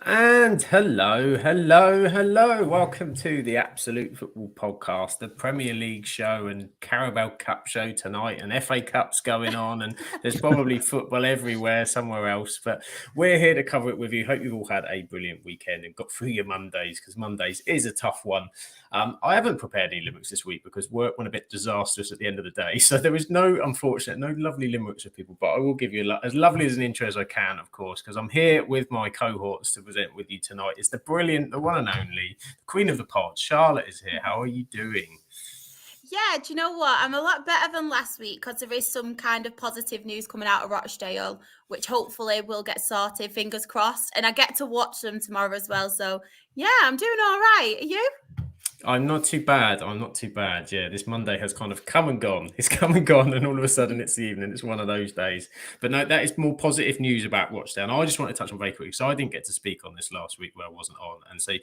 And hello. Welcome to the Absolute Football Podcast, the Premier League show and Carabao Cup show tonight, and FA Cup's going on, and there's probably football everywhere somewhere else. But we're here to cover it with you. Hope you've all had a brilliant weekend and got through your Mondays, because Mondays is a tough one. I haven't prepared any limericks this week because work went a bit disastrous at the end of the day. So there is no lovely limericks for people, but I will give you as lovely as an intro as I can, of course, because I'm here with my cohorts to present with you tonight. It's the brilliant, the one and only, the queen of the pod, Charlotte is here. How are you doing? Yeah, do you know what? I'm a lot better than last week because there is some kind of positive news coming out of Rochdale, which hopefully will get sorted, fingers crossed. And I get to watch them tomorrow as well. So, yeah, I'm doing all right. Are you? I'm not too bad. Yeah, this Monday has kind of come and gone. It's come and gone, and all of a sudden it's the evening. It's one of those days. But no, that is more positive news about Rochdale. And I just want to touch on very quickly, because I didn't get to speak on this last week where I wasn't on. And so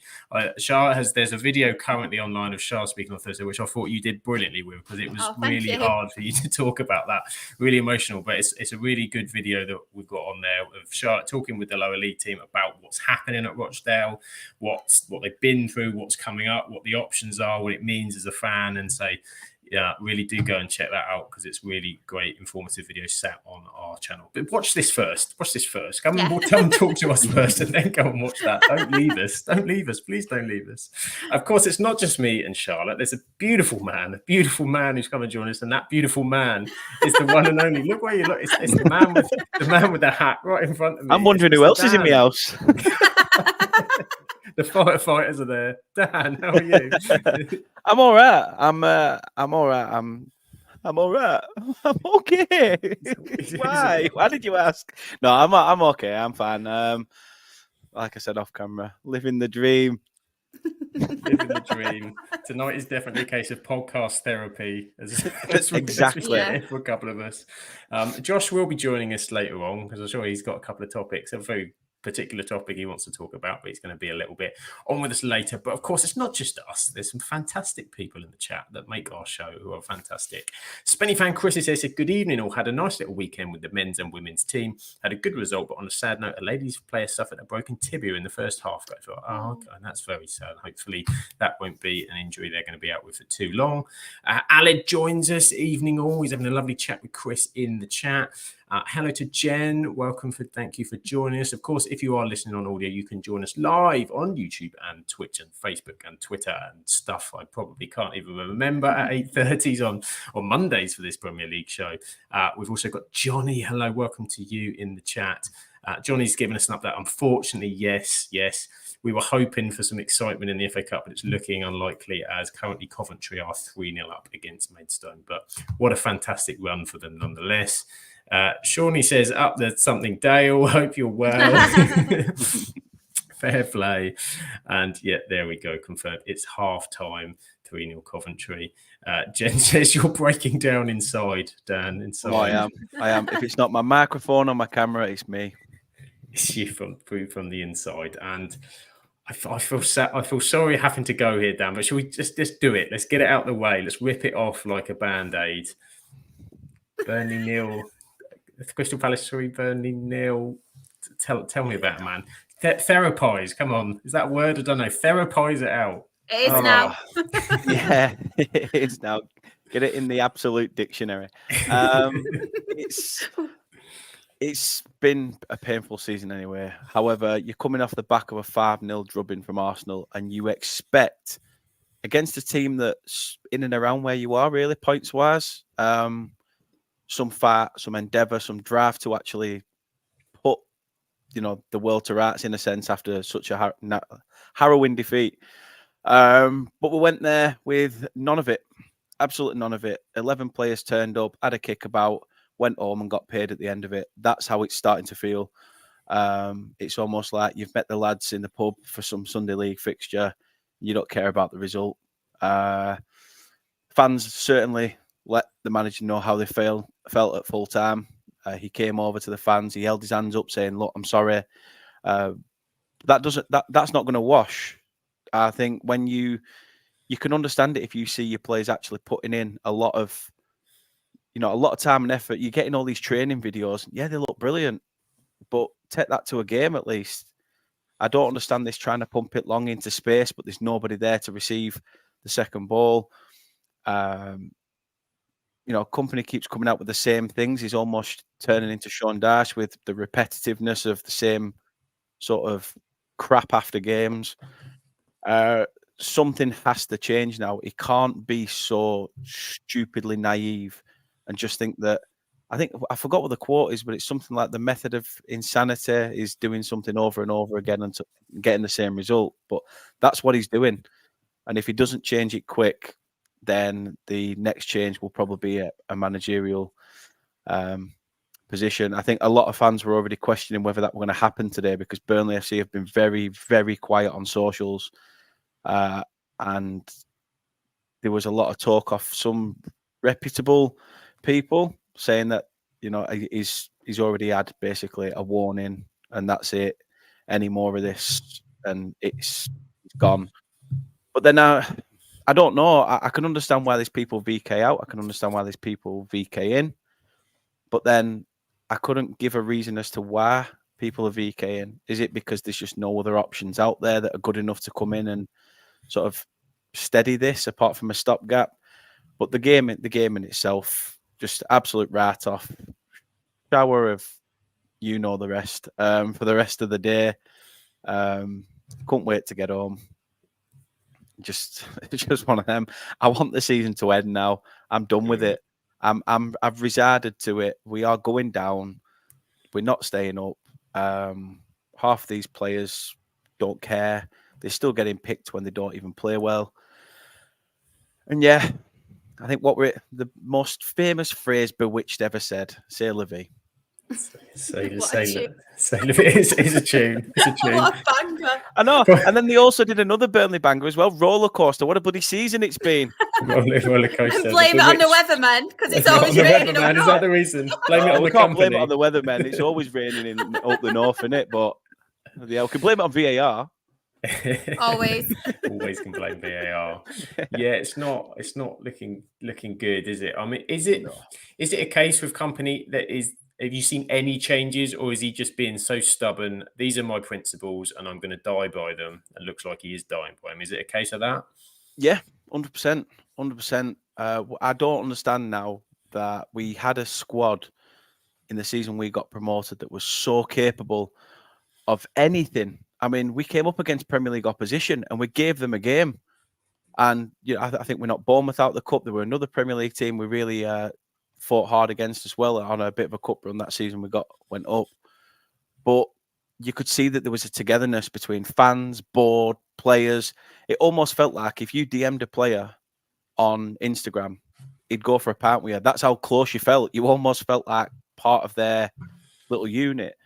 there's a video currently online of Shah speaking on Thursday, which I thought you did brilliantly with, because it was really hard for you to talk about that. Really emotional, but it's a really good video that we've got on there of Shah talking with the lower league team about what's happening at Rochdale, what they've been through, what's coming up, what the options are, what it means as a fan, and say, yeah, really do go and check that out, because it's really great, informative video set on our channel. But watch this first. Come and talk to us first, and then go and watch that. Don't leave us. Please don't leave us. Of course, it's not just me and Charlotte. There's a beautiful man who's come and join us, and that beautiful man is the one and only. Look where you look. It's the man with the hat right in front of me. I'm wondering who else is in my house. The firefighters are there. Dan, how are you? I'm all right. I'm all right. I'm all right. I'm okay. Why? Why did you ask? No, I'm okay. I'm fine. Like I said off camera, living the dream. Living the dream. Tonight is definitely a case of podcast therapy. Exactly. For a couple of us. Josh will be joining us later on, because I'm sure he's got a couple of topics, a very particular topic he wants to talk about, but he's going to be a little bit on with us later. But of course, it's not just us. There's some fantastic people in the chat that make our show who are fantastic. Spenny fan Chris says, good evening all. Had a nice little weekend with the men's and women's team. Had a good result, but on a sad note, a ladies player suffered a broken tibia in the first half. Okay, that's very sad. Hopefully that won't be an injury they're going to be out with for too long. Aled joins us. Evening all. He's having a lovely chat with Chris in the chat. Hello to Jen. Thank you for joining us. Of course, if you are listening on audio, you can join us live on YouTube and Twitch and Facebook and Twitter and stuff I probably can't even remember at 8:30 on Mondays for this Premier League show. We've also got Johnny. Hello, welcome to you in the chat. Johnny's given us an update. Unfortunately, yes. We were hoping for some excitement in the FA Cup, but it's looking unlikely, as currently Coventry are 3-0 up against Maidstone. But what a fantastic run for them nonetheless. Shawnee says, up there's something, Dale. Hope you're well. Fair play. And yeah, there we go. Confirmed. It's half time. 3-0 Coventry. Jen says, you're breaking down inside, Dan. Inside. Oh, I am. If it's not my microphone or my camera, it's me. It's you from the inside. And I feel sorry having to go here, Dan, but should we just do it? Let's get it out of the way. Let's rip it off like a Band-Aid. Burnley 0. Crystal Palace 3, Burnley 0. Tell me about it, man. Therapize, come on. Is that a word? I don't know. Therapize it out. It is now. Yeah, it is now. Get it in the absolute dictionary. It's been a painful season anyway. However, you're coming off the back of a 5-0 drubbing from Arsenal, and you expect, against a team that's in and around where you are, really, points-wise, some fight, some endeavour, some drive to actually put, the world to rights in a sense after such a harrowing defeat. But we went there with none of it, absolutely none of it. 11 players turned up, had a kickabout, went home and got paid at the end of it. That's how it's starting to feel. It's almost like you've met the lads in the pub for some Sunday league fixture. You don't care about the result. Fans certainly let the manager know how they felt at full time. He came over to the fans. He held his hands up saying, look, I'm sorry. That's not going to wash. I think when you can understand it if you see your players actually putting in a lot of time and effort. You're getting all these training videos. Yeah, they look brilliant, but take that to a game at least. I don't understand this trying to pump it long into space, but there's nobody there to receive the second ball. Company keeps coming out with the same things. He's almost turning into Sean Dyche with the repetitiveness of the same sort of crap after games. Something has to change now. He can't be so stupidly naive and just think that. I forgot what the quote is, but it's something like the method of insanity is doing something over and over again and getting the same result. But that's what he's doing. And if he doesn't change it quick, then the next change will probably be a managerial position. I think a lot of fans were already questioning whether that were going to happen today because Burnley FC have been very, very quiet on socials. And there was a lot of talk off some reputable people saying that, he's already had basically a warning and that's it. Any more of this and it's gone. But then I don't know. I can understand why there's people VK out. I can understand why there's people VK in. But then I couldn't give a reason as to why people are VK in. Is it because there's just no other options out there that are good enough to come in and sort of steady this apart from a stopgap? But the game in itself, just absolute write-off. Shower of the rest for the rest of the day. Couldn't wait to get home. Just one of them. I want the season to end now. I'm done with it. I've resided to it. We are going down. We're not staying up. Half these players don't care. They're still getting picked when they don't even play well. And yeah, I think the most famous phrase Bewitched ever said, "C'est la vie." Say it's a tune. It's a tune. What a banger. I know. And then they also did another Burnley banger as well, Roller Coaster. What a bloody season it's been. Roller coaster. And blame it on the weatherman because it's always raining. Is that the reason? Blame it on the company. Blame it on the weatherman. It's always raining up the north, isn't it? But yeah, we can blame it on VAR. Always can blame VAR. Yeah, it's not looking good, is it? I mean, is it a case with company that is? Have you seen any changes, or is he just being so stubborn? These are my principles, and I'm going to die by them. It looks like he is dying by them. Is it a case of that? Yeah, 100%. 100%. I don't understand now that we had a squad in the season we got promoted that was so capable of anything. I mean, we came up against Premier League opposition and we gave them a game. And I think we knocked Bournemouth out of the cup. There were another Premier League team we really fought hard against as well on a bit of a cup run that season. Went up, but you could see that there was a togetherness between fans, board, players. It almost felt like if you DM'd a player on Instagram, he'd go for a pint with you. That's how close you felt. You almost felt like part of their little unit.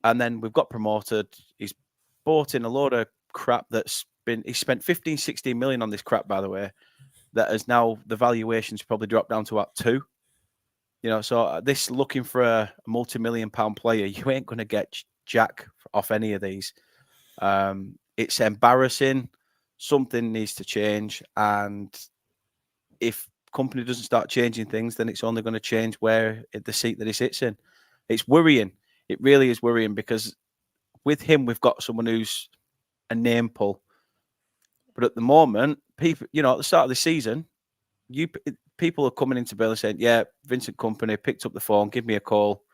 And then we've got promoted. He's bought in a load of crap he spent 15, 16 million on this crap, by the way, that has now the valuation's probably dropped down to about 2. So this looking for a multi-million-pound player, you ain't going to get jack off any of these. It's embarrassing. Something needs to change. And if company doesn't start changing things, then it's only going to change the seat that he sits in. It's worrying. It really is worrying because with him, we've got someone who's a name pull. But at the moment, people, at the start of the season, people are coming into Burnley saying, yeah, Vincent Kompany picked up the phone, give me a call.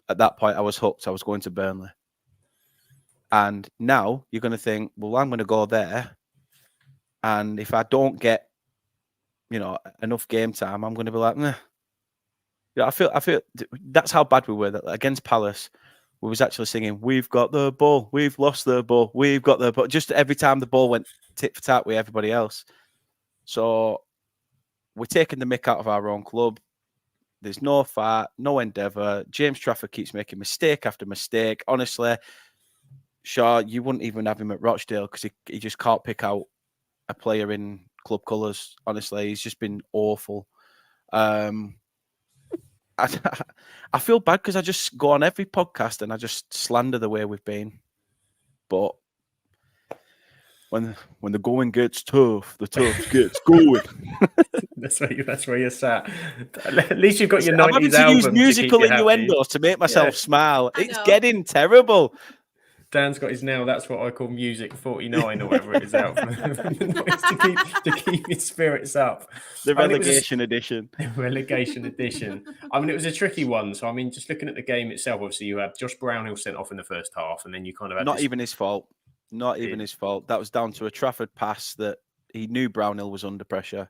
At that point, I was hooked. I was going to Burnley. And now you're going to think, well, I'm going to go there. And if I don't get, enough game time, I'm going to be like, nah. I feel that's how bad we were. That against Palace, we was actually singing, we've got the ball, we've lost the ball, we've got the ball. Just every time the ball went tit for tat with everybody else. So we're taking the mick out of our own club. There's no fight, no endeavour. James Trafford keeps making mistake after mistake. Honestly, Shaw, you wouldn't even have him at Rochdale because he just can't pick out a player in club colours. Honestly, he's just been awful. I feel bad because I just go on every podcast and I just slander the way we've been. But when the going gets tough, the tough gets going. That's where you're sat. At least you've got your 90s I'm having to use musical innuendos to make myself smile. It's getting terrible. Dan's got his now. That's what I call music 49 or whatever it is out to keep his spirits up. The relegation edition. Relegation edition. I mean, it was a tricky one. So I mean, just looking at the game itself, obviously you had Josh Brownhill sent off in the first half, and then you kind of had Not even his fault. Not even his fault. That was down to a Trafford pass that he knew Brownhill was under pressure,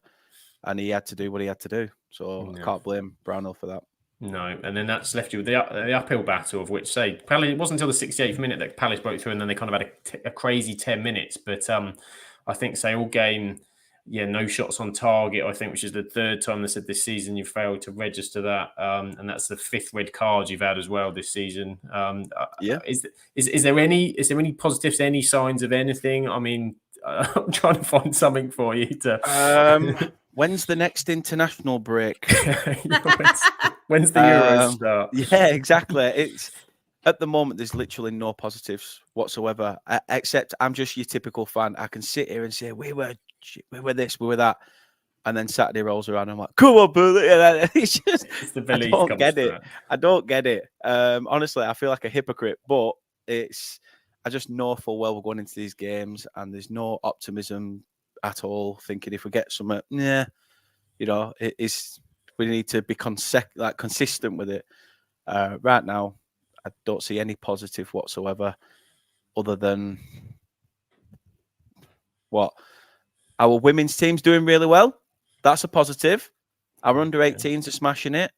and he had to do what he had to do. So I can't blame Brownhill for that. No, and then that's left you with the uphill battle, of which, say, Palace, it wasn't until the 68th minute that Palace broke through, and then they kind of had a crazy 10 minutes. But I think, say, all game, no shots on target, I think, which is the third time they said this season you failed to register that. And that's the 5th red card you've had as well this season. Is there any positives, any signs of anything? I mean, I'm trying to find something for you to... When's the next international break? When's the Euros start? Yeah, exactly. It's at the moment there's literally no positives whatsoever, except I'm just your typical fan. I can sit here and say we were this, we were that, and then Saturday rolls around. And I'm like, come on, brother. It's just it's the belief. I don't get it. Honestly, I feel like a hypocrite, but I just know full well we're going into these games, and there's no optimism at all, thinking if we get something, it is, we need to be consistent with it. Right now, I don't see any positive whatsoever, other than what our women's team's doing really well. That's a positive. Our under-18s are smashing it.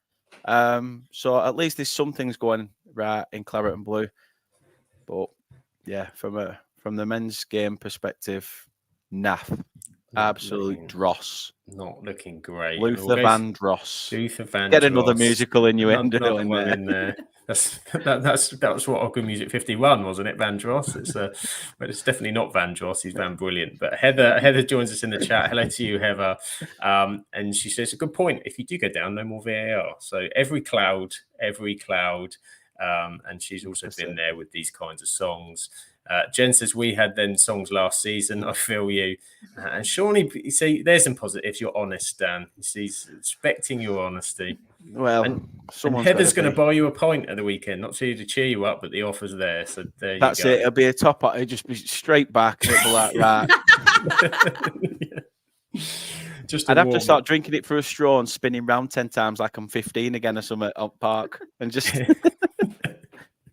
So at least there's some things going right in claret and blue. But yeah, from the men's game perspective, naff. Absolute dross. Not looking great. Luther Vandross. Luther Vandross. Get another musical innuendo in there. That's what Ogre Music 51, wasn't it? Vandross. It's definitely not Vandross. He's Van Brilliant. But Heather joins us in the chat. Hello to you, Heather. And she says a good point. If you do go down, no more VAR. So every cloud. And she's also been there with these kinds of songs. Jen says we had then songs last season. I feel you. And Shawnee, see, there's some positives. You're honest, Dan. She's expecting your honesty. Well, and Heather's going to buy you a pint at the weekend, not to cheer you up, but the offer's there. So there that's you go. It. It'll be a top up. It'll just be straight back. It'll be like that. I'd have to start drinking it through a straw and spinning round 10 times like I'm 15 again or something up park, and just.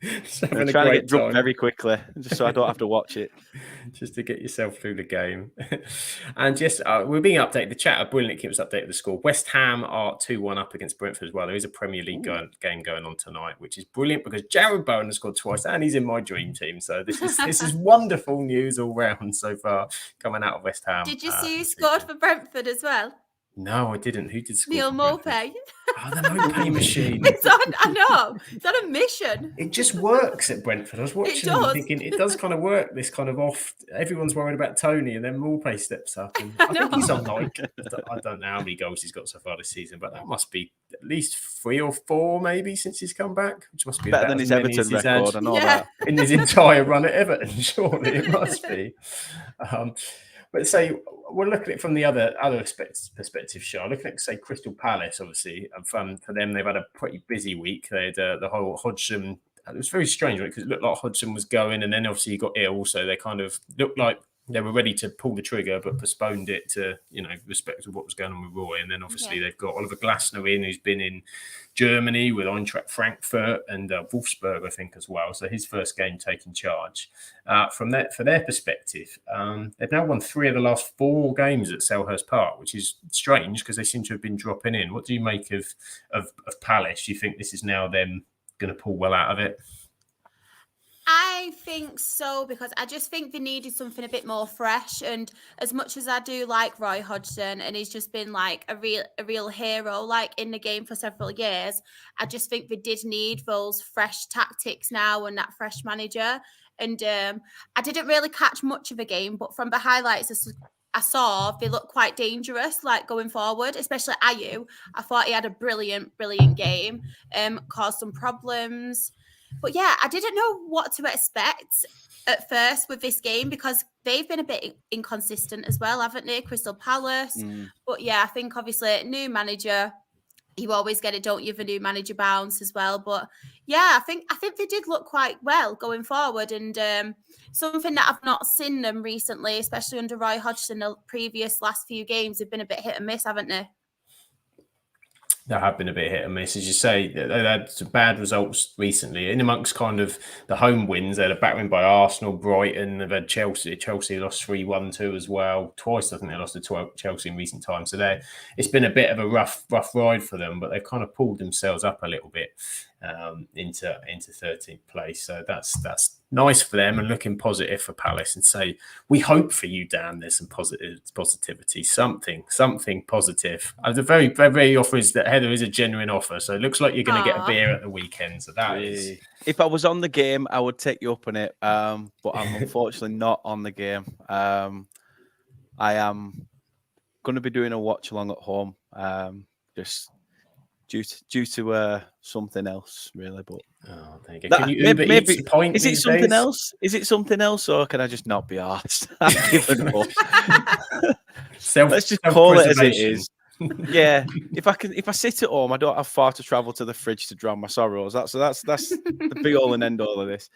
I'm trying to get drunk very quickly, just so I don't have to watch it. Just to get yourself through the game. And yes, we're being updated. The chat brilliantly keeps updated the score. West Ham are 2-1 up against Brentford as well. There is a Premier League game going on tonight, which is brilliant because Jared Bowen has scored twice and he's in my dream team. So this is wonderful news all round so far coming out of West Ham. Did you see who scored for Brentford as well? No, I didn't. Who did score? Neil Maupay. Oh, the Maupay machine. I know. It's on a mission. It just works at Brentford. I was watching them thinking it does kind of work, this kind of off. Everyone's worried about Tony and then Maupay steps up. And I think he's on I don't know how many goals he's got so far this season, but that must be at least 3 or 4 maybe since he's come back, which must be better than his Everton record and all that. In his entire run at Everton, surely it must be. But say we're looking at it from the other perspective, Shah. Looking at, say, Crystal Palace, obviously, for them, they've had a pretty busy week. They had the whole Hodgson. It was very strange, right? Because it looked like Hodgson was going, and then obviously he got ill, so they kind of looked like they were ready to pull the trigger, but postponed it to, respect of what was going on with Roy. And then obviously they've got Oliver Glasner in, who's been in Germany with Eintracht Frankfurt and Wolfsburg, I think, as well. So his first game taking charge. For their perspective, they've now won 3 of the last 4 games at Selhurst Park, which is strange because they seem to have been dropping in. What do you make of Palace? Do you think this is now them going to pull well out of it? I think so, because I just think they needed something a bit more fresh. And as much as I do like Roy Hodgson, and he's just been like a real hero, like in the game for several years, I just think they did need those fresh tactics now and that fresh manager. And I didn't really catch much of a game, but from the highlights I saw, they look quite dangerous, like going forward, especially Ayew. I thought he had a brilliant game, caused some problems. But yeah, I didn't know what to expect at first with this game because they've been a bit inconsistent as well, haven't they? Crystal Palace. But yeah, I think obviously new manager, You always get it, don't you, if a new manager bounce as well. But yeah, I think they did look quite well going forward, and something that I've not seen them recently, especially under Roy Hodgson, the previous last few games have been a bit hit and miss, haven't they? There have been a bit hit and miss, as you say. They had some bad results recently. In amongst kind of the home wins, they had a back win by Arsenal, Brighton. They've had Chelsea. Chelsea lost 3-1-2 as well. Twice, I think they lost to Chelsea in recent times. So it's been a bit of a rough ride for them, but they've kind of pulled themselves up a little bit into 13th place. So that's nice for them and looking positive for Palace. And say, we hope for you, Dan, there's some positivity, something positive. The very, very offer is that Heather is a genuine offer. So it looks like you're going to get a beer at the weekend. So that is. If I was on the game, I would take you up on it. But I'm unfortunately not on the game. I am going to be doing a watch along at home. Just due to something else, really. But there you go. Can you maybe eat point is it something days? Else? Is it something else, or can I just not be arsed? I've given up. Let's just call it as it is. Yeah. If I sit at home, I don't have far to travel to the fridge to drown my sorrows. That's the be all and end all of this.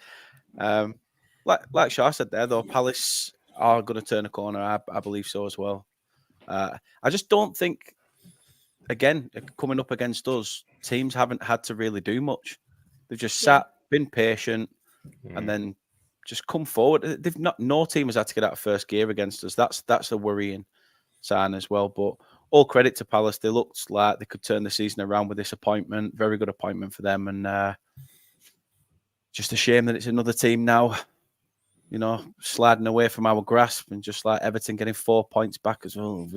Like Shah said there, though, Palace are going to turn a corner. I believe so as well. I just don't think. Again, coming up against us, teams haven't had to really do much. They've just sat, been patient, and then just come forward. No team has had to get out of first gear against us. That's a worrying sign as well. But all credit to Palace. They looked like they could turn the season around with this appointment. Very good appointment for them. And just a shame that it's another team now, sliding away from our grasp, and just like Everton getting 4 points back as well.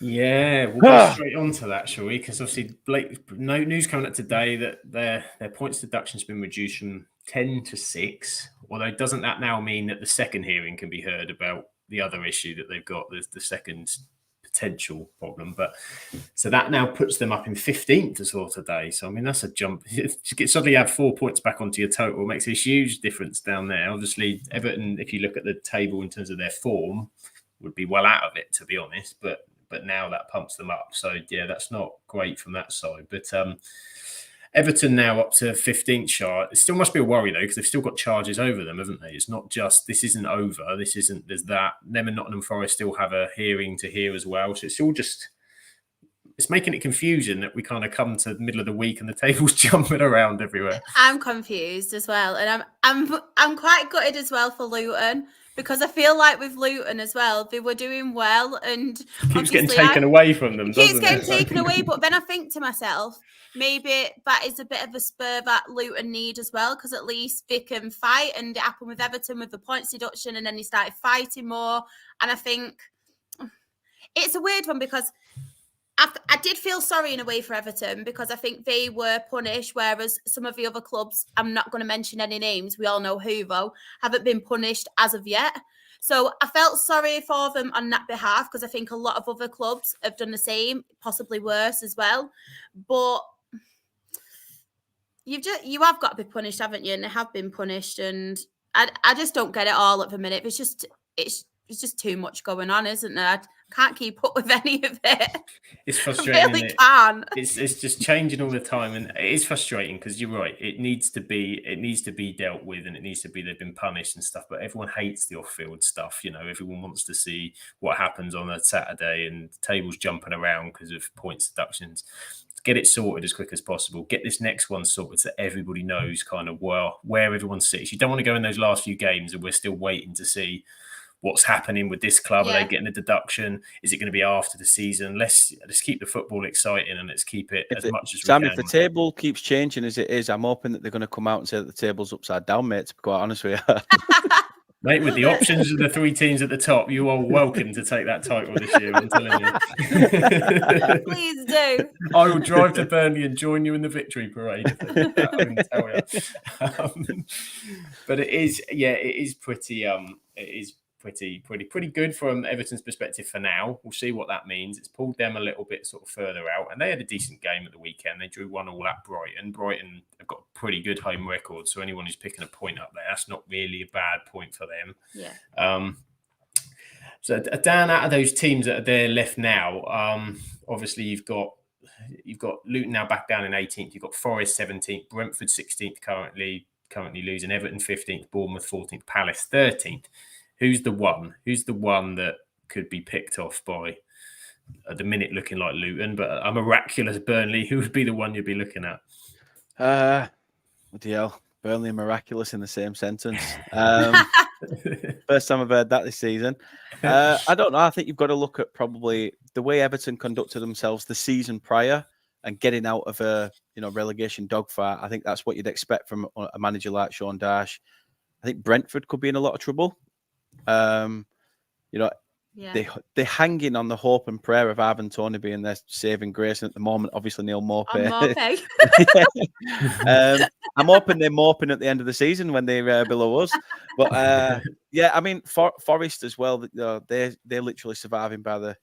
Yeah, we'll go straight on to that, shall we? Because obviously, no news coming up today that their points deduction has been reduced from 10 to 6. Although, doesn't that now mean that the second hearing can be heard about the other issue that they've got, the second potential problem? But so that now puts them up in 15th as well today. So I mean, that's a jump. Suddenly, you have 4 points back onto your total. It makes a huge difference down there. Obviously, Everton, if you look at the table in terms of their form, would be well out of it, to be honest. But now that pumps them up. So, yeah, that's not great from that side. But Everton now up to 15th chart. It still must be a worry, though, because they've still got charges over them, haven't they? It's not just, this isn't over. There's that. Them and Nottingham Forest still have a hearing to hear as well. So it's all just, it's making it confusing that we kind of come to the middle of the week and the table's jumping around everywhere. I'm confused as well. And I'm quite gutted as well for Luton, because I feel like with Luton as well, they were doing well, and keeps getting taken away from them. Keeps getting taken away, but then I think to myself, maybe that is a bit of a spur that Luton need as well, because at least they can fight, and it happened with Everton with the points deduction, and then they started fighting more. And I think it's a weird one, because I did feel sorry in a way for Everton, because I think they were punished, whereas some of the other clubs, I'm not going to mention any names, we all know who though, haven't been punished as of yet. So I felt sorry for them on that behalf, because I think a lot of other clubs have done the same, possibly worse as well. But you have got to be punished, haven't you? And they have been punished, and I just don't get it all at the minute. It's just too much going on, isn't there? I can't keep up with any of it. It's frustrating. I really can't. It's just changing all the time, and it is frustrating, because you're right. It needs to be dealt with, and it needs to be they've been punished and stuff. But everyone hates the off-field stuff. Everyone wants to see what happens on a Saturday, and tables jumping around because of points deductions. Get it sorted as quick as possible. Get this next one sorted so that everybody knows kind of where everyone sits. You don't want to go in those last few games and we're still waiting to see what's happening with this club. Yeah. Are they getting a deduction? Is it going to be after the season? Let's keep the football exciting, and let's keep it as much as we can. Sam, if the table keeps changing as it is, I'm hoping that they're going to come out and say that the table's upside down, mate, to be quite honest with you. Mate, with the options of the 3 teams at the top, you are welcome to take that title this year, I'm telling you. Please do. I will drive to Burnley and join you in the victory parade. But it is pretty good from Everton's perspective for now. We'll see what that means. It's pulled them a little bit sort of further out, and they had a decent game at the weekend. They drew 1-1 at Brighton. Brighton have got a pretty good home record, so anyone who's picking a point up there, that's not really a bad point for them. Yeah. So Dan, out of those teams that are there left now, obviously you've got you've got Luton now back down in 18th. You've got Forest 17th, Brentford 16th currently losing, Everton 15th, Bournemouth 14th, Palace 13th. Who's the one? Who's the one that could be picked off by, at the minute, looking like Luton, but a miraculous Burnley? Who would be the one you'd be looking at? Bloody hell. Burnley and miraculous in the same sentence. First time I've heard that this season. I don't know. I think you've got to look at probably the way Everton conducted themselves the season prior and getting out of a relegation dogfight. I think that's what you'd expect from a manager like Sean Dyche. I think Brentford could be in a lot of trouble. They're hanging on the hope and prayer of Ivan Toney being their saving grace, and at the moment, obviously Neil Maupay. I'm hoping they're moping at the end of the season when they're below us. But I mean, Forest as well. They're literally surviving by the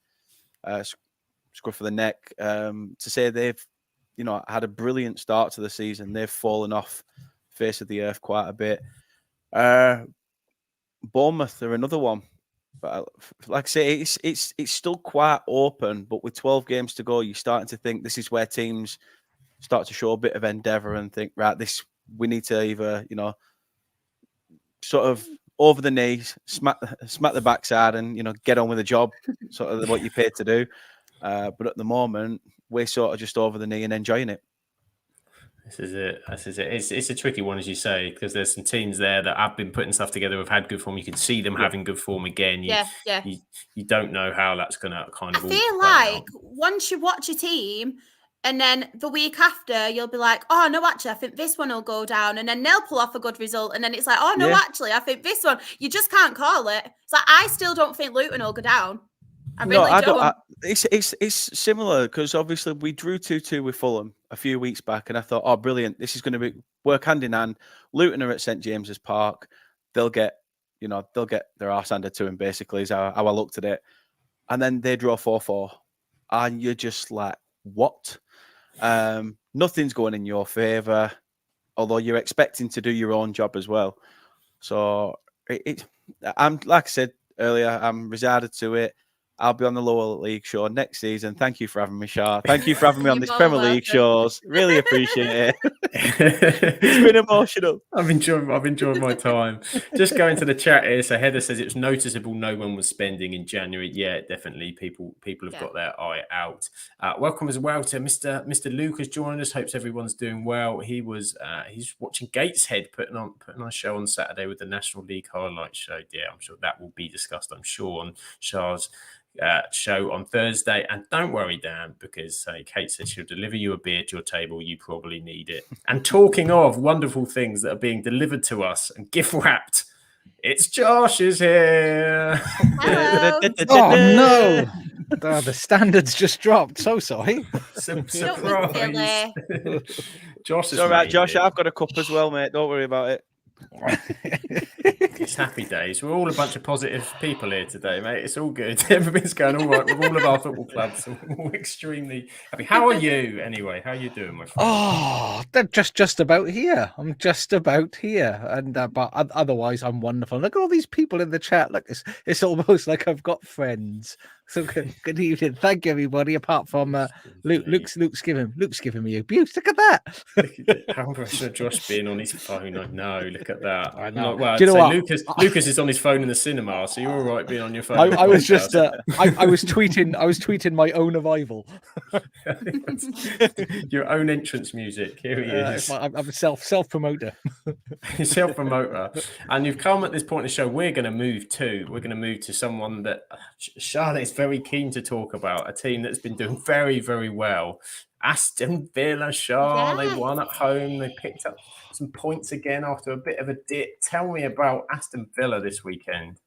scruff of the neck. To say they've had a brilliant start to the season, they've fallen off the face of the earth quite a bit. Bournemouth are another one. But like I say, it's still quite open. But with 12 games to go, you're starting to think this is where teams start to show a bit of endeavour and think, right, we need to either sort of over the knees, smack the backside, and get on with the job, sort of what you're paid to do. But at the moment, we're sort of just over the knee and enjoying it. This is it. It's a tricky one, as you say, because there's some teams there that have been putting stuff together, have had good form. You can see them having good form again. You don't know how that's going to kind of. I feel like once you watch a team, and then the week after, you'll be like, oh, no, actually, I think this one will go down. And then they'll pull off a good result. And then it's like, oh, no, actually, I think this one. You just can't call it. It's like, I still don't think Luton will go down. I really don't. It's similar because obviously we drew 2-2 with Fulham a few weeks back, and I thought, oh, brilliant! This is going to work hand in hand. Luton are at St James's Park; they'll get their arse handed to them. Basically, is how I looked at it. And then they draw 4-4, and you're just like, what? Nothing's going in your favour, although you're expecting to do your own job as well. So I'm like I said earlier, I'm resided to it. I'll be on the lower league show next season. Thank you for having me, Shah. Thank you for having me on this Premier League shows. Really appreciate it. It's been emotional. I've enjoyed my time. Just going to the chat here. So Heather says it's noticeable no one was spending in January. Yeah, definitely. People have got their eye out. Welcome as well to Mr. Luke has joined us. Hopes everyone's doing well. He's watching Gateshead putting on a show on Saturday with the National League highlight show. Yeah, I'm sure that will be discussed. I'm sure on Shah's show on Thursday. And don't worry, Dan, because Kate says she'll deliver you a beer to your table. You probably need it. And talking of wonderful things that are being delivered to us and gift wrapped, it's Josh is here. Hello. Oh no! Oh, the standards just dropped. So sorry. Surprise. Josh is all right, Josh. I've got a cup as well, mate. Don't worry about it. It's happy days. We're all a bunch of positive people here today, mate. It's all good. Everything's going all right with all of our football clubs. We're all extremely happy. How are you, anyway? How are you doing, my friend? Oh, they're just about here. I'm just about here, and but otherwise, I'm wonderful. Look at all these people in the chat. Look, it's almost like I've got friends. So good evening. Thank you, everybody. Apart from Luke's giving me abuse. Look at that. How much of Josh being on his phone? I know. Look at that. I know. Well, do you know what? Lucas is on his phone in the cinema, so you're all right being on your phone. I was just I was tweeting my own arrival. Your own entrance music. Here he is. I'm a self promoter. Self promoter. And you've come at this point in the show. We're going to move to someone that Charlotte is very keen to talk about. A team that's been doing very, very well. Aston Villa, Shah. They won at home. They picked up some points again after a bit of a dip. Tell me about Aston Villa this weekend.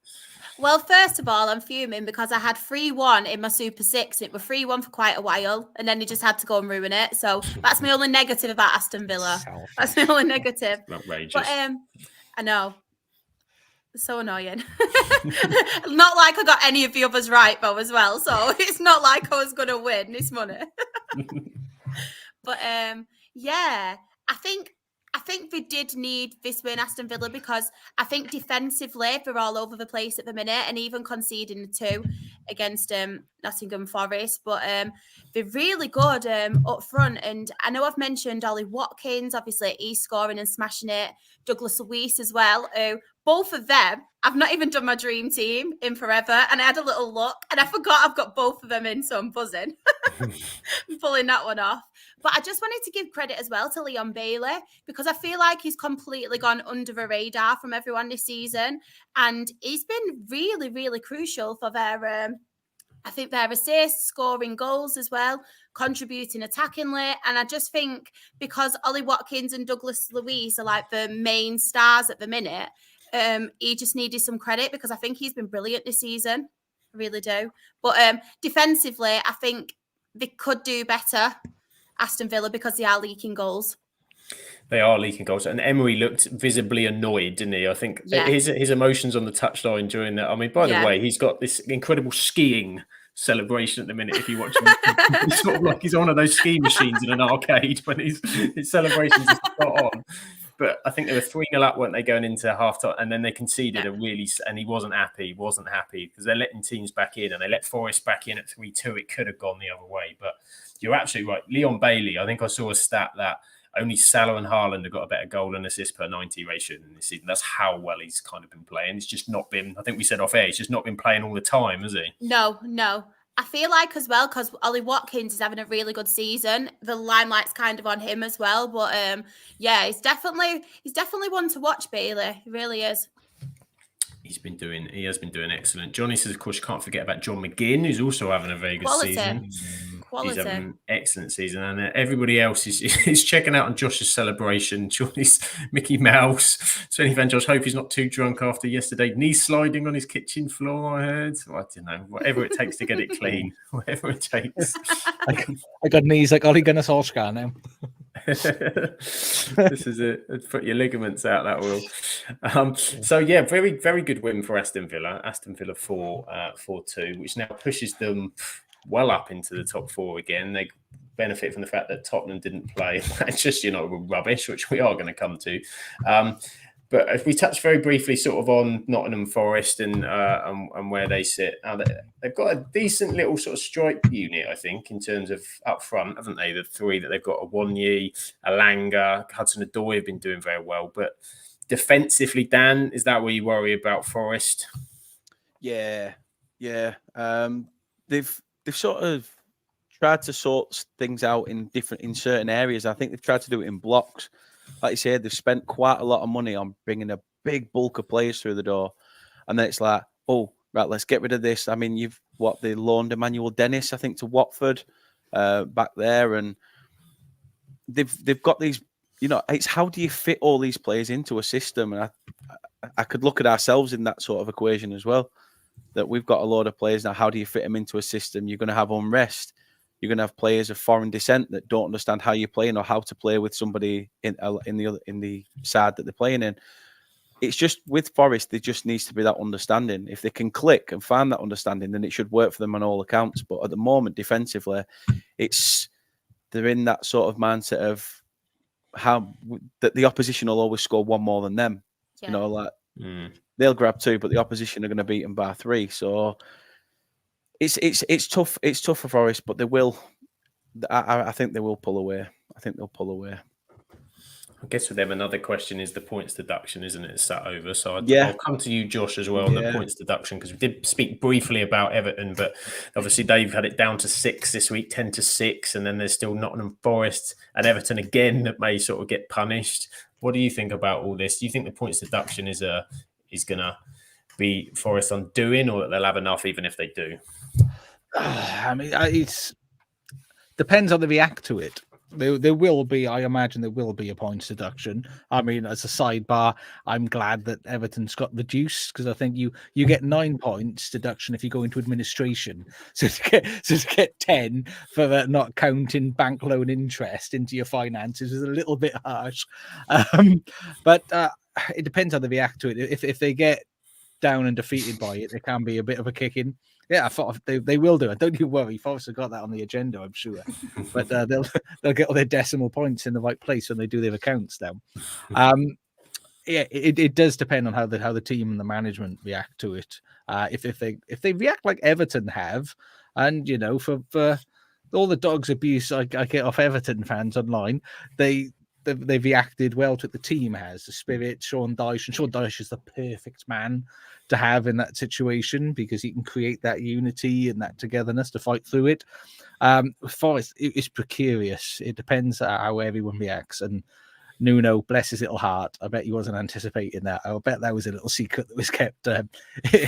Well, first of all, I'm fuming because I had 3-1 in my Super 6. It was 3-1 for quite a while, and then they just had to go and ruin it. So that's my only negative about Aston Villa. That's my only negative. Outrageous. But I know. It's so annoying. Not like I got any of the others right, though, as well. So it's not like I was going to win this money. But, yeah, I think I think they did need this win, Aston Villa, because I think defensively they're all over the place at the minute, and even conceding the 2 against Nottingham Forest. But they're really good up front. And I know I've mentioned Ollie Watkins, obviously he's scoring and smashing it. Douglas Luiz as well. Both of them, I've not even done my dream team in forever, and I had a little look, and I forgot I've got both of them in, so I'm buzzing. I'm pulling that one off. But I just wanted to give credit as well to Leon Bailey, because I feel like he's completely gone under the radar from everyone this season. And he's been really, really crucial for their, I think, their assists, scoring goals as well, contributing attackingly. And I just think because Ollie Watkins and Douglas Luiz are like the main stars at the minute, he just needed some credit, because I think he's been brilliant this season. I really do. But defensively, I think they could do better, Aston Villa, because they are leaking goals. They are leaking goals, and Emery looked visibly annoyed, didn't he? I think his emotions on the touchline during that. I mean, by the way, he's got this incredible skiing celebration at the minute. If you watch him, he's sort of like he's on one of those ski machines in an arcade when his celebrations are spot on. But I think they were 3-0 up, weren't they, going into half time, and then they conceded and he wasn't happy. Because they're letting teams back in, and they let Forest back in at 3-2. It could have gone the other way, but you're absolutely right. Leon Bailey, I think I saw a stat that only Salah and Haaland have got a better goal and assist per 90 ratio in this season. That's how well he's kind of been playing. It's just not been, I think we said off air, he's just not been playing all the time, has he? No. I feel like as well, because Ollie Watkins is having a really good season, the limelight's kind of on him as well. But he's definitely one to watch, Bailey. He really is. He has been doing excellent. Johnny says, of course, you can't forget about John McGinn, who's also having a very good season. He's having an excellent season, and everybody else is checking out on Josh's celebration. Johnny's Mickey Mouse. Svenny Van Josh, hope he's not too drunk after yesterday. Knee sliding on his kitchen floor, I heard. I don't know. Whatever it takes to get it clean. Whatever it takes. I got knees like Ole Gunnar Solskjaer now. This is it. Put your ligaments out, that will. Very, very good win for Aston Villa. Aston Villa 4-2, which now pushes them well up into the top 4 again. They benefit from the fact that Tottenham didn't play. Just, rubbish, which we are going to come to. But if we touch very briefly sort of on Nottingham Forest and where they sit, they've got a decent little sort of strike unit, I think, in terms of up front, haven't they? The 3 that they've got, Awoniyi, Alanga, Hudson-Odoi have been doing very well. But defensively, Dan, is that where you worry about Forest? Yeah. They've sort of tried to sort things out in certain areas. I think they've tried to do it in blocks. Like you said, they've spent quite a lot of money on bringing a big bulk of players through the door. And then it's like, oh, right, let's get rid of this. I mean, they loaned Emmanuel Dennis, I think, to Watford back there. And they've got these, it's how do you fit all these players into a system? And I could look at ourselves in that sort of equation as well, that we've got a load of players now. How do you fit them into a system? You're going to have unrest. You're going to have players of foreign descent that don't understand how you're playing or how to play with somebody in the side that they're playing in. It's just with Forest, there just needs to be that understanding. If they can click and find that understanding, then it should work for them on all accounts. But at the moment, defensively, they're in that sort of mindset of how that the opposition will always score 1 more than them. Yeah. They'll grab 2, but the opposition are going to beat them by 3. So it's tough. It's tough for Forest, but they will. I think they will pull away. I guess with them, another question is the points deduction, isn't it? Sat over. So I'll come to you, Josh, as well on the points deduction, because we did speak briefly about Everton, but obviously they've had it down to 6 this week, 10-6, and then there's still Nottingham Forest and Everton again that may sort of get punished. What do you think about all this? Do you think the points deduction is going to be Forest undoing, or that they'll have enough even if they do? I mean, it depends how they react to it. There will be, I imagine, there will be a points deduction. I mean, as a sidebar, I'm glad that Everton's got reduced, because I think you get 9 points deduction if you go into administration. So to get 10 for not counting bank loan interest into your finances is a little bit harsh. But it depends how they react to it. If they get down and defeated by it, there can be a bit of a kicking. Yeah, I thought they will do it. Don't you worry. Forest have got that on the agenda, I'm sure. But they'll get all their decimal points in the right place when they do their accounts now. Yeah, it does depend on how the team and the management react to it. If they react like Everton have, and for all the dogs abuse I get off Everton fans online, they've reacted well to it. The team has the spirit. Sean Dyche is the perfect man to have in that situation because he can create that unity and that togetherness to fight through it. Forest, it's precarious. It depends on how everyone reacts. And Nuno, bless his little heart, I bet he wasn't anticipating that. I bet that was a little secret that was kept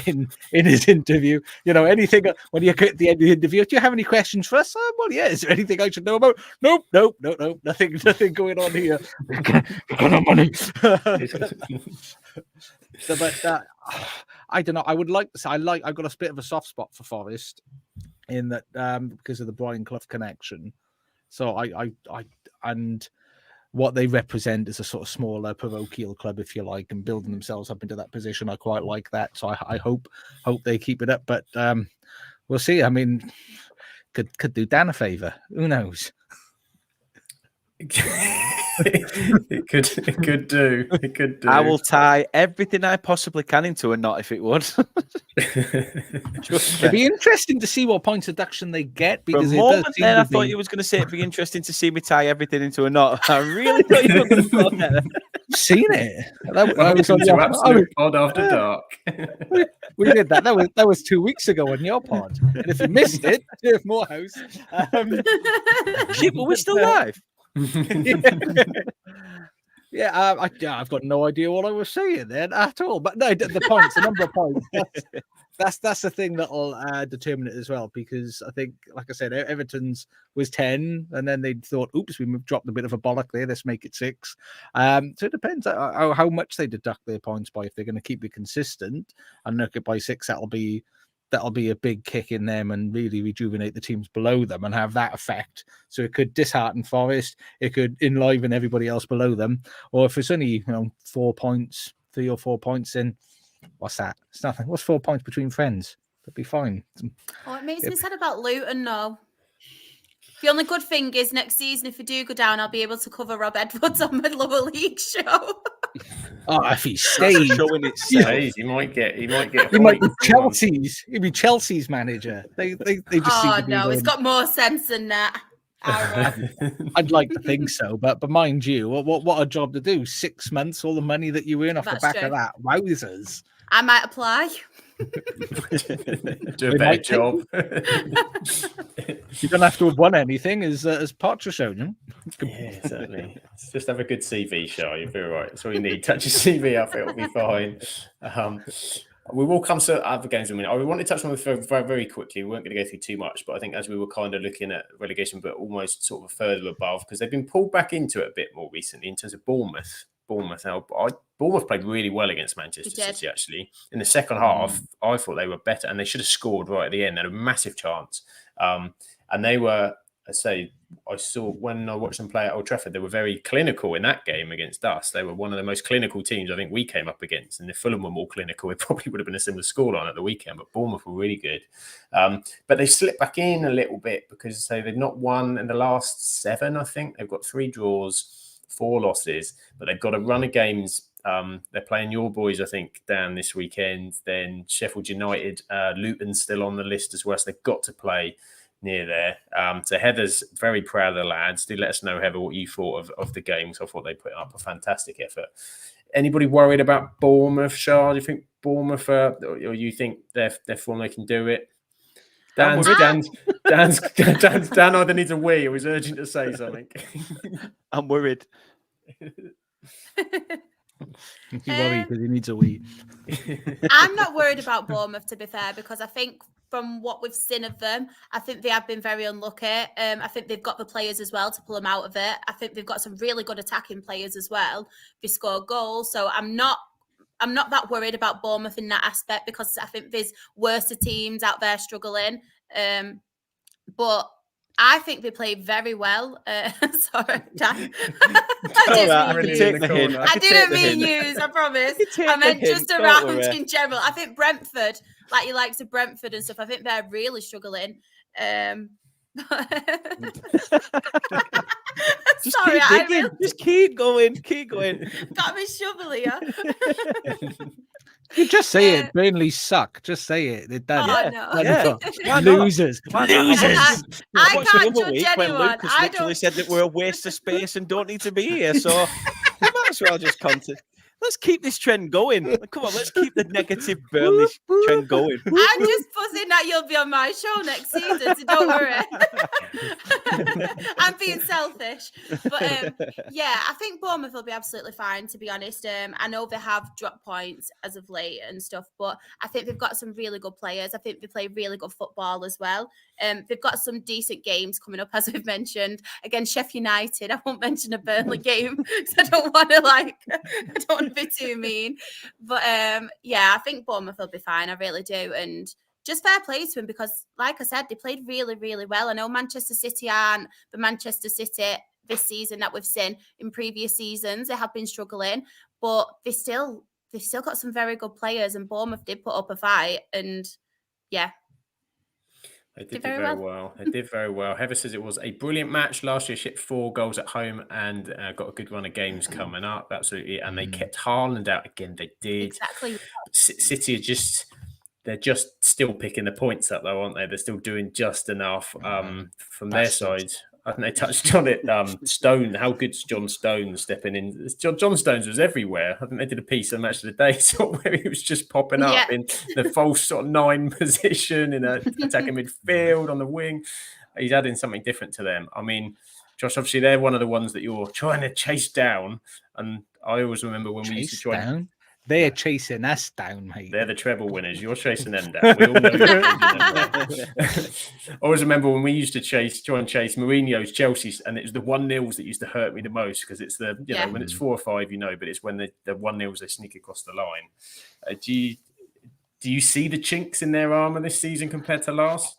in his interview. Anything when you get at the end of the interview, do you have any questions for us? Well, yeah. Is there anything I should know about? Nope. Nothing going on here. We got no money. But I don't know. I would like to say I've got a bit of a soft spot for Forest in that because of the Brian Clough connection. So and what they represent is a sort of smaller parochial club, if you like, and building themselves up into that position. I quite like that. So I hope they keep it up. But we'll see. I mean, could do Dan a favour. Who knows? It could do. I will tie everything I possibly can into a knot if it would. It'd be interesting to see what points deduction they get. Because for a moment then, I thought you was going to say it'd be interesting to see me tie everything into a knot. I really thought you were going to throw that. Seen it. Absolute pod after dark. We did that. That was 2 weeks ago on your pod. And if you missed it, Jeff Morehouse. Shit, but we're still live. Yeah, I've got no idea what I was saying then at all. But no, the number of points. That's the thing that'll determine it as well. Because I think, like I said, Everton's was 10, and then they thought, "Oops, we dropped a bit of a bollock there. Let's make it 6." So it depends how much they deduct their points by. If they're going to keep it consistent and knock it by 6, that'll be a big kick in them and really rejuvenate the teams below them and have that effect. So it could dishearten Forest, it could enliven everybody else below them. Or if it's only 4 points, 3 or 4 points, then what's that? It's nothing. What's 4 points between friends? That'd be fine. Oh, it makes me sad about Luton now. The only good thing is next season, if we do go down, I'll be able to cover Rob Edwards on my lower league show. Oh, if he stays, showing it stays, he might get. He might be Chelsea's. He'd be Chelsea's manager. They just. Oh no, it's got more sense than that. I'd like to think so, but mind you, what a job to do! 6 months, all the money that you earn off the back of that. Wowzers! I might apply. Do a better job. You don't have to have won anything, as Potter showed you. Yeah, certainly. Just have a good CV, Shah. You'll be all right. That's all you need. Touch your CV up, it'll be fine. We will come to other games in a minute. I want to touch on this very, very quickly. We weren't going to go through too much, but I think as we were kind of looking at relegation, but almost sort of further above, because they've been pulled back into it a bit more recently in terms of Bournemouth. Bournemouth played really well against Manchester City, actually. In the second half, I thought they were better, and they should have scored right at the end. They had a massive chance. And they were, I saw when I watched them play at Old Trafford, they were very clinical in that game against us. They were one of the most clinical teams I think we came up against. And if Fulham were more clinical, it probably would have been a similar scoreline at the weekend. But Bournemouth were really good. But they slipped back in a little bit because they've not won in the last 7, I think. They've got 3 draws, 4 losses, but they've got a run of games. They're playing your boys, I think, Dan, this weekend. Then Sheffield United, Luton's still on the list as well. So they've got to play near there. So Heather's very proud of the lads. Do let us know, Heather, what you thought of the game. So I thought they put up a fantastic effort. Anybody worried about Bournemouth, Shah? Do you think Bournemouth, or you think they're form they can do it? Dan either needs a wee or is urgent to say something. I'm worried. You worry because he needs a wee. I'm not worried about Bournemouth, to be fair, because I think from what we've seen of them, I think they have been very unlucky. I think they've got the players as well to pull them out of it. I think they've got some really good attacking players as well. They score goals, so I'm not that worried about Bournemouth in that aspect because I think there's worse teams out there struggling. But I think they played very well. Sorry, Dan. I can take the hint. I didn't mean use, I promise. I meant just around in general. I think Brentford, like your likes of Brentford and stuff, I think they're really struggling. Just keep digging. Just keep going. Keep going. Got me shovel here. You just say it. Burnley suck. Just say it. They're done. Losers. Losers. I can't judge anyone. Lucas literally said that we're a waste of space and don't need to be here. So we might as well just continue. Let's keep this trend going. Come on, let's keep the negative Burnley trend going. I'm just buzzing that you'll be on my show next season, so don't worry. I'm being selfish. But I think Bournemouth will be absolutely fine, to be honest. I know they have dropped points as of late and stuff, but I think they've got some really good players. I think they play really good football as well. They've got some decent games coming up, as we've mentioned. Against Sheffield United, I won't mention a Burnley game because I don't want to be too mean. But I think Bournemouth will be fine. I really do. And just fair play to them because, like I said, they played really, really well. I know Manchester City aren't the Manchester City this season that we've seen in previous seasons. They have been struggling, but they've still got some very good players, and Bournemouth did put up a fight. And they did very well. They did very well. Heather says it was a brilliant match. Last year, shipped 4 goals at home and got a good run of games coming up. Absolutely. And they kept Haaland out again. They did. Exactly. City are they're just still picking the points up, though, aren't they? They're still doing just enough from their side. I think they touched on it. Stone, how good's John Stones stepping in? John Stones was everywhere. I think they did a piece on Match of the Day where he was just popping up in the false sort of 9 position in an attacking midfield on the wing. He's adding something different to them. I mean, Josh, obviously they're one of the ones that you're trying to chase down. And I always remember when we used to try down. They're chasing us down, mate. They're the treble winners. You're chasing them down. We all know you're chasing them down. I always remember when we used to try and chase Mourinho's Chelsea, and it was the 1-0s that used to hurt me the most because it's the when it's 4 or 5, but it's when the 1-0s they sneak across the line. Do you see the chinks in their armour this season compared to last?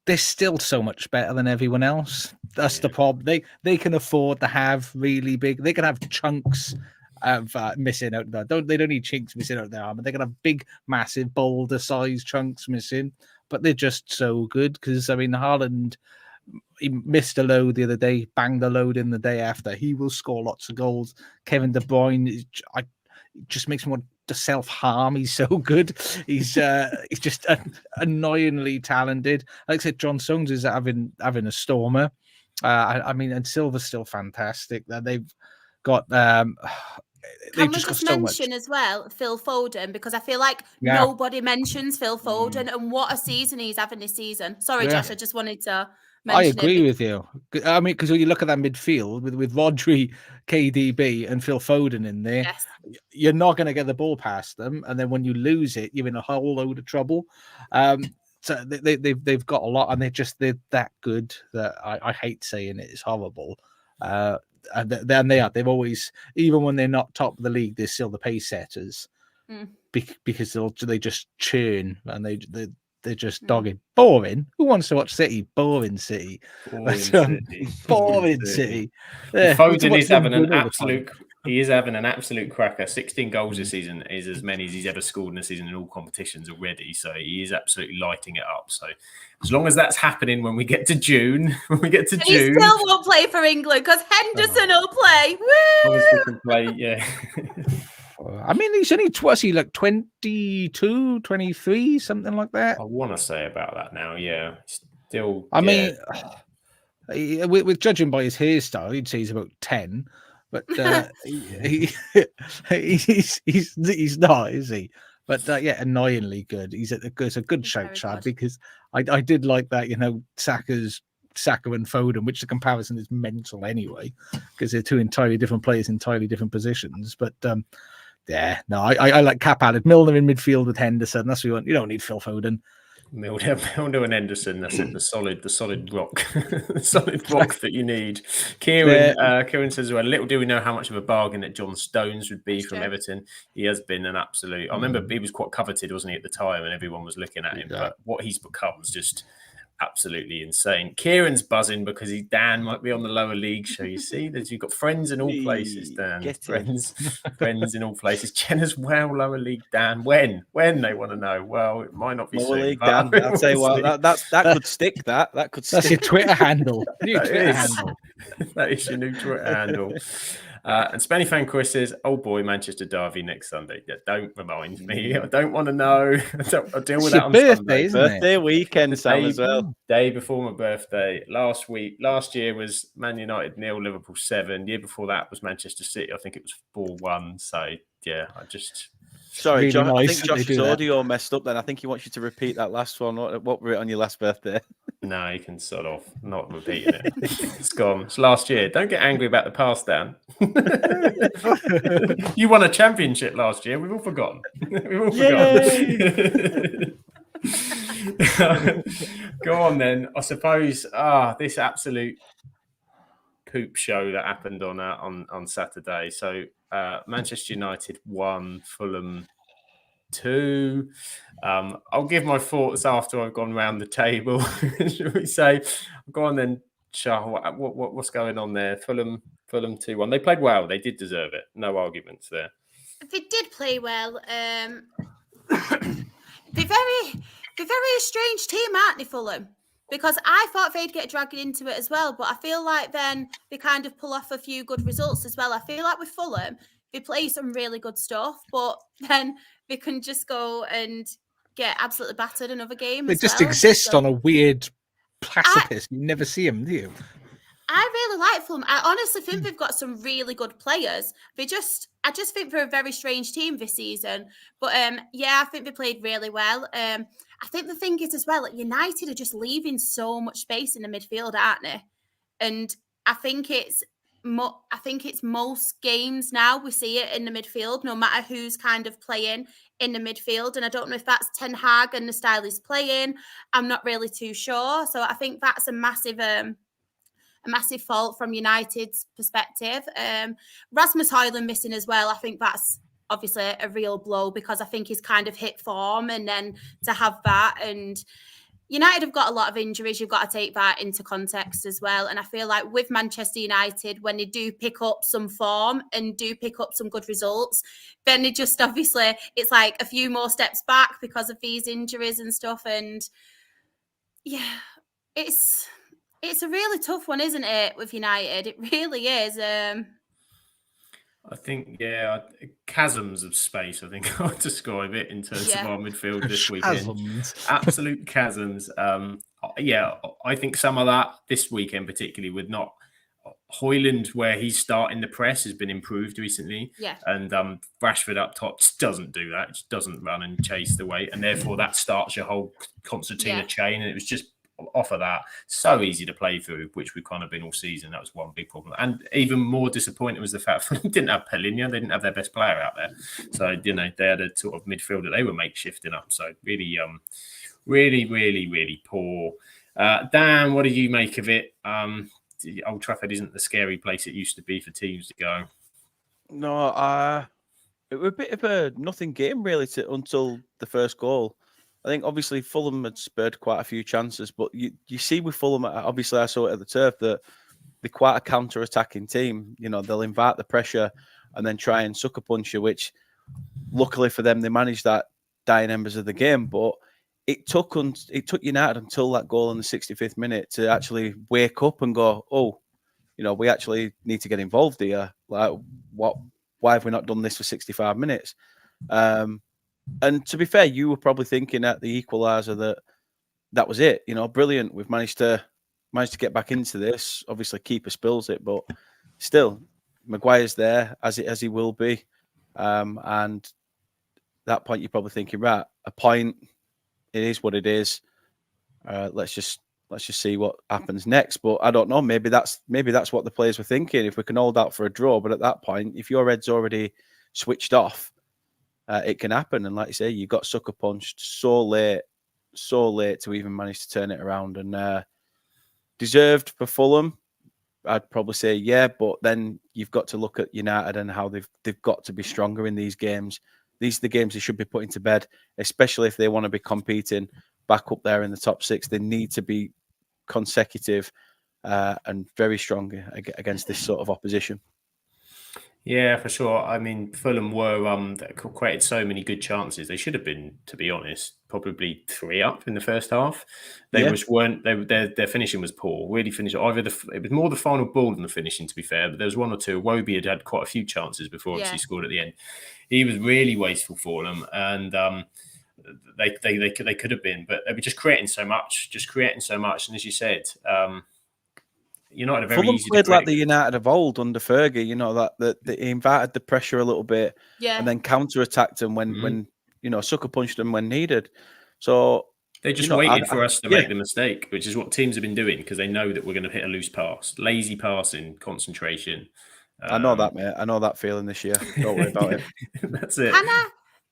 They're still so much better than everyone else. That's the problem. They can afford to have really big. They can have chunks of missing out there. They don't need chinks missing out their armor. They're gonna have big, massive, boulder-sized chunks missing, but they're just so good because I mean, Haaland, he missed a load the other day, banged a load in the day after. He will score lots of goals. Kevin De Bruyne, it just makes me want to self-harm. He's so good. He's just annoyingly talented. Like I said, John Stones is having a stormer. I mean, and Silva's still fantastic. They've got Can we just mention as well Phil Foden, because I feel like nobody mentions Phil Foden and what a season he's having this season. Sorry, Josh, I just wanted to mention I agree with you. I mean, because when you look at that midfield with Rodri, KDB and Phil Foden in there, you're not going to get the ball past them. And then when you lose it, you're in a whole load of trouble. So they've got a lot, and they're that good that I hate saying it. It's horrible. And they are. They've always, even when they're not top of the league, they're still the pace setters because they just churn and they're just dogging. Boring. Who wants to watch City? Boring City. Boring City. Foden is having an absolute. He is having an absolute cracker. 16 goals this season is as many as he's ever scored in a season in all competitions already. So he is absolutely lighting it up. So as long as that's happening when we get to June, he still won't play for England because Henderson will play. Woo! He can play, yeah. I mean, he's only 22, 23, something like that. I want to say about that now. Yeah, still. I mean, with judging by his hairstyle, you'd say he's about 10. But he's not, is he? But annoyingly good. It's a good shout, Chad, because I did like that. Saka and Foden, which the comparison is mental anyway, because they're two entirely different players, entirely different positions. But I like Cap added Milner in midfield with Henderson. That's what you want. You don't need Phil Foden. Milner and Henderson. That's it. The solid rock, the solid rock that you need. Kieran says, "Well, little do we know how much of a bargain that John Stones would be from Everton. He has been an absolute. I remember he was quite coveted, wasn't he, at the time, and everyone was looking at him. But what he's become is just absolutely insane. Kieran's buzzing because Dan might be on the lower league show. You see, you've got friends in all places, Dan. Get friends in all places. Jenna's well, lower league, Dan. When they want to know. Well, it might not be Lower soon. league, but Dan. I'll tell you we'll what, see. that could stick. That could stick. That's your Twitter handle. New That Twitter is. handle. That is your new Twitter handle. And Spenny Fan Chris says, "Oh boy, Manchester Derby next Sunday." Yeah, don't remind me. I don't want to know. I'll deal with It's that your on birthday, Sunday. isn't it? Birthday weekend, Sam, as well. Day before my birthday. Last year was Man United 0, Liverpool 7. The year before that was Manchester City. I think it was 4-1. So yeah, Sorry, really Josh, I nice think that they Josh's do that. audio messed up then. I think he wants you to repeat that last one. What were it on your last birthday? no, you can sort of not repeating it. It's gone. It's last year. Don't get angry about the past, Dan. You won a championship last year. We've all forgotten. We've all forgotten. Go on then. I suppose this absolute poop show that happened on Saturday. So Manchester United 1, Fulham 2. I'll give my thoughts after I've gone round the table. Should we say? Go on then, Shah. What's going on there? Fulham 2-1. They played well. They did deserve it. No arguments there. They did play well. They're very strange team, aren't they, Fulham? Because I thought they'd get dragged into it as well, but I feel like then they kind of pull off a few good results as well. I feel like with Fulham, they play some really good stuff, but then they can just go and get absolutely battered another game. They just exist on a weird precipice. You never see them, do you? I really like Fulham. I honestly think they've got some really good players. I just think they're a very strange team this season. But I think they played really well. I think the thing is as well, like United are just leaving so much space in the midfield, aren't they? And I think it's most games now we see it in the midfield, no matter who's kind of playing in the midfield. And I don't know if that's Ten Hag and the style he's playing. I'm not really too sure. So I think that's a massive fault from United's perspective. Rasmus Højlund missing as well. I think that's obviously a real blow because I think he's kind of hit form, and then to have that, and United have got a lot of injuries. You've got to take that into context as well. And I feel like with Manchester United, when they do pick up some form and do pick up some good results, then they just obviously, it's like a few more steps back because of these injuries and stuff. And yeah, it's a really tough one, isn't it, with United? It really is. I think, chasms of space, I think I'll describe it in terms of our midfield this weekend. Absolute chasms. I think some of that this weekend, particularly with not Højlund, where he's starting the press, has been improved recently. Yeah. And Rashford up top just doesn't do that. Just doesn't run and chase the way. And therefore that starts your whole concertina chain. And it was just off of that, so easy to play through, which we've kind of been all season. That was one big problem. And even more disappointing was the fact that they didn't have Pelinha. They didn't have their best player out there. So, they had a sort of midfield that they were makeshifting up. So really, really poor. Dan, what do you make of it? Old Trafford isn't the scary place it used to be for teams to go. No, it was a bit of a nothing game really until the first goal. I think obviously Fulham had spurred quite a few chances, but you see with Fulham, obviously I saw it at the turf, that they're quite a counter-attacking team. They'll invite the pressure and then try and sucker punch you, which luckily for them, they managed that dying embers of the game. But it took United until that goal in the 65th minute to actually wake up and go, we actually need to get involved here. Like, why have we not done this for 65 minutes? And to be fair, you were probably thinking at the equaliser that was it. Brilliant. We've managed to get back into this. Obviously, keeper spills it, but still, Maguire's there as he will be. And at that point, you're probably thinking, right, a point. It is what it is. Let's just see what happens next. But I don't know. Maybe that's what the players were thinking. If we can hold out for a draw, but at that point, if your head's already switched off, it can happen. And like you say, you got sucker punched so late to even manage to turn it around. And deserved for Fulham, I'd probably say yeah. But then you've got to look at United and how they've got to be stronger in these games. These are the games they should be putting to bed, especially if they want to be competing back up there in the top 6. They need to be consecutive and very strong against this sort of opposition. Yeah, for sure. I mean, Fulham were they created so many good chances. They should have been, to be honest, probably 3 up in the first half. They Yeah. just weren't. Their finishing was poor. Really finished. It was more the final ball than the finishing, to be fair. But there was 1 or 2. Wobie had quite a few chances before Yeah. he scored at the end. He was really wasteful for them, and they could have been, but they were just creating so much. And as you said, United are very Fulham easy played to like the critic. United of old under Fergie. You know that he invited the pressure a little bit, Yeah. and then counter-attacked them when sucker punched them when needed. So They just waited for us to make the mistake, which is what teams have been doing because they know that we're going to hit a loose pass, lazy passing, concentration. I know that, mate. I know that feeling this year. Don't worry about it. That's it.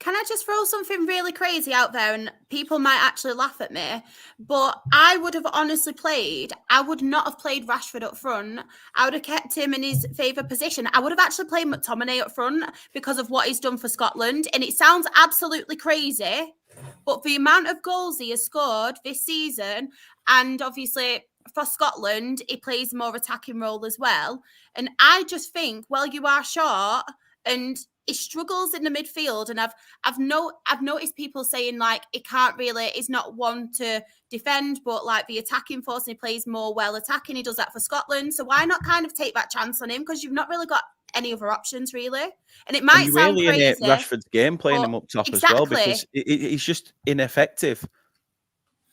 Can I just throw something really crazy out there, and people might actually laugh at me, but I would have honestly I would not have played Rashford up front. I would have kept him in his favourite position. I would have actually played McTominay up front because of what he's done for Scotland. And it sounds absolutely crazy, but the amount of goals he has scored this season, and obviously for Scotland, he plays a more attacking role as well. And I just think, well, you are short, and he struggles in the midfield, and I've noticed people saying like he's not one to defend, but like the attacking force, and he plays more well attacking. He does that for Scotland, so why not kind of take that chance on him? Because you've not really got any other options really, and it might sound crazy. Rashford's game playing him up top as well, because he's just ineffective,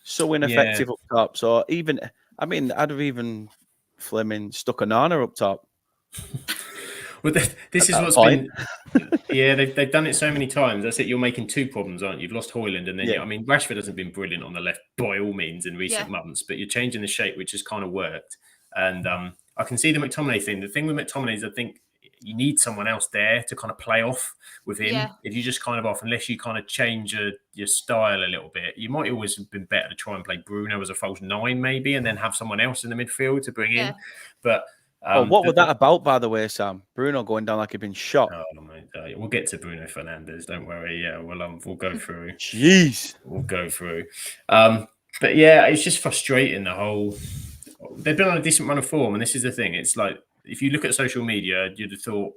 so ineffective up top. So I'd have even Fleming stuck a Nana up top. Well, this is what's been. Yeah, they've done it so many times. That's it. You're making 2 problems, aren't you? You've lost Højlund, and then Rashford hasn't been brilliant on the left by all means in recent months, but you're changing the shape, which has kind of worked. And I can see the McTominay thing. The thing with McTominay is I think you need someone else there to kind of play off with him. Yeah. If you just kind of unless you kind of change your style a little bit, you might always have been better to try and play Bruno as a false 9 maybe, and then have someone else in the midfield to bring in. But what was that about, by the way, Sam? Bruno going down like he'd been shot. Oh, mate, we'll get to Bruno Fernandes. Don't worry. Yeah, we'll go through. Jeez, we'll go through. But yeah, it's just frustrating. They've been on a decent run of form, and this is the thing. It's like if you look at social media, you'd have thought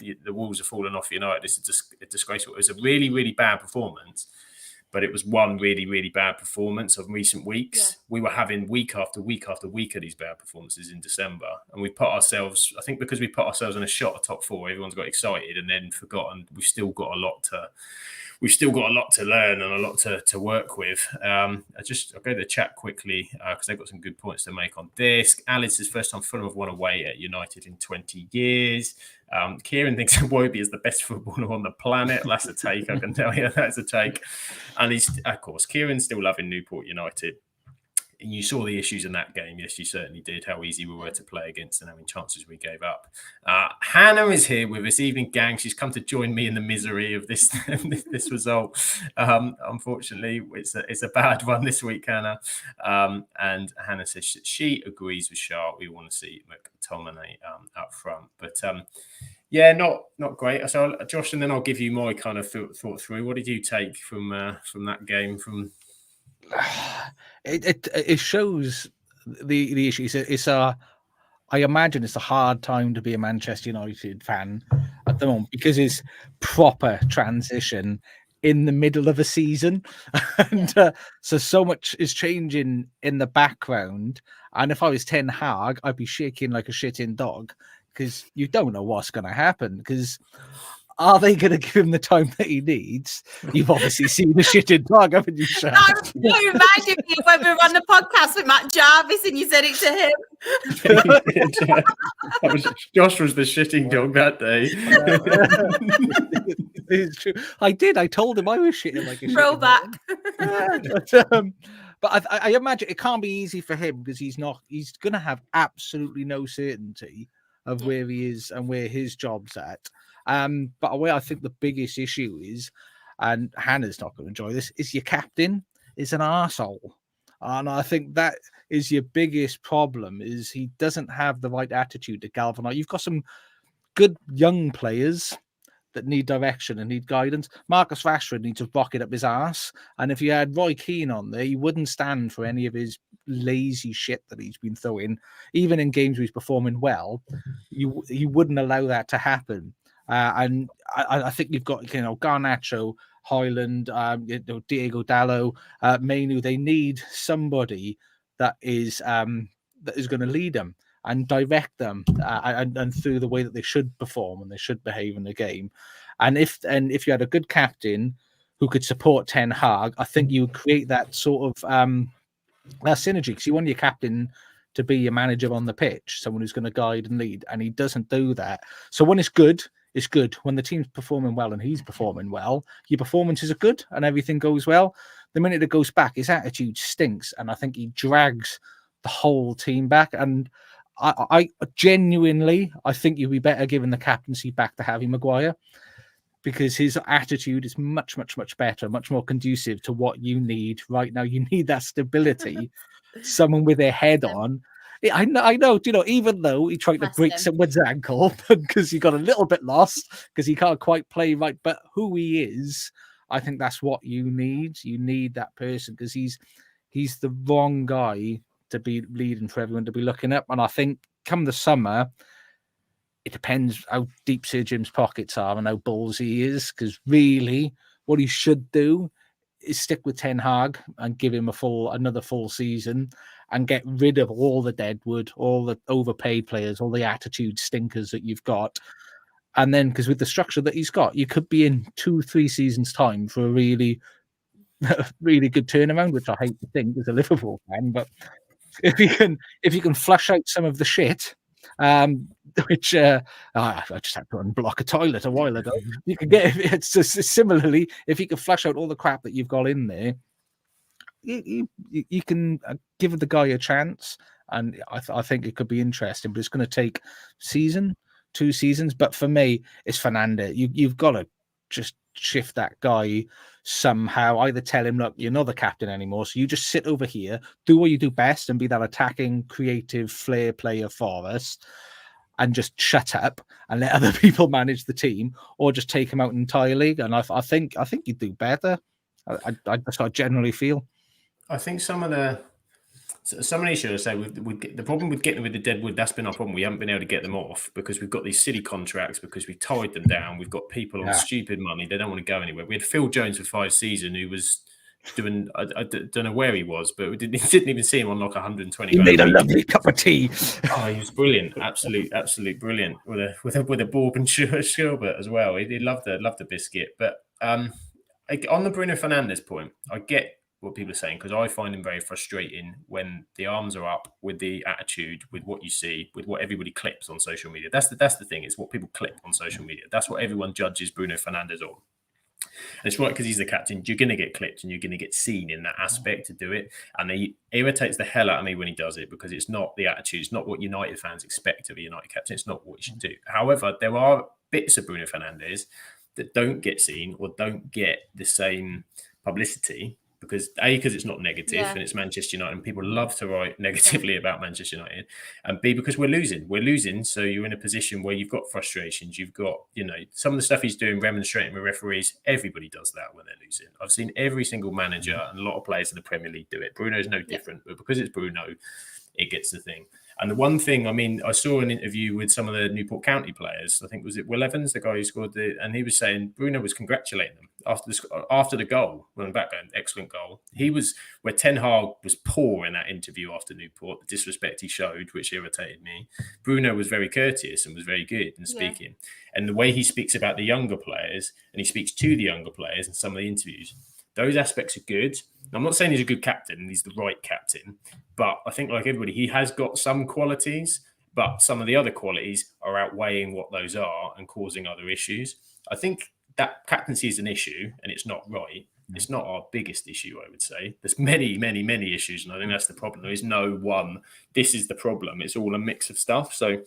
the walls have fallen off United. This is disgraceful. It was a really, really bad performance. But it was one really, really bad performance of recent weeks. Yeah. We were having week after week after week of these bad performances in December. And we put ourselves, I think because we put ourselves in a shot at top 4, everyone's got excited and then forgotten we've still got a lot to learn and a lot to work with. I'll go to the chat quickly because they've got some good points to make on this. Alice is first time Fulham have won away at United in 20 years. Kieran thinks Wobie is the best footballer on the planet. That's a take, I can tell you. That's a take. And of course, Kieran's still loving Newport United. And you saw the issues in that game. Yes, you certainly did. How easy we were to play against and how many chances we gave up. Hannah is here with us. Evening, gang. She's come to join me in the misery of this result. Unfortunately, it's a bad one this week, Hannah. And Hannah says she agrees with Sharp. We want to see McTominay up front. But yeah, not great. So, Josh, and then I'll give you my kind of thought through. What did you take from that game? It shows the issues. I imagine it's a hard time to be a Manchester United fan at the moment because it's proper transition in the middle of a season, and so much is changing in the background. And if I was Ten Hag, I'd be shaking like a shitting dog because you don't know what's going to happen. Because are they going to give him the time that he needs? You've obviously seen the shitting dog, haven't you, Sean? No, you reminded me when we were on the podcast with Matt Jarvis and you said it to him. Josh was the shitting dog that day. It's true. I did. I told him I was shitting like a throwback. But I imagine it can't be easy for him because he's going to have absolutely no certainty of where he is and where his job's at. But where I think the biggest issue is, and Hannah's not going to enjoy this, is your captain is an arsehole. And I think that is your biggest problem, is he doesn't have the right attitude to galvanize. You've got some good young players, that need direction and need guidance. Marcus Rashford needs to rocket up his ass. And if you had Roy Keane on there, he wouldn't stand for any of his lazy shit that he's been throwing. Even in games where he's performing well, you wouldn't allow that to happen. And I think you've got, Garnacho, Højlund, Diego Dallo, Mainu. They need somebody that is going to lead them and direct them and through the way that they should perform and they should behave in the game. And if you had a good captain who could support Ten Hag, I think you would create that sort of synergy, because you want your captain to be your manager on the pitch, someone who's going to guide and lead, and he doesn't do that. So when it's good, it's good. When the team's performing well and he's performing well, your performances are good and everything goes well. The minute it goes back, his attitude stinks, and I think he drags the whole team back. And I genuinely, I think you'd be better giving the captaincy back to Harry Maguire, because his attitude is much, much, much better, much more conducive to what you need right now. You need that stability, someone with their head on. I know, even though he tried to break someone's ankle because he got a little bit lost because he can't quite play right, but who he is, I think that's what you need. You need that person, because he's the wrong guy to be leading for everyone to be looking up. And I think come the summer, it depends how deep Sir Jim's pockets are and how ballsy he is, because really what he should do is stick with Ten Hag and give him another full season and get rid of all the deadwood, all the overpaid players, all the attitude stinkers that you've got. And then, because with the structure that he's got, you could be in 2-3 seasons' time for a really, really good turnaround, which I hate to think as a Liverpool fan. But if you can flush out some of the shit, which I just had to unblock a toilet a while ago. You can get it's just similarly, if you can flush out all the crap that you've got in there, you can give the guy a chance, and I think it could be interesting. But it's going to take 2 seasons. But for me, it's Fernandes. You've got to just shift that guy somehow. Either tell him, look, you're not the captain anymore, so you just sit over here, do what you do best, and be that attacking, creative, flair player for us, and just shut up and let other people manage the team, or just take him out entirely. And I think you'd do better. I generally feel. I think some of the issues, I say, the problem with getting with the deadwood, that's been our problem. We haven't been able to get them off because we've got these silly contracts, because we've tied them down. We've got people on stupid money. They don't want to go anywhere. We had Phil Jones for 5 seasons who was doing, I don't know where he was, but we didn't even see him on like 120. He made a lovely cup of tea. Oh, he was brilliant. Absolute brilliant with a bourbon sherbet as well. He loved the biscuit. But on the Bruno Fernandes point, I get what people are saying, because I find him very frustrating when the arms are up with the attitude, with what you see, with what everybody clips on social media. That's the thing. It's what people clip on social media. That's what everyone judges Bruno Fernandes on. And it's right, because he's the captain. You're going to get clipped and you're going to get seen in that aspect to do it. And he irritates the hell out of me when he does it, because it's not the attitude. It's not what United fans expect of a United captain. It's not what he should do. However, there are bits of Bruno Fernandes that don't get seen or don't get the same publicity, because because it's not negative and it's Manchester United and people love to write negatively about Manchester United, and B, because we're losing. So you're in a position where you've got frustrations. You've got, some of the stuff he's doing, remonstrating with referees. Everybody does that when they're losing. I've seen every single manager and a lot of players in the Premier League do it. Bruno's no different, but because it's Bruno, it gets the thing. And the one thing, I saw an interview with some of the Newport County players. I think, was it Will Evans, the guy who scored and he was saying Bruno was congratulating them after the goal, running back, an excellent goal. He was, where Ten Hag was poor in that interview after Newport, the disrespect he showed, which irritated me. Bruno was very courteous and was very good in speaking. And the way he speaks about the younger players, and he speaks to the younger players in some of the interviews, those aspects are good. I'm not saying he's a good captain, he's the right captain, but I think, like everybody, he has got some qualities, but some of the other qualities are outweighing what those are and causing other issues. I think that captaincy is an issue and it's not right. It's not our biggest issue, I would say. There's many, many, many issues, and I think that's the problem. There is no one, this is the problem. It's all a mix of stuff. So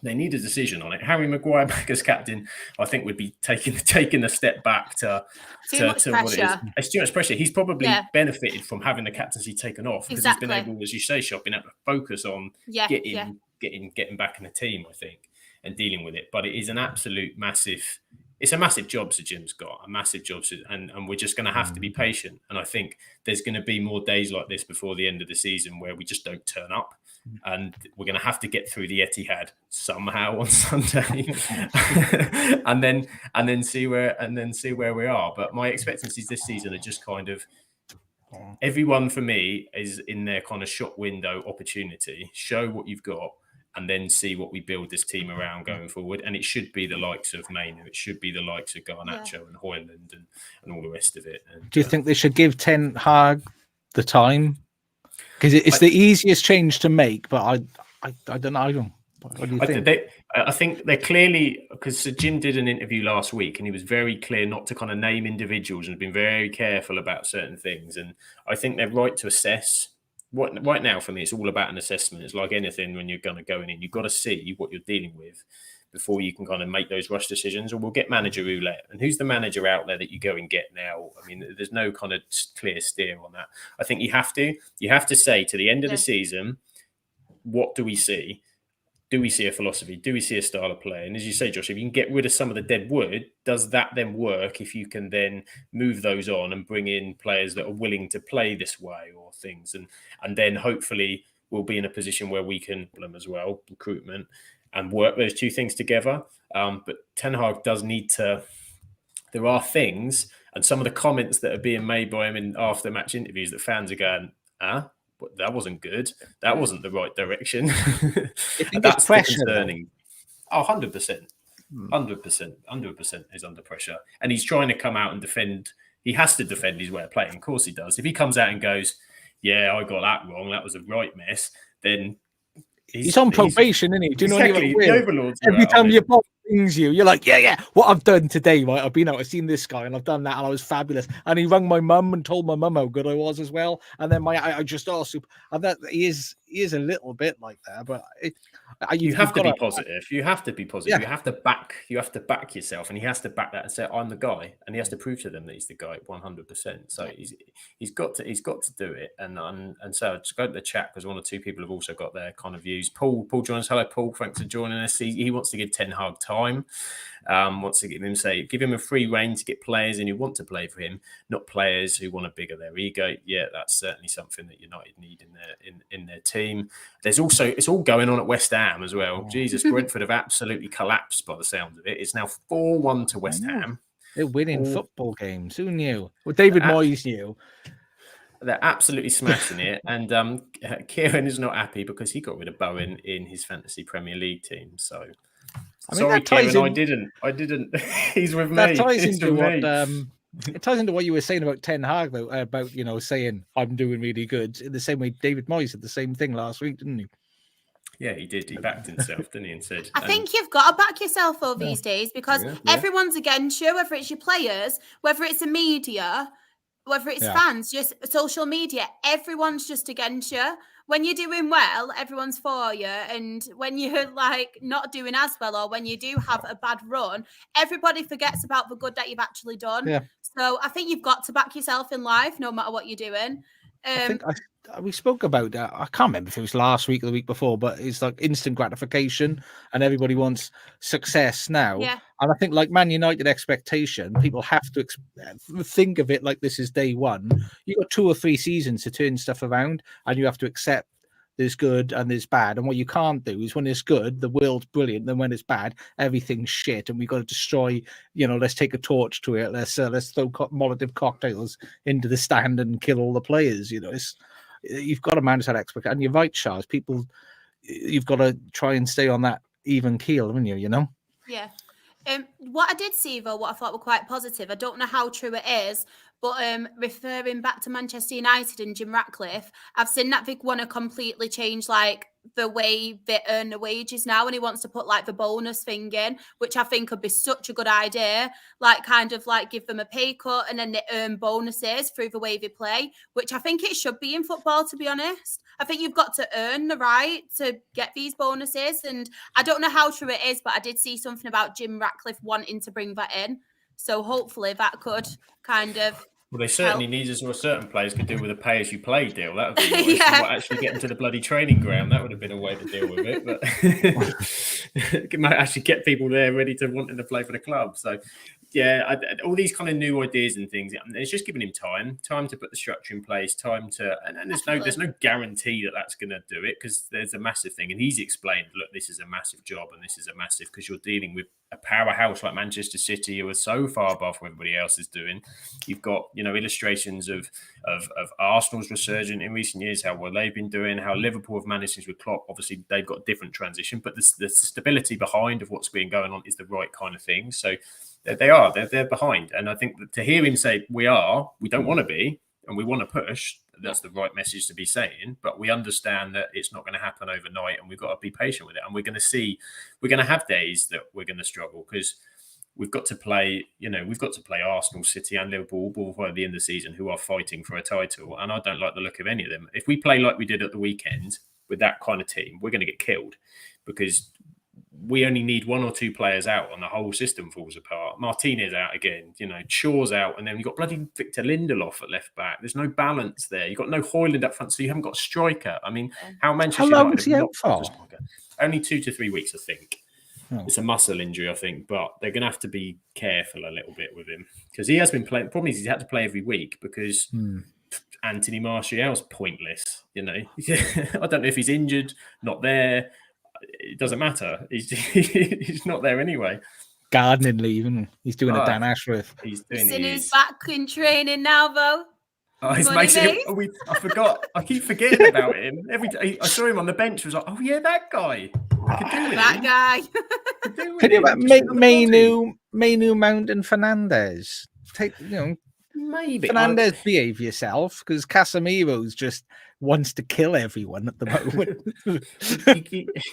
they need a decision on it. Harry Maguire back as captain, I think, would be taking a step back to what it is. It's too much pressure. He's probably benefited from having the captaincy taken off, because he's been able, as you say, Shop, been able to focus on getting back in the team, I think, and dealing with it. But it is an absolute massive it's a massive job Sir Jim's got, a massive job, and we're just going to have to be patient. And I think there's going to be more days like this before the end of the season where we just don't turn up, and we're going to have to get through the Etihad somehow on Sunday, and then see where we are. But my expectancies this season are just kind of, everyone for me is in their kind of shop window opportunity. Show what you've got, and then see what we build this team around going forward. And it should be the likes of Mainu, it should be the likes of Garnacho and Højlund and all the rest of it. And, do you think they should give Ten Hag the time? Because it's the easiest change to make, but I don't know. What do you think? I think they're clearly, because Sir Jim did an interview last week and he was very clear not to kind of name individuals and has been very careful about certain things. And I think they're right to assess. Right now, for me, it's all about an assessment. It's like anything when you're going to go in, you've got to see what you're dealing with before you can kind of make those rush decisions. Or we'll get manager roulette. And who's the manager out there that you go and get now? I mean, there's no kind of clear steer on that. I think you have to say to the end of the season, what do we see? Do we see a philosophy? Do we see a style of play? And as you say, Josh, if you can get rid of some of the dead wood, does that then work if you can then move those on and bring in players that are willing to play this way or things? And then hopefully we'll be in a position where we can them as well, recruitment, and work those two things together. But Ten Hag does need to, there are things, and some of the comments that are being made by him in after match interviews that fans are going, but that wasn't good. That wasn't the right direction. That's concerning. Oh, 100%. 100% is under pressure. And he's trying to come out and defend. He has to defend his way of playing. Of course he does. If he comes out and goes, yeah, I got that wrong, that was a right mess, then he's on probation, isn't he? Do you know exactly, what I mean? Every time your boss rings you, you're like, yeah, what I've done today, right? I've been out, I've seen this guy, and I've done that, and I was fabulous. And he rang my mum and told my mum how good I was as well. And then I just asked, and that he is a little bit like that, but you have to be positive. You have to be positive. Yeah. You have to back yourself, and he has to back that and say, I'm the guy, and he has to prove to them that he's the guy 100%. So he's got to do it. And so just go to the chat, because one or two people have also got their kind of views. Paul joins us. Hello, Paul. Thanks for joining us. He wants to give Ten Hag time. Wants to give him a free rein to get players in who want to play for him, not players who want to bigger their ego. Yeah, that's certainly something that United need in their team. There's also, it's all going on at West Ham as well. Jesus, Brentford have absolutely collapsed by the sound of it. It's now 4-1 to West Ham. They're winning football games. Who knew? Well, David Moyes knew. They're absolutely smashing it. And Kieran is not happy because he got rid of Bowen in his fantasy Premier League team. So sorry, Kieran, I didn't. He's with me. It ties into what you were saying about Ten Hag, though, about saying I'm doing really good. In the same way, David Moyes did the same thing last week, didn't he? Yeah, he did. He backed himself, didn't he? And said, I think you've got to back yourself all these days, because everyone's against you, whether it's your players, whether it's the media, whether it's fans, just social media. Everyone's just against you. When you're doing well, everyone's for you. And when you're like not doing as well, or when you do have a bad run, everybody forgets about the good that you've actually done. Yeah. So I think you've got to back yourself in life, no matter what you're doing. I think we spoke about that. I can't remember if it was last week or the week before, but it's like instant gratification and everybody wants success now. Yeah. And I think like Man United expectation, people have to think of it like this is day one. You've got 2 or 3 seasons to turn stuff around, and you have to accept there's good and there's bad. And what you can't do is when it's good, the world's brilliant. Then when it's bad, everything's shit. And we've got to destroy, let's take a torch to it. Let's throw Molotov cocktails into the stand and kill all the players. You've got to manage that expectation. And you're right, Charles. People, you've got to try and stay on that even keel, haven't you? Yeah. What I did see, though, what I thought were quite positive, I don't know how true it is, but referring back to Manchester United and Jim Ratcliffe, I've seen that they want to completely change the way they earn the wages now, and he wants to put the bonus thing in, which I think could be such a good idea. Give them a pay cut and then they earn bonuses through the way they play, which I think it should be in football, to be honest. I think you've got to earn the right to get these bonuses, and I don't know how true it is, but I did see something about Jim Ratcliffe wanting to bring that in. So hopefully that could kind of Well, they certainly need us, or certain players could do with a pay-as-you-play deal. That would be nice. Yeah. And what, actually get them to the bloody training ground. That would have been a way to deal with it. But it might actually get people there ready to wanting to play for the club. So, yeah, all these kind of new ideas and things. It's just giving him time to put the structure in place, time to, and there's no guarantee that that's going to do it, because there's a massive thing. And he's explained, look, this is a massive job, and this is a massive, because you're dealing with a powerhouse like Manchester City, who are so far above what everybody else is doing. You've got, illustrations of Arsenal's resurgence in recent years, how well they've been doing, how Liverpool have managed things with Klopp. Obviously, they've got a different transition, but the stability behind of what's been going on is the right kind of thing. So they're behind. And I think that to hear him say, we don't want to be, and we want to push, that's the right message to be saying. But we understand that it's not going to happen overnight, and we've got to be patient with it. And we're going to have days that we're going to struggle, because we've got to play Arsenal, City and Liverpool before the end of the season, who are fighting for a title. And I don't like the look of any of them. If we play like we did at the weekend with that kind of team, we're going to get killed, because we only need one or two players out and the whole system falls apart. Martinez out again, Shaw's out, and then you've got bloody Victor Lindelof at left back. There's no balance there. You've got no Højlund up front, so you haven't got a striker. I mean, how Manchester long United is he out for? Only 2 to 3 weeks, I think. Oh. It's a muscle injury, I think, but they're going to have to be careful a little bit with him, because he has been playing. The problem is he's had to play every week because Anthony Martial's pointless. I don't know if he's injured, not there. It doesn't matter. He's not there anyway. Gardening leave, and he's doing a Dan Ashworth. He's doing who's back in training now, though. Oh, his mate. I forgot. I keep forgetting about him. Every day I saw him on the bench. I was like, oh yeah, that guy. That guy. Can you Mainu Mount and Fernandez? Maybe Fernandez, behave yourself, because Casemiro's just wants to kill everyone at the moment.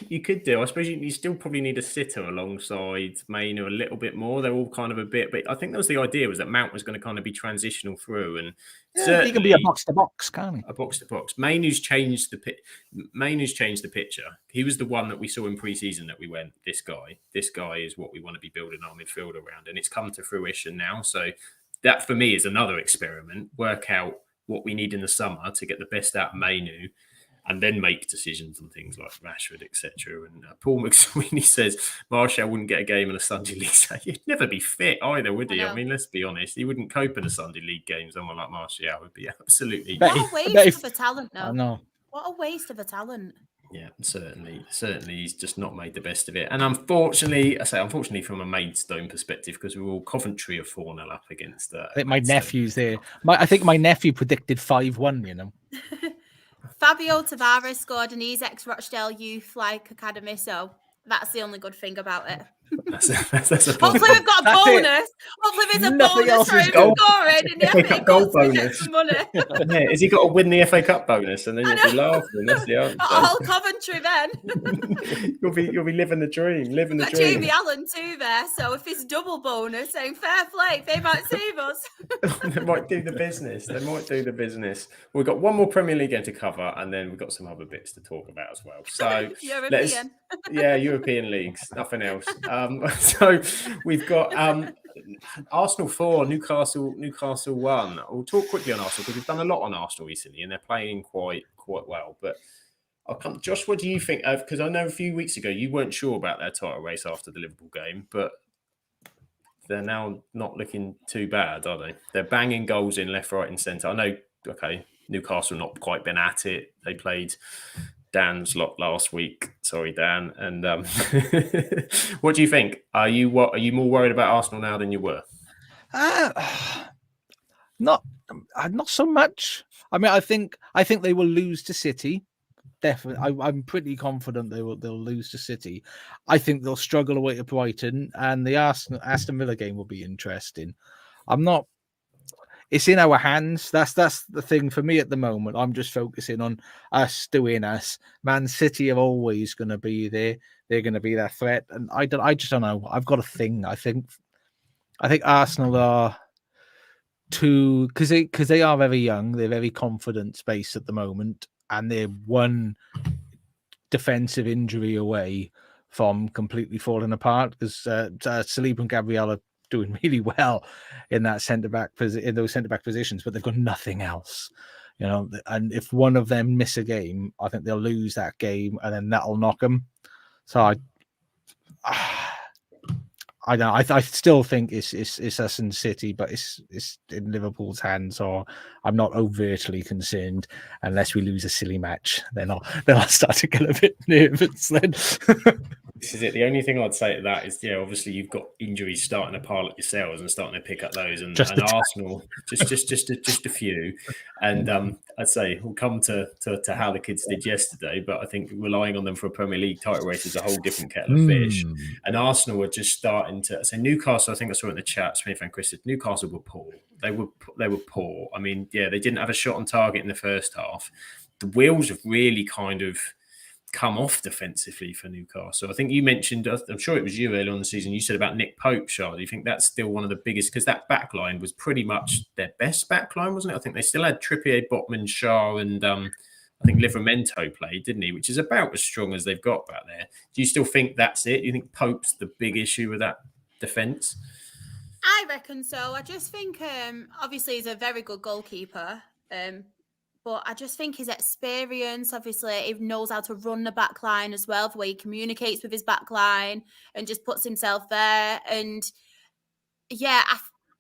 you could do. I suppose you still probably need a sitter alongside Mainu a little bit more. They're all kind of a bit, but I think that was the idea, was that Mount was going to kind of be transitional through, and he can be a box to box, can't he? A box to box. Mainu's changed the picture. He was the one that we saw in pre-season that we went, this guy is what we want to be building our midfield around, and it's come to fruition now. So that for me is another experiment. Work out what we need in the summer to get the best out of Mainu, and then make decisions on things like Rashford, etc. And Paul McSweeney says Martial wouldn't get a game in a Sunday League. So he'd never be fit either, would he? I mean, let's be honest. He wouldn't cope in a Sunday League game. Someone like Martial would be absolutely... What a waste of a talent, though. I know. What a waste of a talent. Yeah, certainly, he's just not made the best of it. And unfortunately from a Maidstone perspective, because we're all Coventry are 4-0 up against... I think my nephew's there. I think my nephew predicted 5-1, Fabio Tavares scored an ex-Rochdale Youth Academy, so that's the only good thing about it. That's a Hopefully we've got a bonus. Hopefully there's a bonus for him scoring in the FA Cup goal bonus. Some money. Yeah, has he got to win the FA Cup bonus, and then you'll be laughing? That's the answer. All Coventry then. you'll be living the dream. Got Jamie Allen too there, so if it's double bonus, saying fair play, they might save us. They might do the business. We've got one more Premier League game to cover, and then we've got some other bits to talk about as well. So European leagues, nothing else. So we've got Arsenal 4, Newcastle 1. We'll talk quickly on Arsenal, because we've done a lot on Arsenal recently, and they're playing quite well. But Josh, what do you think? Because I know a few weeks ago you weren't sure about their title race after the Liverpool game, but they're now not looking too bad, are they? They're banging goals in left, right, and centre. I know. Okay, Newcastle not quite been at it. They played Dan's lot last week. Sorry, Dan. And what do you think? Are you more worried about Arsenal now than you were? Not so much. I mean, I think they will lose to City. Definitely, I'm pretty confident they'll lose to City. I think they'll struggle away to Brighton, and the Aston Villa game will be interesting. It's in our hands. That's the thing for me at the moment. I'm just focusing on us doing us. Man City are always going to be there. They're going to be that threat, and I just don't know. I've got a thing. I think Arsenal are too, because they are very young. They're very confident space at the moment, and they're one defensive injury away from completely falling apart, because Saliba and Gabriel are doing really well in that in those centre back positions, but they've got nothing else. You know, and if one of them miss a game, I think they'll lose that game, and then that'll knock them. So I don't know. I still think it's us in City, but it's in Liverpool's hands. Or I'm not overtly concerned unless we lose a silly match. Then I'll start to get a bit nervous. Then This is it. The only thing I'd say to that is, obviously you've got injuries starting to pile up yourselves and starting to pick up those, and Arsenal just a few. And I'd say we'll come to how the kids did yesterday, but I think relying on them for a Premier League title race is a whole different kettle of fish. And Arsenal were just starting to say Newcastle. I think I saw it in the chat. Smith and Chris said Newcastle were poor. They were poor. I mean, they didn't have a shot on target in the first half. The wheels have really kind of come off defensively for Newcastle. I think you mentioned, I'm sure it was you earlier on the season, you said about Nick Pope, Charlie. You think that's still one of the biggest, because that backline was pretty much their best backline, wasn't it? I think they still had Trippier, Botman, Shaw, and I think Livramento played, didn't he? Which is about as strong as they've got back there. Do you still think that's it? Do you think Pope's the big issue with that defence? I reckon so. I just think, obviously, he's a very good goalkeeper. But I just think his experience, obviously, he knows how to run the back line as well, the way he communicates with his back line and just puts himself there. And yeah,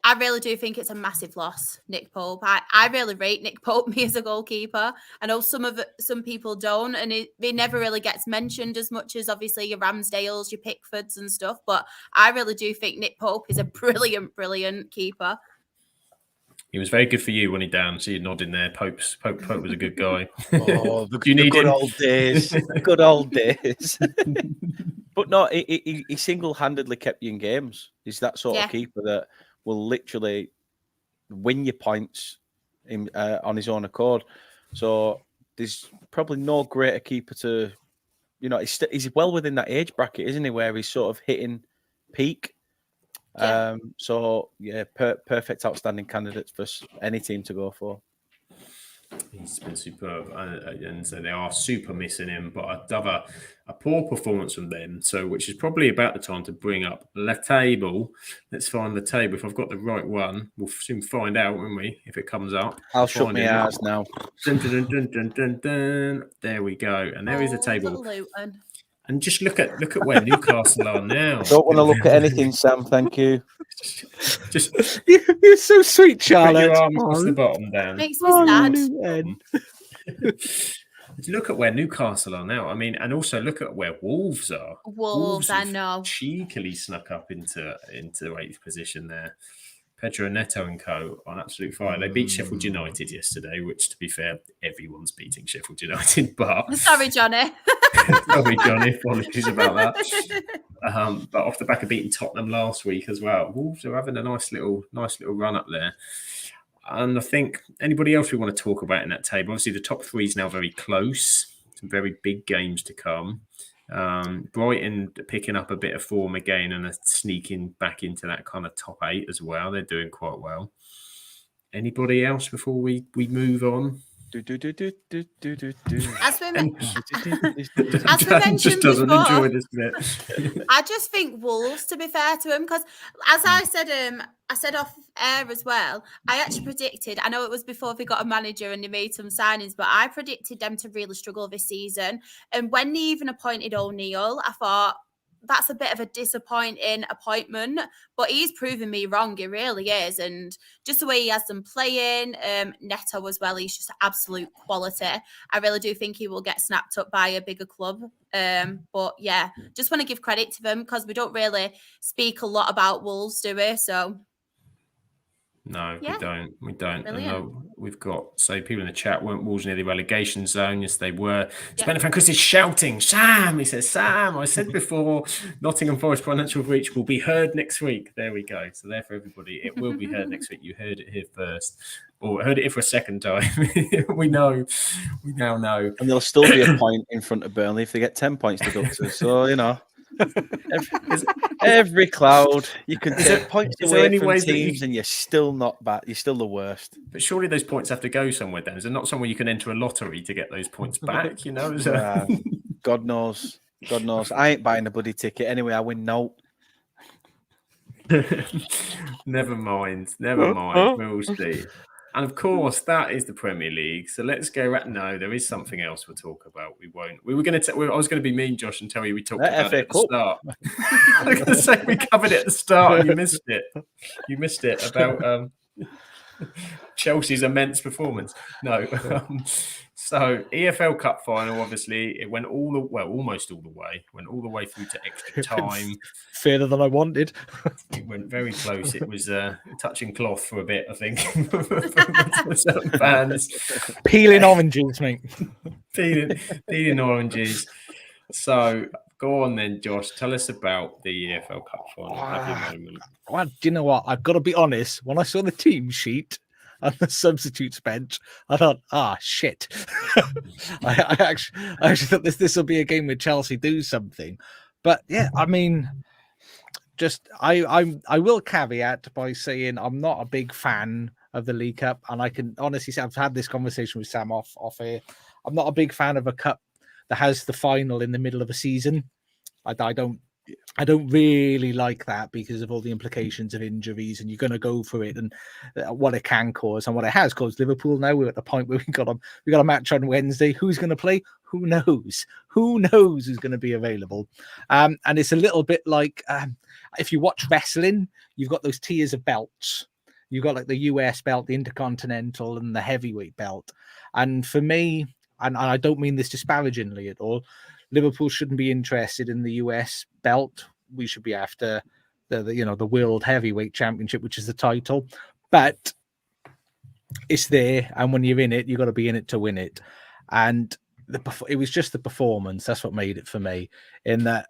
I really do think it's a massive loss, Nick Pope. I really rate Nick Pope, me as a goalkeeper. I know some people don't, and he never really gets mentioned as much as obviously your Ramsdales, your Pickfords and stuff. But I really do think Nick Pope is a brilliant, brilliant keeper. He was very good for you when he down. See you nodding there. Pope was a good guy. Oh, the good old days. Good old days. But no, he single-handedly kept you in games. He's that sort of keeper that will literally win your points on his own accord. So there's probably no greater keeper to, he's well within that age bracket, isn't he, where he's sort of hitting peak. Yeah. Perfect, outstanding candidates for any team to go for. He's been superb, and so they are super missing him. But I'd have a poor performance from them, which is probably about the time to bring up the table. Let's find the table. If I've got the right one, we'll soon find out, won't we? If it comes up, I'll shut my eyes now. Dun, dun, dun, dun, dun, dun. There we go, and there is a table. And just look at where Newcastle are now. Don't want to look at anything, Sam. Thank you. Just you're so sweet, Charlotte. Put your arm across the bottom down. Makes me sad. Look at where Newcastle are now. I mean, and also look at where Wolves are. Wolves, I know. Cheekily snuck up into 8th position there. Pedro Neto and co. on absolute fire. They beat Sheffield United yesterday, which, to be fair, everyone's beating Sheffield United. But sorry, Johnny. Sorry, Johnny. Apologies about that. But off the back of beating Tottenham last week as well, Wolves are having a nice little run up there. And I think anybody else we want to talk about in that table? Obviously, the top 3 is now very close. Some very big games to come. Brighton picking up a bit of form again and are sneaking back into that kind of top 8 as well. They're doing quite well. Anybody else before we move on? As we Dan just doesn't before, enjoy this bit. I just think Wolves, to be fair to him, because as I said off air as well, I actually predicted, I know it was before they got a manager and they made some signings, but I predicted them to really struggle this season. And when they even appointed O'Neill, I thought, that's a bit of a disappointing appointment, but he's proven me wrong. He really is. And just the way he has them playing, Neto as well, he's just absolute quality. I really do think he will get snapped up by a bigger club. But yeah, just want to give credit to them because we don't really speak a lot about Wolves, do we? So no, we don't. And we've got people in the chat, weren't Wolves near the relegation zone? Yes, they were. Spencer Van Chris is shouting, Sam. He says, Sam, I said before, Nottingham Forest financial breach will be heard next week. There we go. So there for everybody, it will be heard next week. You heard it here first, or heard it here for a second time. We now know. And there'll still be a point in front of Burnley if they get 10 points deducted. So, every cloud you can take points away from teams and you're still not bad. You're still the worst. But surely those points have to go somewhere then. Is there not somewhere you can enter a lottery to get those points back? God knows. I ain't buying a bloody ticket anyway. I win no. Never mind. We'll see. And of course, that is the Premier League. So let's go. No, there is something else we'll talk about. We won't. We were going to. I was going to be mean, Josh, and tell you we talked about FA it at the Cup. start. I was going to say we covered it at the start, and you missed it. You missed it about Chelsea's immense performance. No. So EFL Cup Final, obviously, it went almost all the way. Went all the way through to extra time. Further than I wanted. It went very close. It was touching cloth for a bit, I think, for certain fans. Peeling oranges, mate. Peeling oranges. So go on then, Josh. Tell us about the EFL Cup Final. Have your moment. Well, do you know what? I've got to be honest. When I saw the team sheet and the substitutes bench, I thought, shit. I actually thought this will be a game where Chelsea do something. But yeah, I mean, just I will caveat by saying I'm not a big fan of the League Cup, and I can honestly say I've had this conversation with Sam off here. I'm not a big fan of a cup that has the final in the middle of a season. I don't really like that because of all the implications of injuries, and you're going to go for it and what it can cause and what it has caused. Liverpool now we're at the point where we got a match on Wednesday. Who's going to play? Who knows? Who knows who's going to be available? And it's a little bit like if you watch wrestling, you've got those tiers of belts. You've got like the US belt, the Intercontinental, and the heavyweight belt. And for me, and I don't mean this disparagingly at all, Liverpool shouldn't be interested in the US belt. We should be after the World Heavyweight Championship, which is the title. But it's there, and when you're in it, you've got to be in it to win it. And it was just the performance that's what made it for me. In that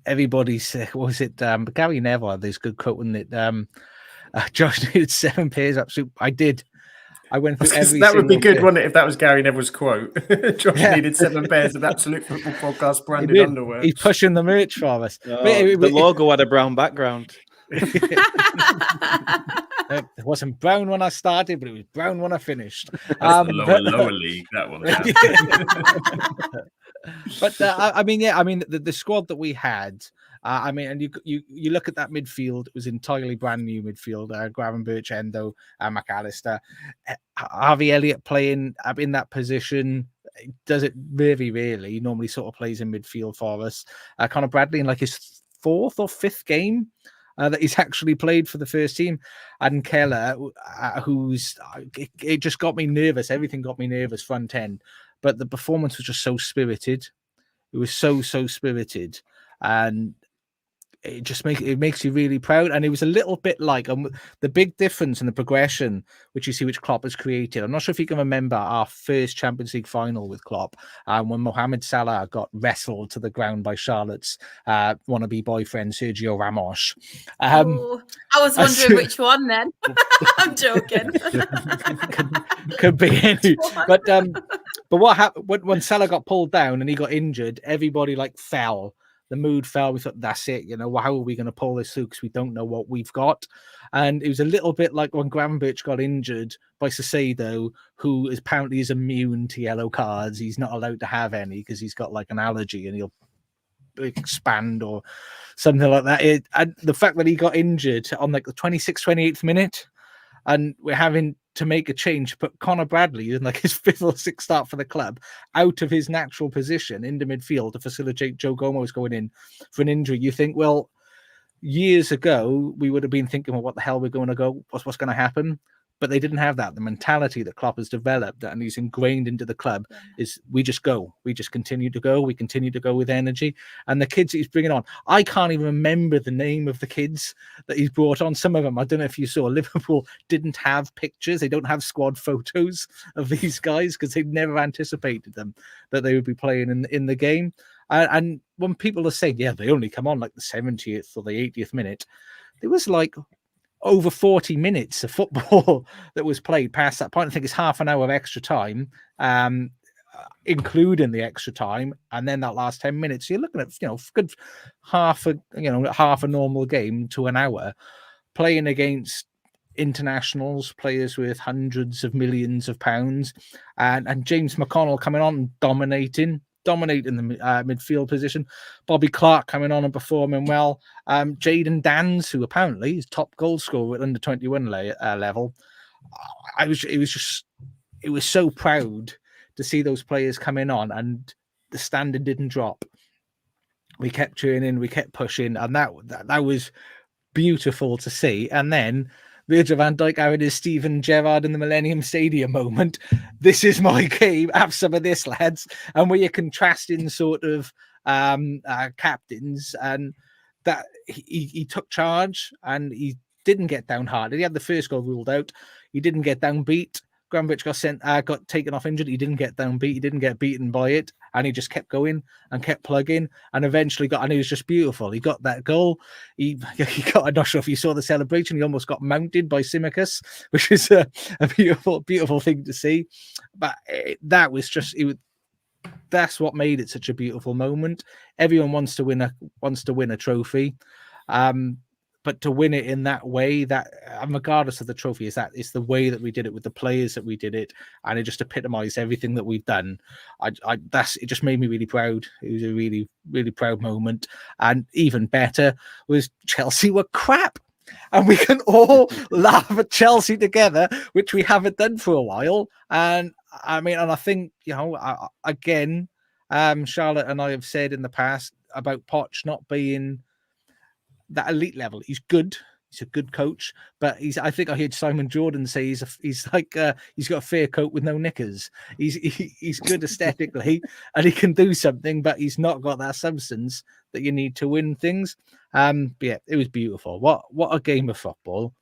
everybody said, what was it? Gary Neville had this good quote, wasn't it? Josh needed 7 pairs of absolute. I did. I went through every. That would be good, wouldn't it, if that was Gary Neville's quote? Josh needed 7 pairs of Absolute Football Podcast branded underwear. He's pushing the merch for us. The logo had a brown background. It wasn't brown when I started, but it was brown when I finished. That's the lower league, that one. But I mean, the squad that we had. And you look at that midfield; it was entirely brand new midfield. Gravenberch, Endo, McAllister, Harvey Elliott playing in that position. Does it very rarely. He normally sort of plays in midfield for us. Conor Bradley in like his 4th or 5th game that he's actually played for the first team, and Keller, it just got me nervous. Everything got me nervous front end, but the performance was just so spirited. It was so spirited, and it just makes you really proud. And it was a little bit like the big difference in the progression, which you see, which Klopp has created. I'm not sure if you can remember our first Champions League final with Klopp, when Mohamed Salah got wrestled to the ground by Charlotte's wannabe boyfriend Sergio Ramos. I was wondering which one then. I'm joking. could be any. But what happened when Salah got pulled down and he got injured? Everybody fell. The mood fell. We thought, that's it. How are we going to pull this through? Because we don't know what we've got. And it was a little bit like when Gravenberch got injured by Saicedo, who apparently is immune to yellow cards. He's not allowed to have any because he's got an allergy and he'll expand or something like that. And the fact that he got injured on the 26th, 28th minute, and we're having to make a change, but Conor Bradley in his 5th or 6th start for the club, out of his natural position into midfield to facilitate Joe Gomez going in for an injury. You think, well, years ago we would have been thinking, well, what the hell we're going to go? What's going to happen? But they didn't have that. The mentality that Klopp has developed and he's ingrained into the club is we just go. We just continue to go. We continue to go with energy. And the kids that he's bringing on, I can't even remember the name of the kids that he's brought on. Some of them, I don't know if you saw, Liverpool didn't have pictures. They don't have squad photos of these guys because they never anticipated them that they would be playing in the game. And when people are saying, yeah, they only come on the 70th or the 80th minute, there was over 40 minutes of football that was played past that point. I think it's half an hour of extra time, including the extra time, and then that last 10 minutes. You're looking at good half a normal game to an hour, playing against internationals, players with hundreds of millions of pounds, and James McConnell coming on and dominating dominating the midfield position. Bobby Clark coming on and performing well. Jaden Dans, who apparently is top goal scorer at under 21 level. It was so proud to see those players coming on, and the standard didn't drop. We kept training, we kept pushing, and that was beautiful to see. And then Virgil van Dijk having his Steven Gerrard in the Millennium Stadium moment. This is my game. Have some of this, lads. And where you're contrasting sort of captains, and that he took charge and he didn't get down hard. He had the first goal ruled out. He didn't get down beat. Gramovich got taken off injured. He didn't get down beat. He didn't get beaten by it. And he just kept going and kept plugging and eventually and it was just beautiful. He got that goal. He got, I'm not sure if you saw the celebration. He almost got mounted by Simicus, which is a beautiful, beautiful thing to see. But that was just, that's what made it such a beautiful moment. Everyone wants to win a trophy. But to win it in that way, that regardless of the trophy, it's the way that we did it with the players that we did it, and it just epitomized everything that we've done. It just made me really proud. It was a really, really proud moment. And even better was Chelsea were crap, and we can all laugh at Chelsea together, which we haven't done for a while. And I mean, and I think again, Charlotte and I have said in the past about Poch not being that elite level. He's good. He's a good coach, but I think I heard Simon Jordan say he's like he's got a fair coat with no knickers. He's good aesthetically and he can do something, but he's not got that substance that you need to win things. But yeah, it was beautiful. What a game of football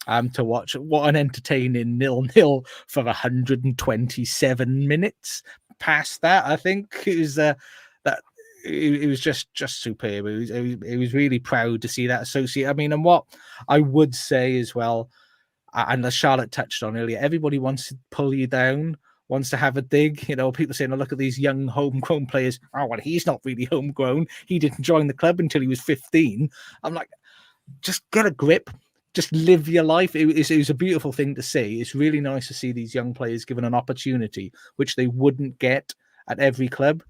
to watch. What an entertaining 0-0 for 127 minutes. Past that, I think it was it was just superb. It was really proud to see that associate. I mean, and what I would say as well, and as Charlotte touched on earlier, everybody wants to pull you down, wants to have a dig. You know, people saying, "Oh, look at these young homegrown players." Oh, well, he's not really homegrown. He didn't join the club until he was 15. I'm like, just get a grip. Just live your life. It was a beautiful thing to see. It's really nice to see these young players given an opportunity, which they wouldn't get at every club.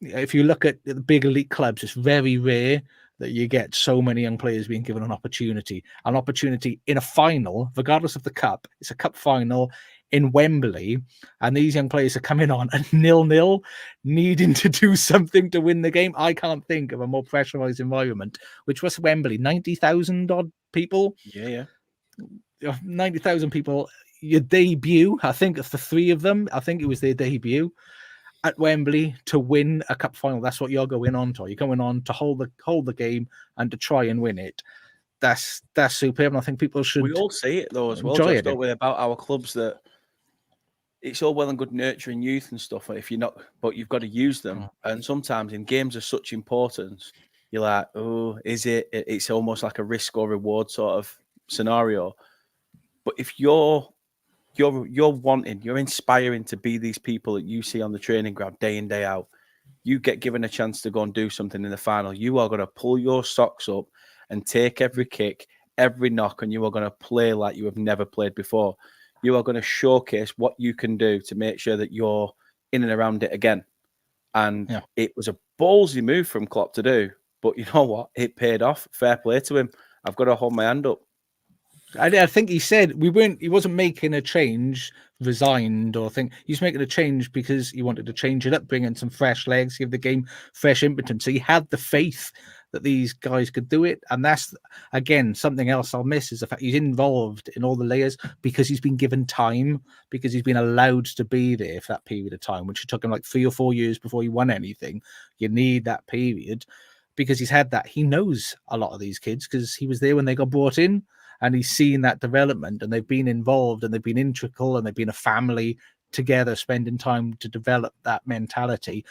If you look at the big elite clubs, it's very rare that you get so many young players being given an opportunity in a final, regardless of the cup. It's a cup final in Wembley, and these young players are coming on at 0-0, needing to do something to win the game. I can't think of a more pressurized environment, which was Wembley, 90,000 odd people. Yeah. 90,000 people. Your debut, I think, for three of them, I think it was their debut at Wembley to win a cup final. That's what you're going on to. You're going on to hold the game and to try and win it. That's superb. And I think people should. We all see it though as well. Just don't we, about our clubs, that it's all well and good nurturing youth and stuff. If you're not, but you've got to use them. And sometimes in games of such importance, you're like, oh, is it? It's almost like a risk or reward sort of scenario. But if you're inspiring to be these people that you see on the training ground day in, day out. You get given a chance to go and do something in the final. You are going to pull your socks up and take every kick, every knock, and you are going to play like you have never played before. You are going to showcase what you can do to make sure that you're in and around it again. And It was a ballsy move from Klopp to do. But you know what? It paid off. Fair play to him. I've got to hold my hand up. I think he said he wasn't making a change, resigned or think he's making a change because he wanted to change it up, bring in some fresh legs, give the game fresh impetus. So he had the faith that these guys could do it. And that's, again, something else I'll miss is the fact he's involved in all the layers because he's been given time, because he's been allowed to be there for that period of time, which took him like 3 or 4 years before he won anything. You need that period because he's had that. He knows a lot of these kids because he was there when they got brought in. And he's seen that development, and they've been involved, and they've been integral, and they've been a family together, spending time to develop that mentality.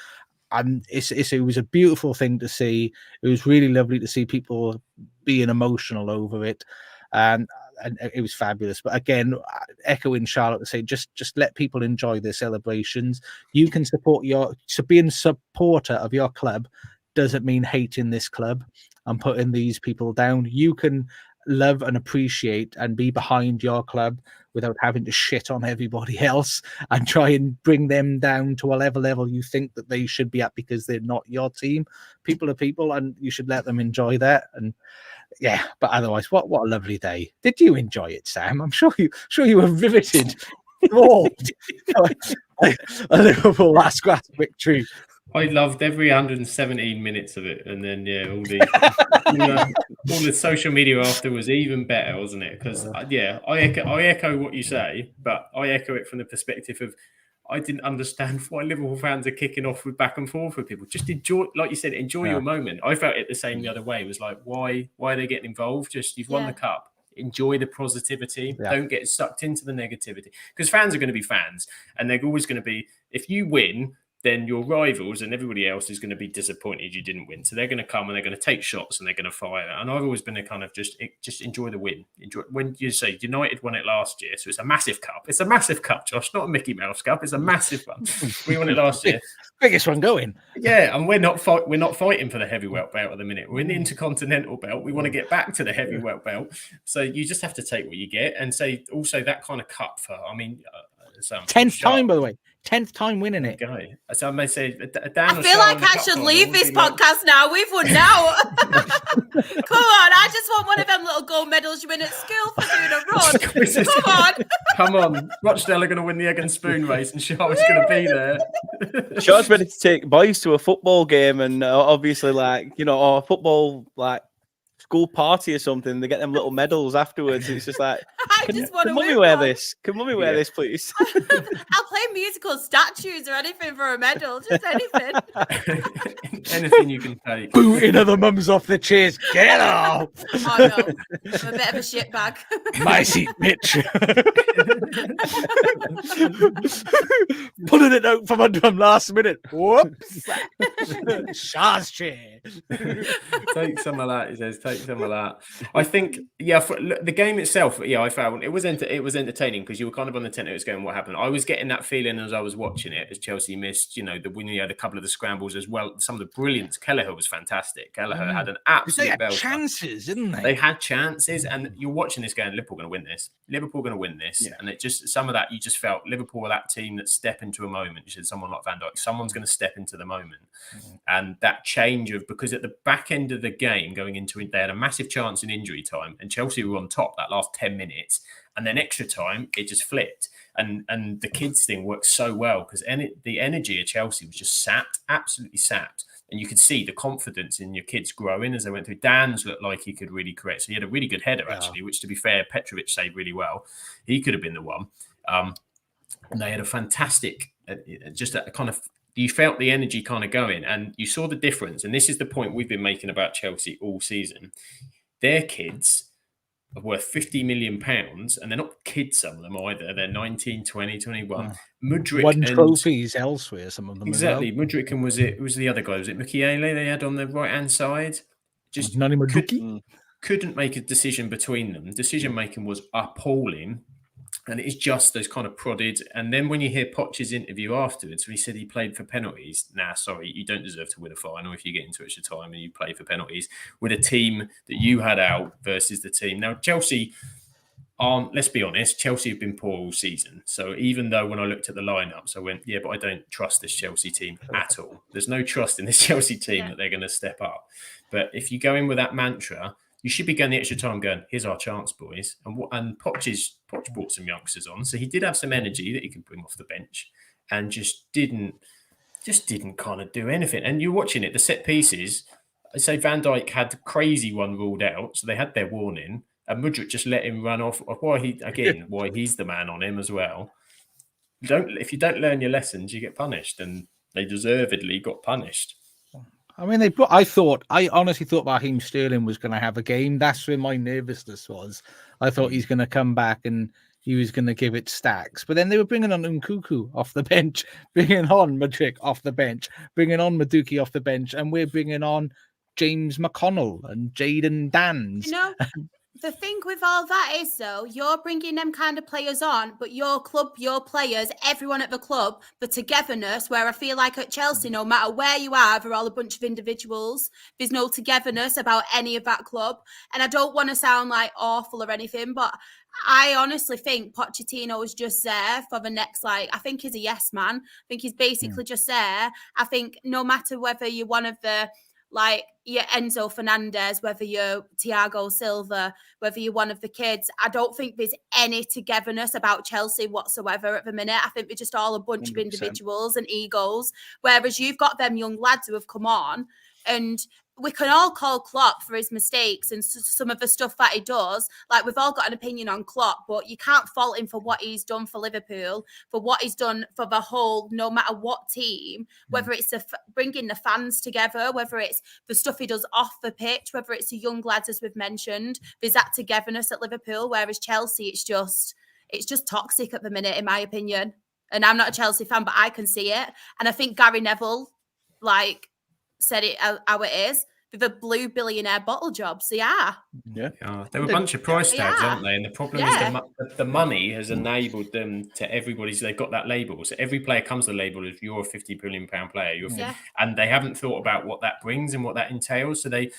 And it was a beautiful thing to see. It was really lovely to see people being emotional over it, and it was fabulous. But again, echoing Charlotte to say, just let people enjoy their celebrations. You can support being a supporter of your club doesn't mean hating this club and putting these people down. You can love and appreciate and be behind your club without having to shit on everybody else and try and bring them down to a level you think that they should be at because they're not your team. People are people, and you should let them enjoy that. And yeah, but otherwise, what a lovely day. Did you enjoy it, Sam? I'm sure you were riveted. A Liverpool last grasp victory. I loved every 117 minutes of it, and then all the social media after was even better, wasn't it? Because I echo what you say, but I echo it from the perspective of I didn't understand why Liverpool fans are kicking off with back and forth with people. Just enjoy, like you said, enjoy your moment. I felt it the same the other way. It was like, why are they getting involved? Just you've won the cup. Enjoy the positivity. Yeah. Don't get sucked into the negativity, because fans are going to be fans, and they're always going to be. If you win, then your rivals and everybody else is going to be disappointed you didn't win. So they're going to come and they're going to take shots and they're going to fire. And I've always been a kind of just enjoy the win. Enjoy when you say United won it last year, so it's a massive cup. It's a massive cup, Josh, not a Mickey Mouse Cup. It's a massive one. We won it last year. Biggest one going. Yeah, and we're not fighting for the heavyweight belt at the minute. We're in the Intercontinental belt. We want to get back to the heavyweight belt. So you just have to take what you get, and say also that kind of cup for. I mean, 10th time, by the way. 10th time winning it. Okay. So I may say, I feel like I should leave this podcast now. We've won now. Come on. I just want one of them little gold medals you win at school for doing a run. Come on. Come on. Rochdale are going to win the egg and spoon race, and Charlotte's going to be there. Charlotte's ready to take boys to a football game, and obviously, or a football, school party or something. They get them little medals afterwards. It's just like, can mummy wear this? Can mummy wear this, please? I'll play musical statues or anything for a medal. Just anything. Anything you can take. Booting other mums off the chairs. Get off! Oh no, I'm a bit of a shit bag. My seat, bitch. Pulling it out from under him last minute. Whoops. Shah's chair. Take some of that, he says. Take some of that. I think, the game itself, I found it was entertaining, because you were kind of on the tent. It was going, what happened? I was getting that feeling as I was watching it, as Chelsea missed, the win. You had a couple of the scrambles as well. Some of the brilliance. Kelleher was fantastic. Kelleher had an absolute belt. Chances, didn't they? They had chances, and you're watching this going, Liverpool going to win this. Liverpool going to win this, and it just some of that you just felt Liverpool were that team that step into a moment. You said someone like Van Dijk, someone's going to step into the moment, and that change of, because at the back end of the game going into it, they had a massive chance in injury time, and Chelsea were on top that last 10 minutes, and then extra time it just flipped, and the kids thing worked so well, because the energy of Chelsea was just sapped, absolutely sapped. And you could see the confidence in your kids growing as they went through. Dan's looked like he could really create. So he had a really good header, actually, which, to be fair, Petrovic saved really well. He could have been the one. And they had a fantastic, you felt the energy kind of going, and you saw the difference. And this is the point we've been making about Chelsea all season. Their kids are worth £50 million, and they're not kids, some of them either. They're 19, 20, 21. Mudryk won trophies elsewhere, some of them. Exactly. Mudryk, and was the other guy? Was it Mukiele they had on the right-hand side? Just couldn't make a decision between them. Decision making was appalling. And it's just those kind of prodded. And then when you hear Poch's interview afterwards, he said he played for penalties. Nah, sorry, you don't deserve to win a final if you get into extra time and you play for penalties with a team that you had out versus the team. Now, Chelsea let's be honest, Chelsea have been poor all season. So even though when I looked at the lineups, I went, but I don't trust this Chelsea team at all. There's no trust in this Chelsea team that they're going to step up. But if you go in with that mantra, you should be going the extra time going, here's our chance, boys. And Poch brought some youngsters on. So he did have some energy that he could bring off the bench, and just didn't kind of do anything. And you're watching it, the set pieces, I say Van Dijk had the crazy one ruled out. So they had their warning, and Mudryk just let him run off. Why he's the man on him as well. If you don't learn your lessons, you get punished, and they deservedly got punished. I mean, I honestly thought Raheem Sterling was going to have a game. That's where my nervousness was. I thought he's going to come back and he was going to give it stacks. But then they were bringing on Nkunku off the bench, bringing on Mudryk off the bench, bringing on Madueke off the bench, and we're bringing on James McConnell and Jayden Dans. The thing with all that is, though, you're bringing them kind of players on, but your club, your players, everyone at the club, the togetherness, where I feel like at Chelsea, no matter where you are, they're all a bunch of individuals. There's no togetherness about any of that club. And I don't want to sound like awful or anything, but I honestly think Pochettino is just there for the next, I think he's a yes man. I think he's basically just there. I think no matter whether you're one of the, you're Enzo Fernandez, whether you're Thiago Silva, whether you're one of the kids, I don't think there's any togetherness about Chelsea whatsoever at the minute. I think we're just all a bunch 100%. of individuals and egos, whereas you've got them young lads who have come on, and we can all call Klopp for his mistakes and some of the stuff that he does. We've all got an opinion on Klopp, but you can't fault him for what he's done for Liverpool, for what he's done for the whole, no matter what team, whether it's bringing the fans together, whether it's the stuff he does off the pitch, whether it's the young lads, as we've mentioned. There's that togetherness at Liverpool, whereas Chelsea, it's just toxic at the minute, in my opinion. And I'm not a Chelsea fan, but I can see it. And I think Gary Neville, said it how it is, with the blue billionaire bottle jobs. They're a bunch of price tags, aren't they? And the problem is the money has enabled them to everybody. So they've got that label. So every player comes to the label as you're a £50 billion player. And they haven't thought about what that brings and what that entails. So they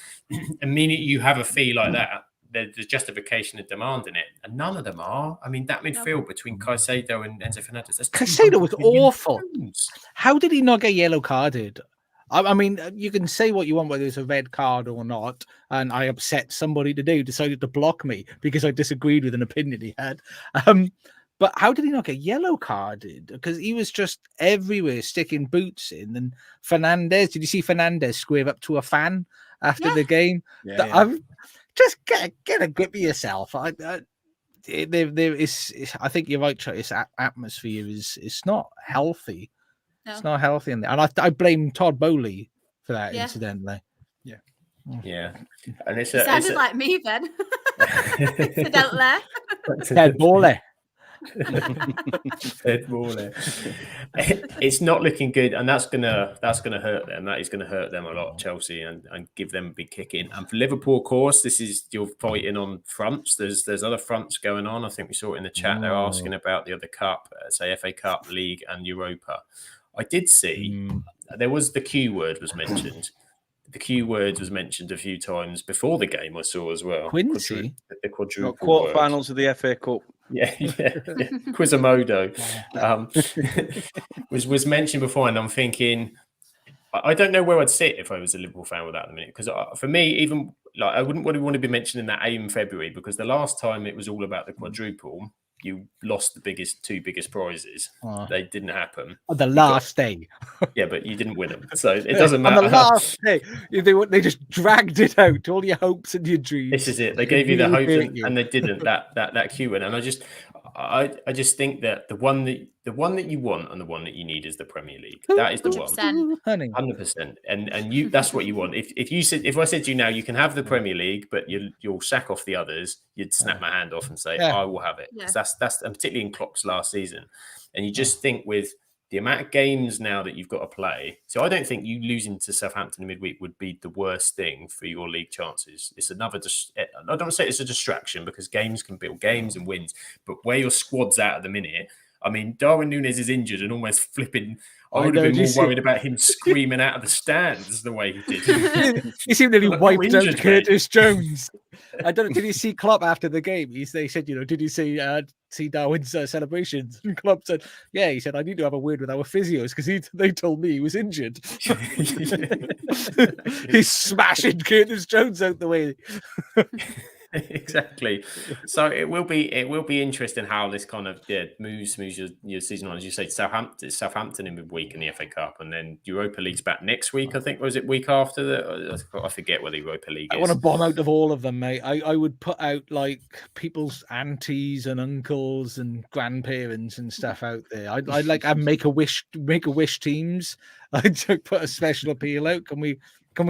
immediately, you have a fee like that, there's justification of demanding it, and none of them are. I mean, that midfield between Caicedo and Enzo Fernandez. Caicedo was awful. How did he not get yellow carded? I mean, you can say what you want, whether it's a red card or not, and I upset somebody today who decided to block me because I disagreed with an opinion he had. But how did he not get yellow carded? Because he was just everywhere sticking boots in. And Fernandez, did you see Fernandez square up to a fan after the game? Just get a grip of yourself. I think you're right, this atmosphere is not healthy. No. It's not healthy in there. And I blame Todd Bowley for that, incidentally. Yeah. And it sounded like me then. Incidentally. Ted Bowley. It's not looking good, and that's gonna hurt them. That is gonna hurt them a lot, Chelsea, and give them a big kick in. And for Liverpool, of course, you're fighting on fronts. There's other fronts going on. I think we saw it in the chat. They're asking about the other cup, say FA Cup, League, and Europa. I did see there was the Q word was mentioned. The Q word was mentioned a few times before the game. I saw as well. Quincy, the quadruple quarterfinals of the FA Cup. Yeah. Quizimodo was mentioned before, and I'm thinking, I don't know where I'd sit if I was a Liverpool fan with that at the minute. Because for me, even I wouldn't want to be mentioning that in February, because the last time it was all about the quadruple, you lost the two biggest prizes. They didn't happen. On the last day. Yeah, but you didn't win them. So it doesn't matter. On the last day. They just dragged it out. All your hopes and your dreams. This is it. They gave you the hope and they didn't. That Q win. And I just think that the one that you want and the one that you need is the Premier League. That is the 100%. 100%. And you that's what you want. If I said to you now, you can have the Premier League, but you'll sack off the others, you'd snap my hand off and say, I will have it. Yeah. That's and particularly in Klopp's last season. And you just think with the amount of games now that you've got to play. So I don't think you losing to Southampton in midweek would be the worst thing for your league chances. It's another, I don't want to say it's a distraction, because games can build games and wins, but where your squad's at the minute, I mean, Darwin Núñez is injured and almost flipping. I would have been more worried about him screaming out of the stands the way he did. He seemed to be wiped out Curtis Jones. I don't know. Did you see Klopp after the game? They said, did you see Darwin's celebrations? And Klopp said, yeah. He said, I need to have a word with our physios because they told me he was injured. He's smashing Curtis Jones out the way. Exactly. So it will be interesting how this kind of moves your season on. As you say, Southampton in midweek in the FA Cup, and then Europa League's back next week. I think, was it week after I forget where the Europa League is. I want to bomb out of all of them, mate. I would put out like people's aunties and uncles and grandparents and stuff out there. I'd like have make a wish teams. I'd put a special appeal out. Can we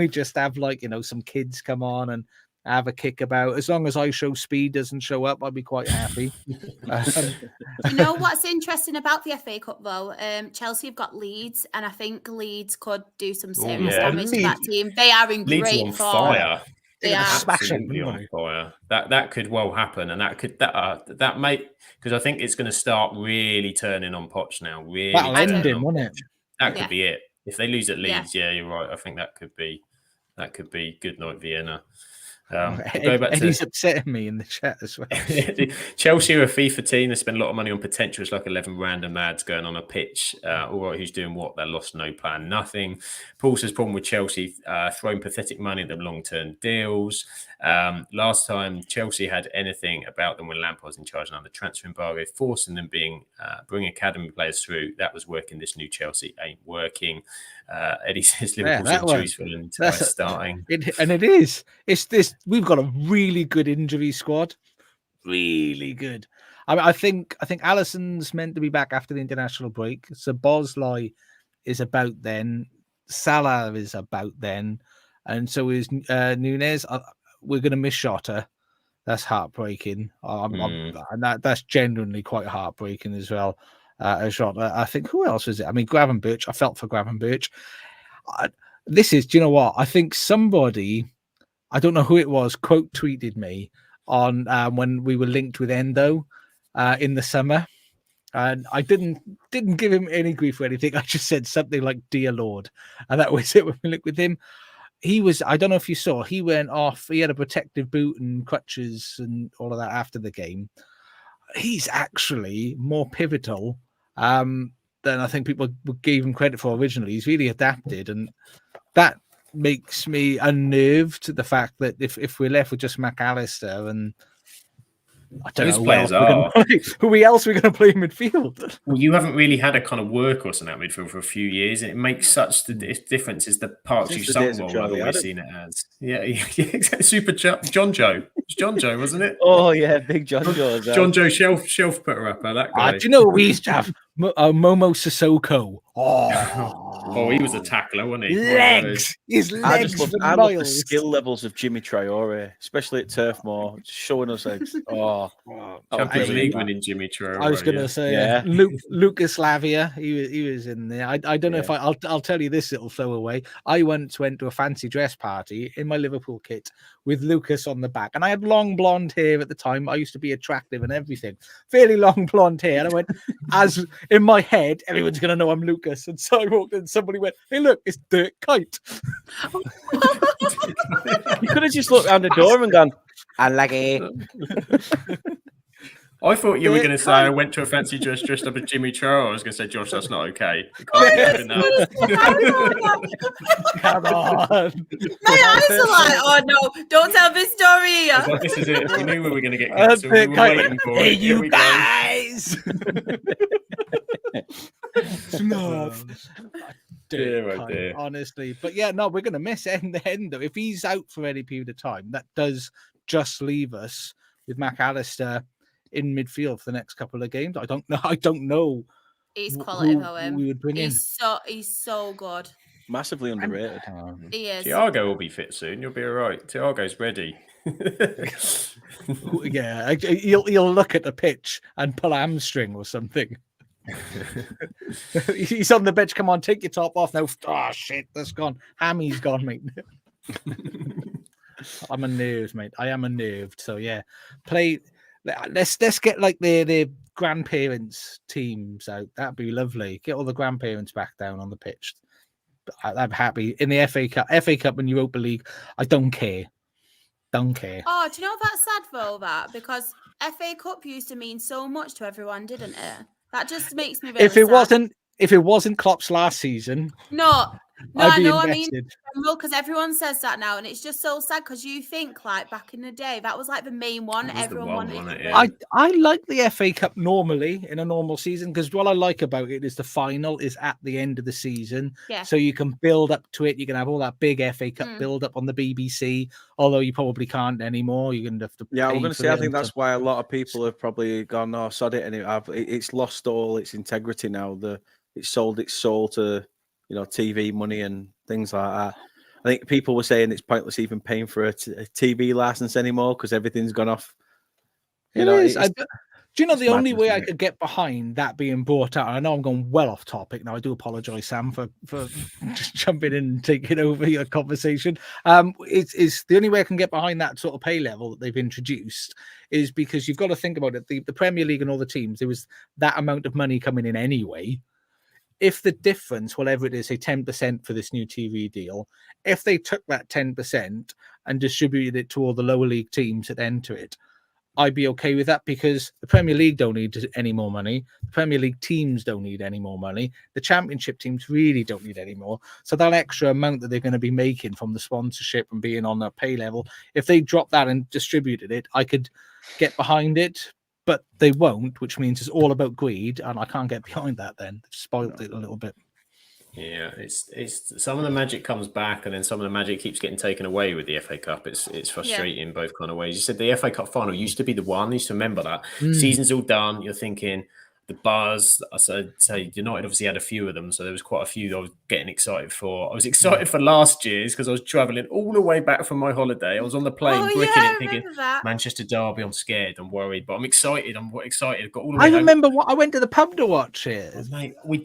just have some kids come on and have a kick about? As long as I show speed doesn't show up, I'll be quite happy. You know what's interesting about the FA Cup though? Chelsea have got Leeds, and I think Leeds could do some serious damage to that team. They are in Leeds great on form. fire. They are. Smash it, absolutely on wouldn't fire. That could well happen, and that may, because I think it's going to start really turning on Poch now. Really, That'll end turning him, on won't Poch. it? That could Yeah. be it. If they lose at Yeah. Leeds, yeah, you're right. I think that could be good night Vienna. We'll go back Eddie's to upsetting me in the chat as well. Chelsea are a FIFA team. They spend a lot of money on potential. It's like 11 random lads going on a pitch. All right, who's doing what? They're lost, no plan, nothing. Paul says problem with Chelsea, throwing pathetic money at them long-term deals. Last time Chelsea had anything about them when Lampard was in charge and the transfer embargo, forcing them bring academy players through. That was working. This new Chelsea ain't working. Eddie says Liverpool's injuries for an entire starting. It is. It's this. We've got a really good injury squad. Really good. I think Alisson's meant to be back after the international break. So Bosley is about then. Salah is about then, and so is Nunez. We're going to miss Shota. That's heartbreaking. And that's genuinely quite heartbreaking as well. Shota. I think who else was it? I mean, Gravenberch. I felt for Gravenberch. Do you know what? I think somebody, I don't know who it was, quote tweeted me on when we were linked with Endo in the summer. And I didn't give him any grief or anything. I just said something like, "Dear Lord." And that was it when we linked with him. He was, I don't know if you saw, he went off, he had a protective boot and crutches and all of that after the game. He's actually more pivotal than I think people gave him credit for originally. He's really adapted, and that makes me unnerved. The fact that if we're left with just McAllister and I don't know who else we're going to play in midfield. Well, you haven't really had a kind of workhorse in that midfield for a few years, and it makes such the difference. Is the parts you sung role I've always seen it as. Yeah, exactly. Super John Joe. It's John Joe, wasn't it? Oh yeah, big John Joe. John Joe shelf putter upper. That guy. Do you know we used to have Momo Sissoko? Oh, he was a tackler, wasn't he? Legs. His legs. I love the skill levels of Jimmy Traore, especially at Turf Moor, showing us legs. Champions League winning Jimmy Traore. I was going to say, Lucas Lavia. He was in there. I don't know if I'll tell you this little throwaway. I once went to a fancy dress party in my Liverpool kit with Lucas on the back, and I had long blonde hair at the time. I used to be attractive and everything, fairly long blonde hair. And I went, as in my head, everyone's going to know I'm Lucas. And so I walked in, somebody went, "Hey, look, it's Dirk Kuyt." You could have just looked around the door and gone, "Unlucky." I thought you were going to say I went to a fancy dress dressed up as Jimmy Traore. I was going to say, Josh, that's not okay. You can't be doing that. Come on. My eyes are like, "Oh no, don't tell this story here." I was like, this is it. We knew we were going to get cancelled. We were waiting for Hey, it. Here you we guys. dear. Honestly, but yeah, no, we're gonna miss Endo. If he's out for any period of time, that does just leave us with McAllister in midfield for the next couple of games. I don't know. He's quality though. We would bring in. He's so good. Massively underrated. He is. Thiago will be fit soon. You'll be all right. Thiago's ready. Yeah, he'll look at the pitch and pull a hamstring or something. He's on the bench. Come on, take your top off now. Oh shit, that's gone. Hammy's gone, mate. I'm unnerved, mate. I am unnerved. So yeah, let's get like the grandparents teams out. That'd be lovely. Get all the grandparents back down on the pitch. I'm happy in the FA Cup and Europa League. I don't care. Don't care. Oh, do you know that's sad though? That because FA Cup used to mean so much to everyone, didn't it? That just makes me really sad. If it wasn't Klopp's last season, I know. I mean, because everyone says that now, and it's just so sad because you think like back in the day that was like the main one everyone wanted. I like the FA Cup normally in a normal season because what I like about it is the final is at the end of the season, so you can build up to it. You can have all that big FA Cup build up on the BBC, although you probably can't anymore. You're going to have to. Yeah, we're going to say. I think that's why a lot of people have probably gone, "Oh, sod it," and it's lost all its integrity now. It's sold its soul to TV money and things like that. I think people were saying it's pointless even paying for a TV license anymore because everything's gone off. Do you Do you know It's the only madness, way I isn't it? could get behind that being brought out? I know I'm going well off topic now. I do apologise, Sam, for just jumping in and taking over your conversation. It's the only way I can get behind that sort of pay level that they've introduced is because you've got to think about it. The Premier League and all the teams, there was that amount of money coming in anyway. If the difference, whatever it is, say 10% for this new TV deal, if they took that 10% and distributed it to all the lower league teams that enter it, I'd be okay with that because the Premier League don't need any more money. The Premier League teams don't need any more money. The Championship teams really don't need any more. So that extra amount that they're going to be making from the sponsorship and being on a pay level, if they drop that and distributed it, I could get behind it. But they won't, which means it's all about greed, and I can't get behind that. Then they've spoiled it a little bit. Yeah, it's some of the magic comes back, and then some of the magic keeps getting taken away with the FA Cup. It's frustrating both kind of ways. You said the FA Cup final used to be the one. I used to remember that. Season's all done. You're thinking the buzz. So say United obviously had a few of them, so there was quite a few that I was getting excited for. I was excited for last year's because I was travelling all the way back from my holiday. I was on the plane bricking it, thinking Manchester Derby. I'm scared. I'm worried, but I'm excited. I'm excited. I've got all the way I home. remember what I went to the pub to watch it. Oh, mate, we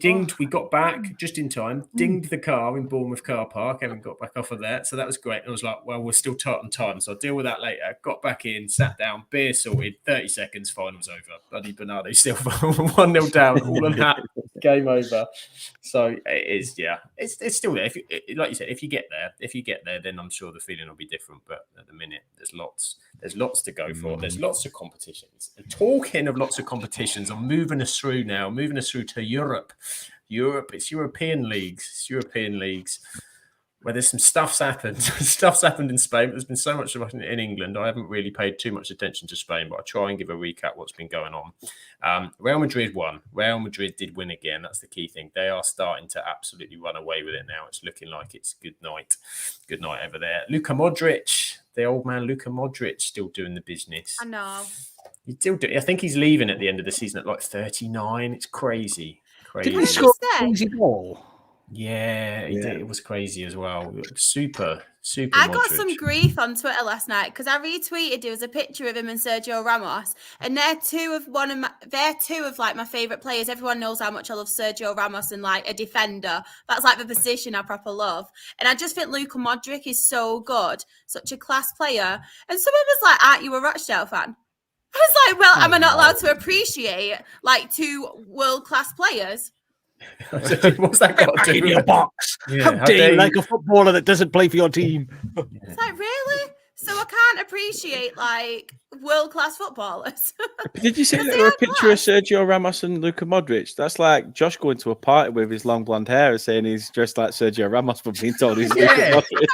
got back just in time, dinged the car in Bournemouth car park, haven't got back off of that. So that was great. And I was like, well, we're still tight on time. So I'll deal with that later. Got back in, sat down, beer sorted, 30 seconds, finals over. Bloody Bernardo still 1-0 down, all of that, game over. So it is, it's still there. Like you said, if you get there, then I'm sure the feeling will be different. But at the minute, there's lots to go for. There's lots of competitions. And talking of lots of competitions, I'm moving us through to Europe. It's European leagues. Where there's some stuff's happened. Stuff's happened in Spain. There's been so much in England. I haven't really paid too much attention to Spain, but I'll try and give a recap what's been going on. Real Madrid won. Real Madrid did win again. That's the key thing. They are starting to absolutely run away with it now. It's looking like it's good night. Good night over there. Luka Modric, the old man Luka Modric, still doing the business. I know. He still do. I think he's leaving at the end of the season at like 39. It's crazy. Did he score a crazy goal? Yeah, he did. It was crazy as well. Super. I got Modric. some grief on Twitter last night because I retweeted. There was a picture of him and Sergio Ramos, and they're two of like my favorite players. Everyone knows how much I love Sergio Ramos and like a defender. That's like the position I proper love. And I just think Luka Modric is so good, such a class player. And someone was like, "Aren't you a Rochdale fan?" I was like, "Well, am I not allowed to appreciate like two world-class players?" What's that got to do in with your it? box? Yeah, how dare you like a footballer that doesn't play for your team? It's like, really? So I can't appreciate like world-class footballers. Did you see that a picture of Sergio Ramos and Luka Modric? That's like Josh going to a party with his long blonde hair and saying he's dressed like Sergio Ramos, but being told he's Luka Modric.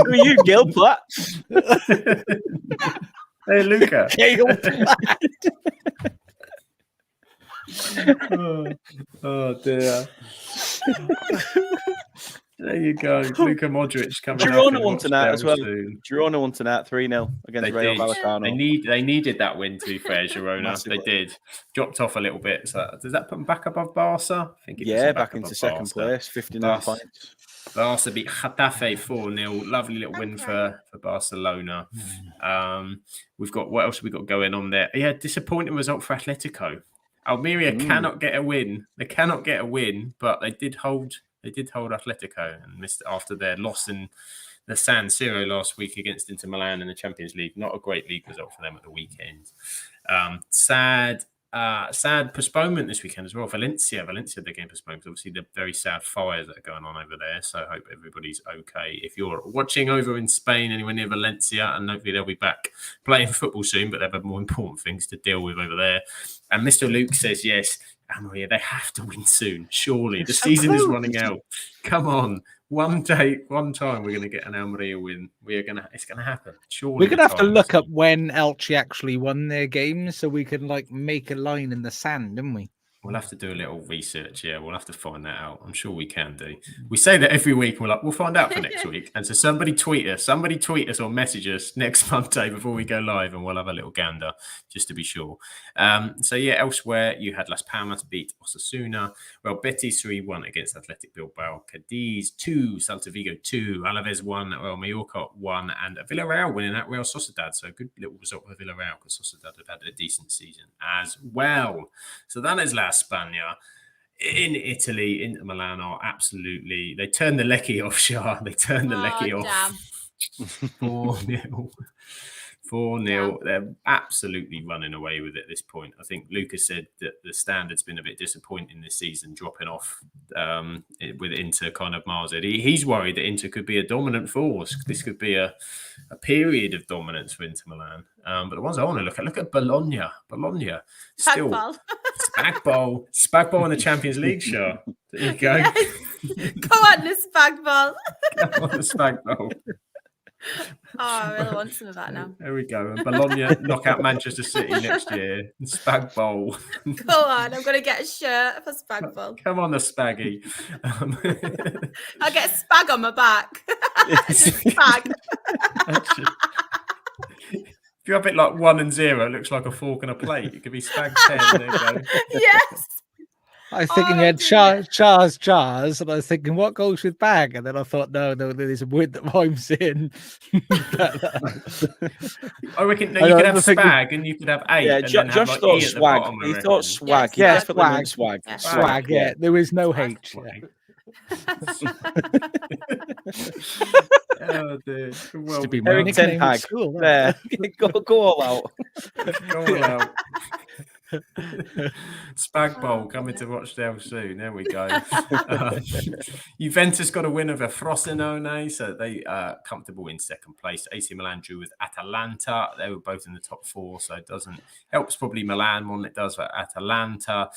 Who are you, Gil Platt? Hey, Luca. Gil Platt. Oh dear. There you go. Luka Modric coming up. Girona won tonight as well. Soon. Girona won tonight 3-0 against Rayo Vallecano. They needed that win, to be fair, Girona. They did. Dropped off a little bit. So does that put them back above Barca? I think back into second place, 59 points. Barca beat Getafe 4-0. Lovely little win for Barcelona. We've got, what else have we got going on there? Yeah, disappointing result for Atletico. Almeria cannot get a win. They cannot get a win, but they did hold Atletico and missed after their loss in the San Siro last week against Inter Milan in the Champions League. Not a great league result for them at the weekend. Sad postponement this weekend as well. Valencia, the game postponed. Obviously, the very sad fires that are going on over there. So I hope everybody's okay. If you're watching over in Spain, anywhere near Valencia, and hopefully they'll be back playing football soon, but they have more important things to deal with over there. And Mr. Luke says, yes, Almeria, they have to win soon. Surely. The season is running out. Come on. One time we're going to get an Almeria win. It's going to happen. Surely. We're going to have to look up when Elche actually won their games so we can like make a line in the sand, didn't we? We'll have to do a little research. Yeah, we'll have to find that out. I'm sure we can do. We say that every week. We're like, we'll find out for next week. And so somebody tweet us or message us next Monday before we go live, and we'll have a little gander just to be sure. So yeah, elsewhere you had Las Palmas beat Osasuna. Well, Betis 3-1 against Athletic Bilbao. Cadiz 2, Celta Vigo 2, Alaves 1, Real Mallorca 1, and Villarreal winning at Real Sociedad. So a good little result for Villarreal because Sociedad have had a decent season as well. So that is La España. In Italy, Inter Milan are absolutely... They turned the Lecce off, Shah. They turned the Lecce off. 4-0. 4-0. They're absolutely running away with it at this point. I think Lucas said that the standard's been a bit disappointing this season, dropping off with Inter kind of miles ahead. He's worried that Inter could be a dominant force. This could be a period of dominance for Inter Milan. But the ones I want to look at Bologna. Bologna. Still, Spagbol in the Champions League, Shah. There you go. Yes. Go on, the Spagbol. Come on, the Spagbol. Oh, I really want some of that now. There we go. And Bologna knock out Manchester City next year. Spag Bowl. Go on, I'm going to get a shirt for Spag Bowl. Come on, the Spaggy. I'll get spag on my back. Spag. If you have it like 1 and 0, it looks like a fork and a plate. It could be Spag 10. There you go. Yes. I was thinking you had Chars, and I was thinking, what goes with bag? And then I thought, no, there's a word that rhymes in. I reckon you could have spag and you could have 8. Yeah, and Josh have, like, thought E at the swag. bottom, He I thought reckon. swag. Yes, He yeah, definitely swag. meant swag. Yeah. Swag, yeah. There is no H. Swag. Yeah. Oh, dear. Well, To be Eric my Ten nickname at Hag. school, There. Go all out. Go on out. Spag Bowl coming to Rochdale soon. There we go. Juventus got a win over Frosinone, so they comfortable in second place. AC Milan drew with Atalanta. They were both in the top 4, so it helps probably Milan more than it does for Atalanta.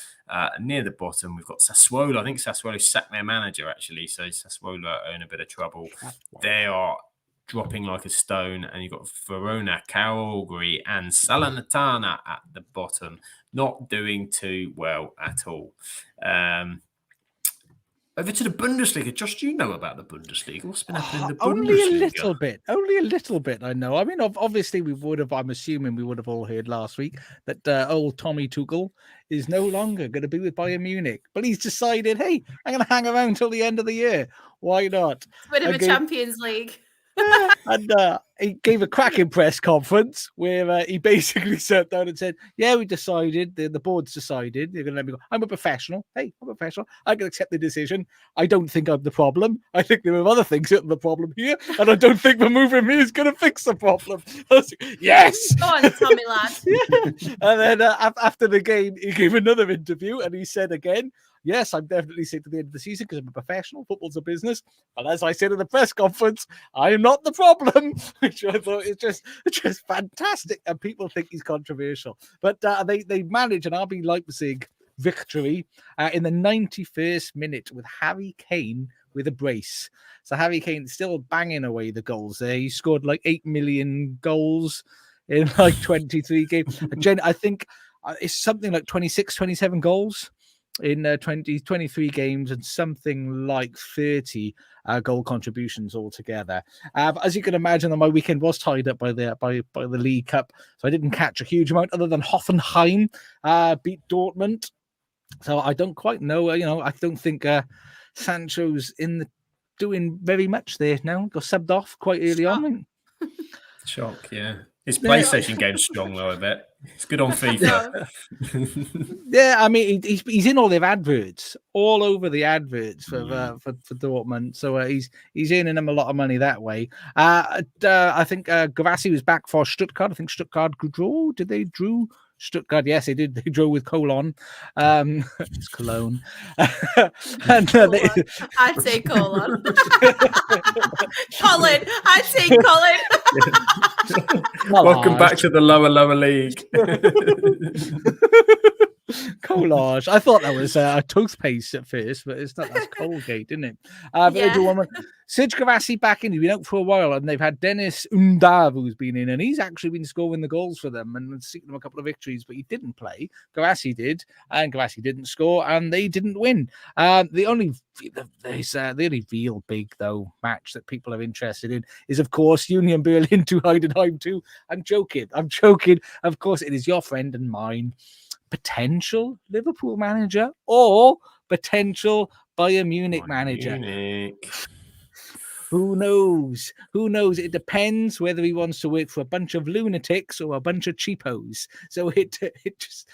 Near the bottom, we've got Sassuolo. I think Sassuolo sacked their manager actually, so Sassuolo are in a bit of trouble. They are dropping like a stone, and you've got Verona, Cagliari, and Salernitana at the bottom, not doing too well at all. Over to the Bundesliga. Josh, do you know about the Bundesliga? What's been happening in the Bundesliga? Only a little bit, I know. I mean, obviously, I'm assuming we would have all heard last week that old Tommy Tuchel is no longer going to be with Bayern Munich. But he's decided, hey, I'm going to hang around till the end of the year. Why not? Win him a Champions League. And he gave a cracking press conference where he basically sat down and said, yeah, we decided, the board's decided, they're going to let me go. I'm a professional. Hey, I'm a professional. I can accept the decision. I don't think I'm the problem. I think there are other things that are the problem here. And I don't think removing me is going to fix the problem. I was like, yes! Go on, Tommy lad. Yeah. And then after the game, he gave another interview and he said again, yes, I'm definitely sick to the end of the season because I'm a professional. Football's a business. But as I said in the press conference, I'm not the problem, which I thought is just fantastic. And people think he's controversial. But they managed an RB Leipzig victory in the 91st minute with Harry Kane with a brace. So Harry Kane still banging away the goals there. He scored like 8 million goals in like 23 games. I think it's something like 26, 27 goals in 23 games and something like 30 goal contributions altogether. As you can imagine, my weekend was tied up by the League Cup, so I didn't catch a huge amount other than Hoffenheim beat Dortmund. So I don't quite know. I don't think Sancho's doing very much there now. Got subbed off quite early on. Shock, yeah. His PlayStation game's strong though, I bet. It's good on FIFA. Yeah, I mean, he's in all their adverts, all over the adverts for Dortmund. So he's earning them a lot of money that way. I think Gavassi was back for Stuttgart. I think Stuttgart drew. Did they drew? Stuttgart, yes, they did. They drew with Cologne. It's Cologne. And I'd say Cologne. Colin, I'd say Colin. Welcome back to the lower league. Collage. I thought that was a toothpaste at first, but it's not. That's Colgate, isn't it? But they do one. Serge Gavassi back in. He's been out for a while, and they've had Dennis Undav, who's been in, and he's actually been scoring the goals for them and seeking them a couple of victories, but he didn't play. Gavassi did, and Gavassi didn't score, and they didn't win. The only real big though match that people are interested in is, of course, Union Berlin to Heidenheim 2. I'm joking. Of course, it is your friend and mine, potential Liverpool manager or potential Bayern Munich manager. Who knows? It depends whether he wants to work for a bunch of lunatics or a bunch of cheapos. So it just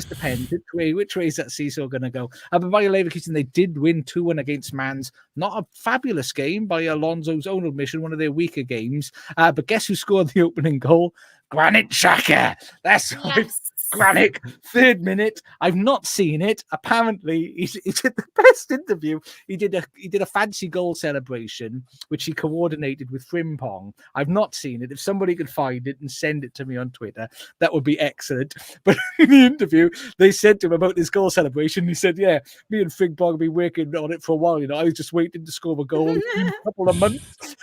depends which way is that seesaw going to go. But Bayer Leverkusen, they did win 2-1 against Mainz. Not a fabulous game by Alonso's own admission, one of their weaker games. But guess who scored the opening goal? Granit Xhaka. That's right. Granit, 3rd minute. I've not seen it. Apparently, he did the best interview. He did a fancy goal celebration, which he coordinated with Frimpong. I've not seen it. If somebody could find it and send it to me on Twitter, that would be excellent. But in the interview, they said to him about this goal celebration. He said, "Yeah, me and Frimpong have been working on it for a while. I was just waiting to score a goal in a couple of months."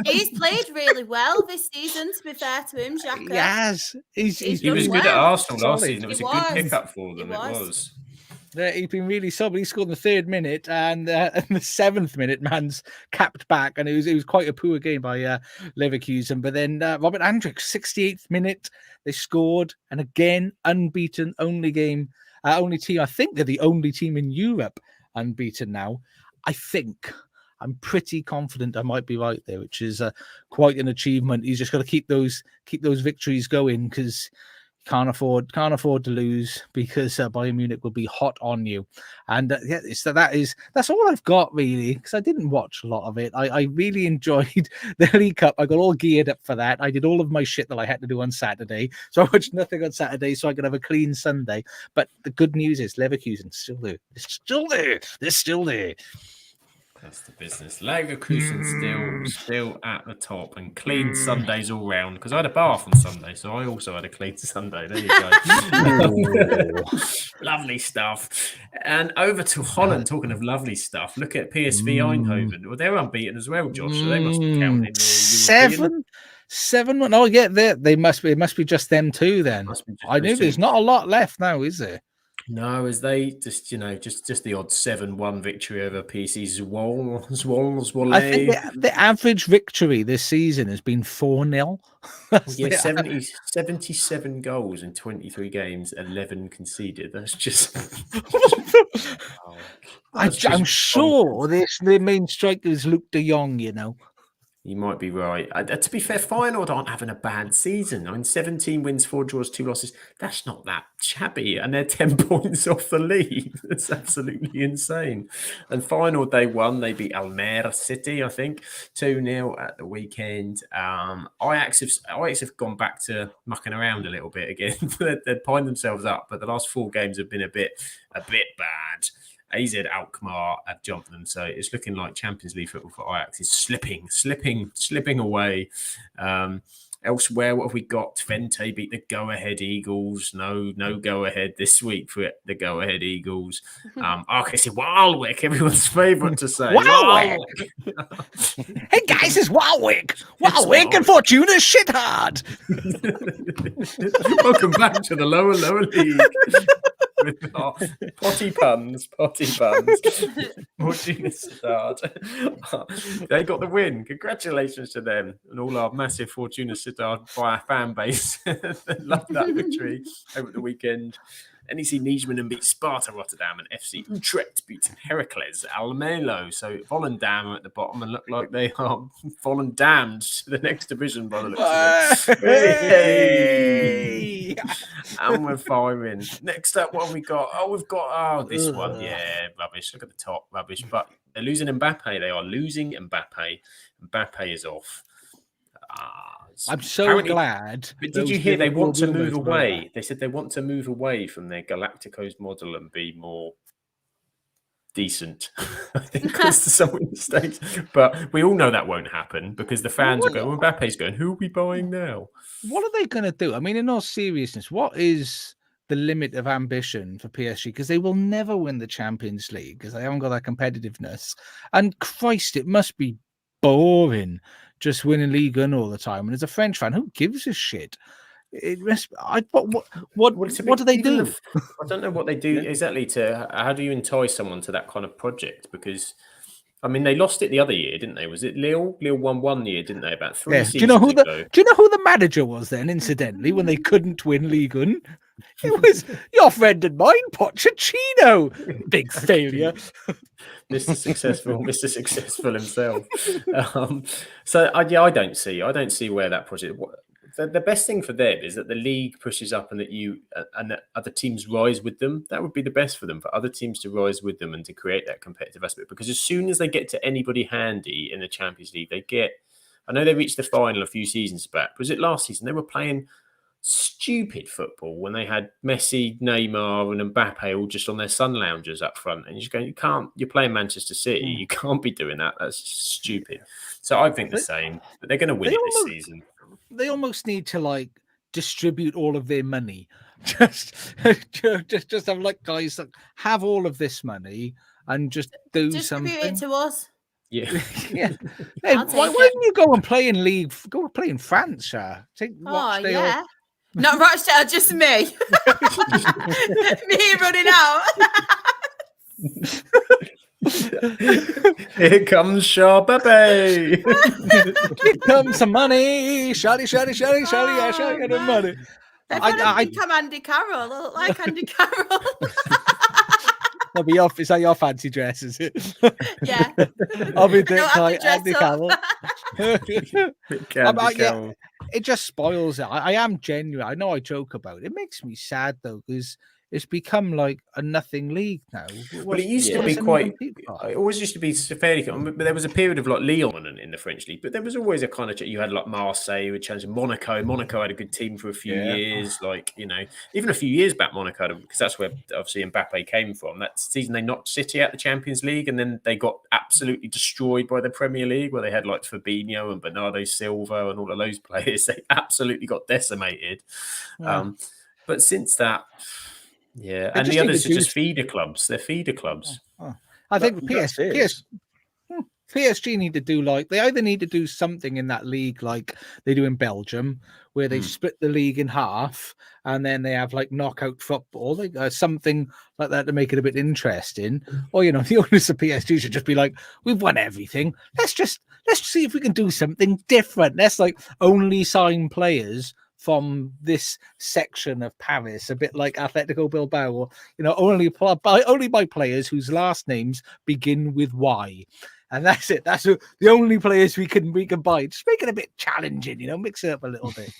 He's played really well this season, to be fair to him, Xhaka. Yes. He was good at Arsenal last season. It was a good pickup for them. It was. He's been really solid. He scored in the 3rd minute, and in the 7th minute, Man's capped back, and it was quite a poor game by Leverkusen. But then Robert Andrich, 68th minute, they scored, and again unbeaten, only team. I think they're the only team in Europe unbeaten now. I'm pretty confident I might be right there, which is quite an achievement. He's just got to keep those victories going, because can't afford to lose, because Bayern Munich will be hot on you. And that's all I've got really, because I didn't watch a lot of it. I really enjoyed the League Cup. I got all geared up for that. I did all of my shit that I had to do on Saturday, so I watched nothing on Saturday, so I could have a clean Sunday. But the good news is Leverkusen's still there. They're still there. That's the business. Leverkusen still at the top, and clean Sundays all round, because I had a bath on Sunday, so I also had a clean Sunday. There you go. Lovely stuff. And over to Holland, talking of lovely stuff. Look at PSV Eindhoven. Well, they're unbeaten as well, Josh, so they must be counting in the 7-1. Oh, yeah, it must be just them two then. I knew there's not a lot left now, is there? No, as they just the odd 7-1 victory over PC Zwolle. I think the average victory this season has been 4-0. Yeah, 77 goals in 23 games, 11 conceded. That's just. I'm sure the main striker is Luke de Jong. You might be right. To be fair, Feyenoord aren't having a bad season. I mean, 17 wins, 4 draws, 2 losses. That's not that shabby. And they're 10 points off the lead. That's absolutely insane. And Feyenoord, they won. They beat Almere City, I think, 2-0 at the weekend. Ajax have gone back to mucking around a little bit again. They've pined themselves up, but the last 4 games have been a bit bad. AZ Alkmaar have jumped them, so it's looking like Champions League football for Ajax is slipping away. Elsewhere, what have we got? Twente beat the Go-Ahead Eagles. No go-ahead this week for the Go-Ahead Eagles. Okay, so Walwick, everyone's favourite to say. Walwick! Hey guys, it's Walwick! Walwick and Fortuna shit hard! Welcome back to the lower league. With our potty puns. They got the win. Congratulations to them and all our massive Fortuna Sittard fan base. Love that victory over the weekend. NEC Nijmegen beat Sparta Rotterdam, and FC Utrecht beat Heracles Almelo. So Volendam are at the bottom and look like they are fallen damned to the next division by the looks of it. And we're firing. Next up, what have we got? We've got this one. Yeah, rubbish. Look at the top, rubbish. But they're losing Mbappe. They are losing Mbappe. Mbappe is off. I'm so glad. But did you hear they want to move away? They said they want to move away from their Galacticos model and be more decent. I think because to some in the States. But we all know that won't happen because the fans will go, Mbappe's going, who are we buying now? What are they going to do? I mean, in all seriousness, what is the limit of ambition for PSG because they will never win the Champions League because they haven't got that competitiveness. And Christ, it must be boring just winning Ligue 1 all the time. And as a French fan, who gives a shit? It must. What do they do? I don't know what they do exactly. How do you entice someone to that kind of project? Because I mean, they lost it the other year, didn't they? Was it Lille? Lille won one year, didn't they? About 3 seasons ago. Do you know who the manager was then? Incidentally, when they couldn't win Ligue 1, it was your friend and mine, Pochettino. Big failure. Mr. Successful himself. I don't see where that project. The best thing for them is that the league pushes up and that other teams rise with them. That would be the best for them, for other teams to rise with them and to create that competitive aspect. Because as soon as they get to anybody handy in the Champions League, I know they reached the final a few seasons back. Was it last season? They were playing stupid football when they had Messi, Neymar, and Mbappe all just on their sun loungers up front. And you're just going, you're playing Manchester City. You can't be doing that. That's just stupid. So I think the same, but they're going to win it this season. They almost need to distribute all of their money. Just have guys that have all of this money and just do something. Distribute it to us. Yeah. Yeah. Hey, why wouldn't you go and play in league? Go and play in France, Shah. Yeah. Not Rochdale, just me. Me running out. Here comes Shaw Pepe. Here comes some money. Shally, get the money. I become Andy Carroll. I look like Andy Carroll. That'll be off. Is that your fancy dress? Is it? Yeah. I'll be like Andy Carroll. It just spoils it. I am genuine. I know I joke about it. It makes me sad though because it's become like a nothing league now. Well, it used to be it always used to be fairly, but there was a period of Lyon in the French league, but there was always a kind of, you had Marseille, who challenged Monaco. Monaco had a good team for a few years, even a few years back, Monaco, because that's where obviously Mbappe came from. That season they knocked City out the Champions League, and then they got absolutely destroyed by the Premier League, where they had Fabinho and Bernardo Silva and all of those players. They absolutely got decimated. Yeah. But since that. Yeah, and the others are just feeder clubs. They're feeder clubs. I think PSG need to do they either need to do something in that league like they do in Belgium, where they split the league in half and then they have knockout football, something like that to make it a bit interesting. Or the owners of PSG should just be we've won everything. Let's see if we can do something different. Let's only sign players from this section of Paris, a bit like Atletico Bilbao, or only by players whose last names begin with Y, and that's it. That's the only players we can buy. Just make it a bit challenging, mix it up a little bit.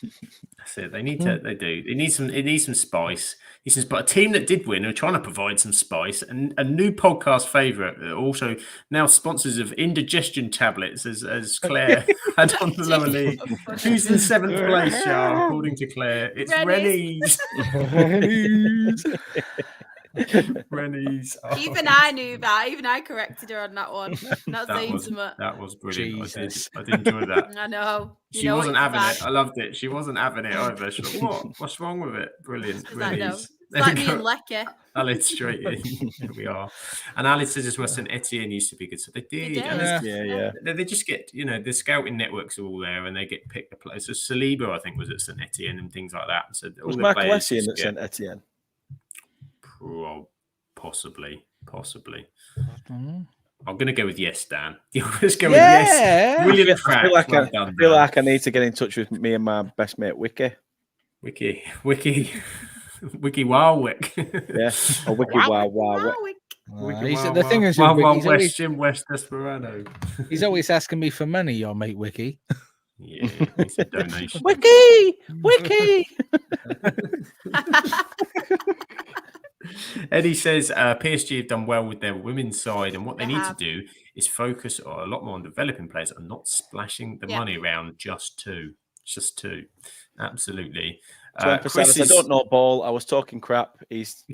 That's it. They need to. They do. It needs some spice. But a team that did win are trying to provide some spice. And a new podcast favourite, also now sponsors of indigestion tablets, as Claire had on the lower league. Who's in 7th place, Shah, according to Claire? It's Rennies. Rennies. Oh. Even I knew that. Even I corrected her on that one. That was brilliant. I did enjoy that. I know. She wasn't having it. I loved it. She wasn't having it either. She was like, what's wrong with it? Brilliant. It's like me and Lecky. Alice straight in. Here we are. And Alice says as well, St. Etienne used to be good. So they did. They just get, the scouting networks are all there and they get picked a place. So Saliba, I think, was at St. Etienne and things like that. So was Mark Lessian at St. Etienne? Well, possibly. I'm going to go with yes, Dan. Let's go with yes. William Pratt. I feel like I need to get in touch with me and my best mate, Wiki Warwick. Yeah, or Wiki Warwick. The thing is, West Jim West Desperado. He's always asking me for money, your mate Wiki. Yeah, it's a donation. Wiki. Eddie says PSG have done well with their women's side, and what they need to do is focus a lot more on developing players and not splashing the money around just two. Absolutely. I don't know ball. I was talking crap. He's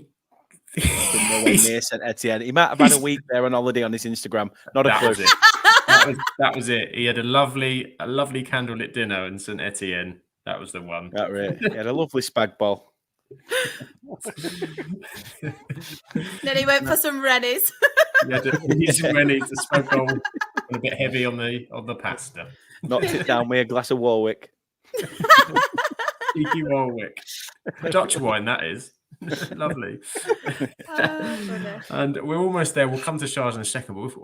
nowhere near St. Etienne. He might have had a week there on holiday on his Instagram. Not a clue. That was it. He had a lovely candlelit dinner in St. Etienne. That was the one. That right. He had a lovely spag ball. Then he went for some Rennies. Yeah, he's ready to smoke on and a bit heavy on the pasta. Knocked it down with a glass of Warwick. Cheeky Warwick. Dutch wine, that is. Lovely. And we're almost there. We'll come to Charles in a second, but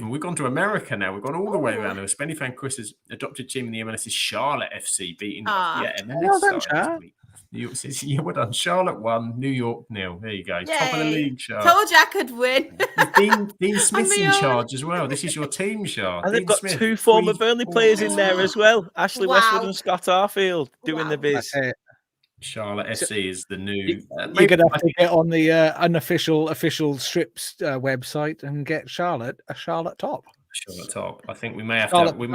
we've gone to America now. We've gone all the way around. There. Spenny fan Chris's adopted team in the MLS is Charlotte FC beating MLS this week. Yeah, well done. Charlotte 1, New York 0. There you go. Yay. Top of the league, Charlotte. Told you I could win. Dean Smith's in charge as well. This is your team, Charlotte. And they've got two former Burnley players in there as well. Ashley Westwood and Scott Arfield doing the biz. Charlotte FC is the new. You're going to have to get on the unofficial strips website and get Charlotte a Charlotte top. Charlotte top. I think we may have Charlotte, we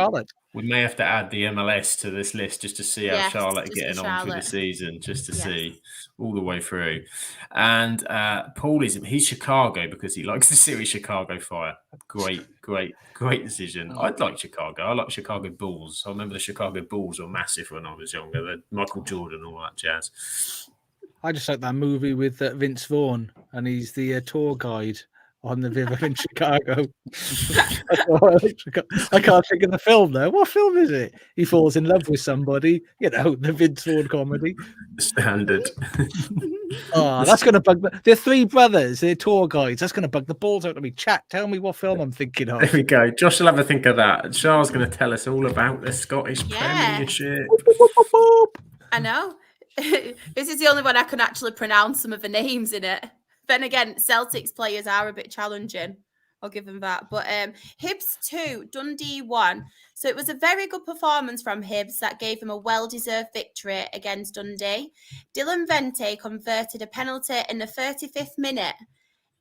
may have to add the MLS to this list just to see how Charlotte are getting on through the season, just to see all the way through. And Paul he's Chicago because he likes the Serie Chicago Fire. Great decision. I'd like Chicago. I like Chicago Bulls. I remember the Chicago Bulls were massive when I was younger. The Michael Jordan, all that jazz. I just like that movie with Vince Vaughn, and he's the tour guide on the river in Chicago. I can't think of the film though. What film is it? He falls in love with somebody. The Vince Vaughn comedy. Standard. That's going to bug. They're three brothers. They're tour guides. That's going to bug the balls out of me. Chat. Tell me what film I'm thinking of. There we go. Josh will have a think of that. Charles going to tell us all about the Scottish Premiership. I know. This is the only one I can actually pronounce some of the names in it. Then again, Celtics players are a bit challenging. I'll give them that. But Hibs 2, Dundee 1. So it was a very good performance from Hibs that gave them a well-deserved victory against Dundee. Dylan Vente converted a penalty in the 35th minute.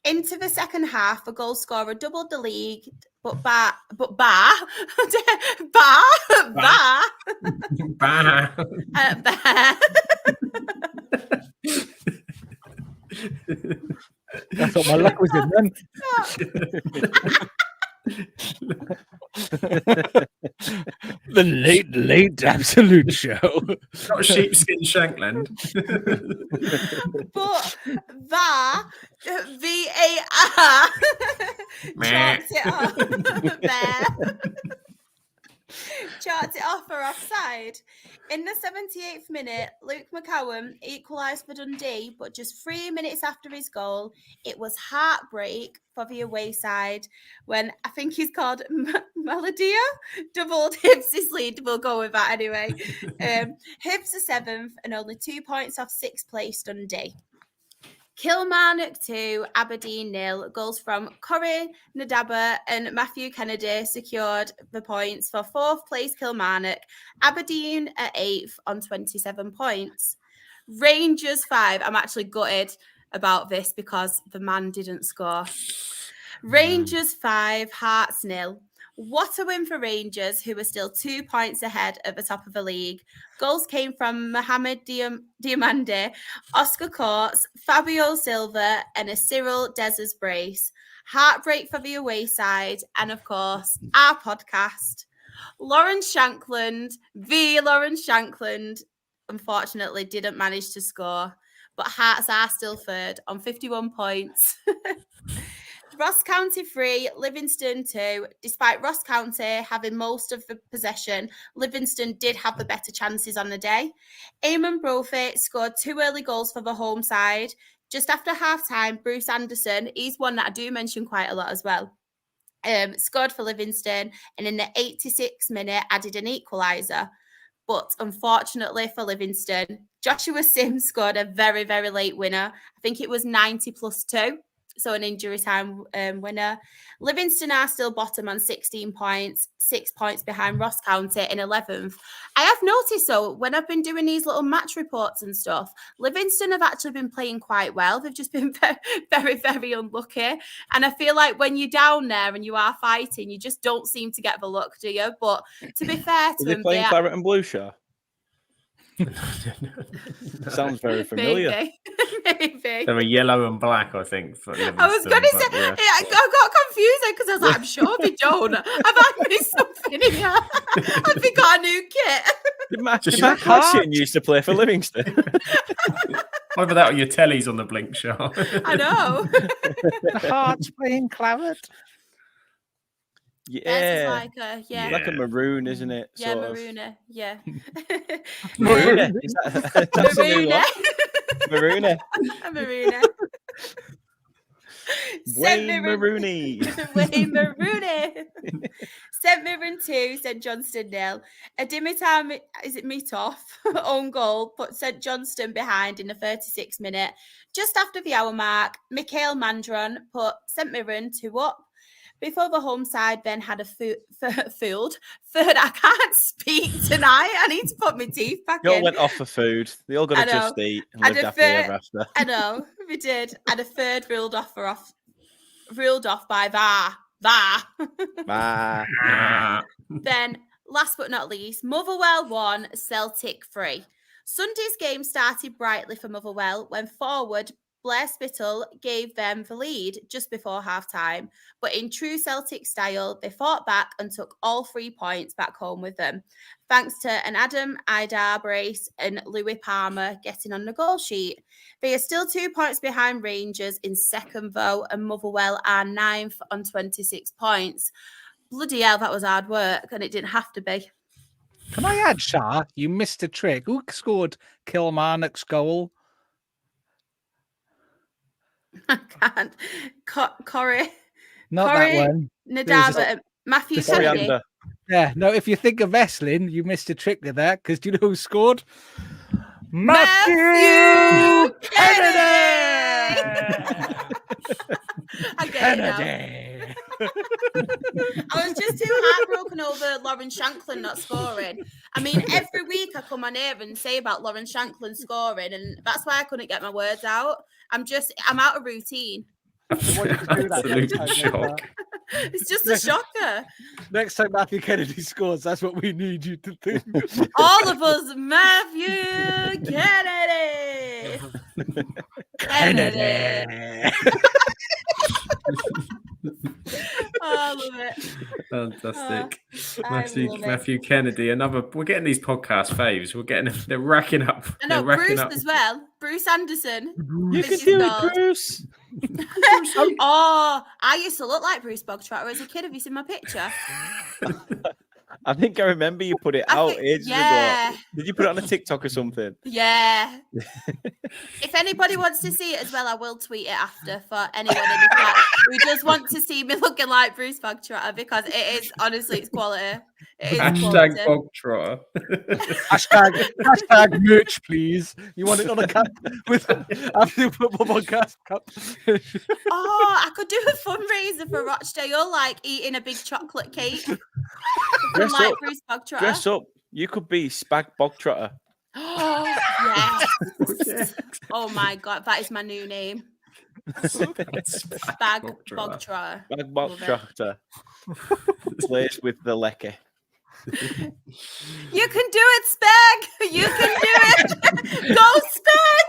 Into the second half, a goal scorer doubled the lead, but Bar. I thought my luck was in then. The late absolute show. Not sheepskin Shankland. But VAR, VAR, charts it off. Charts it off for offside. In the 78th minute, Luke McCowan equalised for Dundee, but just 3 minutes after his goal, it was heartbreak for the away side when I think he's called Melodia doubled Hibs' lead. We'll go with that anyway. Hibs are 7th and only 2 points off 6th place Dundee. Kilmarnock 2, Aberdeen 0. Goals from Corey Nadaba and Matthew Kennedy secured the points for 4th place Kilmarnock. Aberdeen at 8th on 27 points. Rangers 5. I'm actually gutted about this because the man didn't score. Rangers 5, Hearts 0. What a win for Rangers, who are still 2 points ahead at the top of the league. Goals came from Mohamed Diamande, Oscar Courts, Fabio Silva, and a Cyril Dezers brace. Heartbreak for the away side, and of course, our podcast. Lawrence Shankland, unfortunately didn't manage to score, but Hearts are still third on 51 points. Ross County 3, Livingston 2. Despite Ross County having most of the possession, Livingston did have the better chances on the day. Eamon Brophy scored 2 early goals for the home side. Just after half-time, Bruce Anderson, he's one that I do mention quite a lot as well, scored for Livingston, and in the 86th minute added an equaliser. But unfortunately for Livingston, Joshua Sims scored a very, very late winner. I think it was 90+2. So an injury time winner. Livingston are still bottom on 16 points, 6 points behind Ross County in 11th. I have noticed, so when I've been doing these little match reports and stuff, Livingston have actually been playing quite well. They've just been very, very, very unlucky. And I feel like when you're down there and you are fighting, you just don't seem to get the luck, do you? But to be fair to them, playing Claret and Blue, Shah? Sounds very familiar. Maybe. They're a yellow and black, I think. I was going to say, I got confused because I was like, I'm sure they don't. Have I missed something here? Have they got a new kit? Did Matt Cassian used to play for Livingston? Either that or your telly's on the blink chart. I know. The Hearts playing claret. Theirs is Yeah. like a Yeah. Like a maroon, isn't it? Yeah, Sort of. Maruna. Yeah. Maruna. Is that, that's a new Maruna. one. Maruna. A Maruna. Wayne Marooney. Wayne Marooney. St Mirren 2, St Johnstone 0. A Dimitar, is it Mitoff? Own goal put St Johnstone behind in the 36th minute. Just after the hour mark, Mikhail Mandron put St Mirren 2 up. Before the home side then had a food. Third, I can't speak tonight. I need to put my teeth back They all in. went off for food. They all got I to just know. eat and And lived a happily third- ever after. I know, we did. And a third ruled off by VAR. Bye. Then, last but not least, Motherwell 1, Celtic 3. Sunday's game started brightly for Motherwell when forward Blair Spittle gave them the lead just before half-time. But in true Celtic style, they fought back and took all 3 points back home with them, thanks to an Adam Idar brace and Louis Palmer getting on the goal sheet. They are still 2 points behind Rangers in second, though, and Motherwell are 9th on 26 points. Bloody hell, that was hard work, and it didn't have to be. Can I add, Shah? You missed a trick. Who scored Kilmarnock's goal? I can't. Corey. Not Corey that one. Nadaba, Matthew There's Kennedy. Coriander. Yeah, no, if you think of Esslin, you missed a trick with that because do you know who scored? Matthew Kennedy! I get it now. Kennedy. I was just too heartbroken over Lauren Shanklin not scoring. I mean, every week I come on here and say about Lauren Shanklin scoring, and that's why I couldn't get my words out. I'm out of routine. Absolute shock. It's just a shocker. Next time Matthew Kennedy scores, that's what we need you to think. All of us, Matthew Kennedy. Kennedy. Oh, I love it. Fantastic. I love it. Matthew Kennedy. We're getting these podcast faves. They're racking up. I know, they're racking Bruce up. as well. Bruce Anderson. You Think can he's do gold. it, Bruce. Oh, I used to look like Bruce Bogtrotter as a kid. Have you seen my picture? I think I remember you put it out ages yeah. ago. Did you put it on a TikTok or something? Yeah. If anybody wants to see it as well, I will tweet it after for anyone in the chat who does want to see me looking like Bruce Bogtrotter, because it is, honestly, it's quality. It is Hashtag quality. Bogtrotter. hashtag merch, please. You want it on a cup with after you put podcast cup. Oh, I could do a fundraiser for Rochdale, like eating a big chocolate cake. Dress like up. Bruce Bogtrotter. Dress up. You could be Spag Bogtrotter. Oh, yes. Oh my God, that is my new name. Spag Bogtrotter. Spag Love it. Bogtrotter. Plays with the lecky. You can do it, Spag. You can do it. Go, Spag.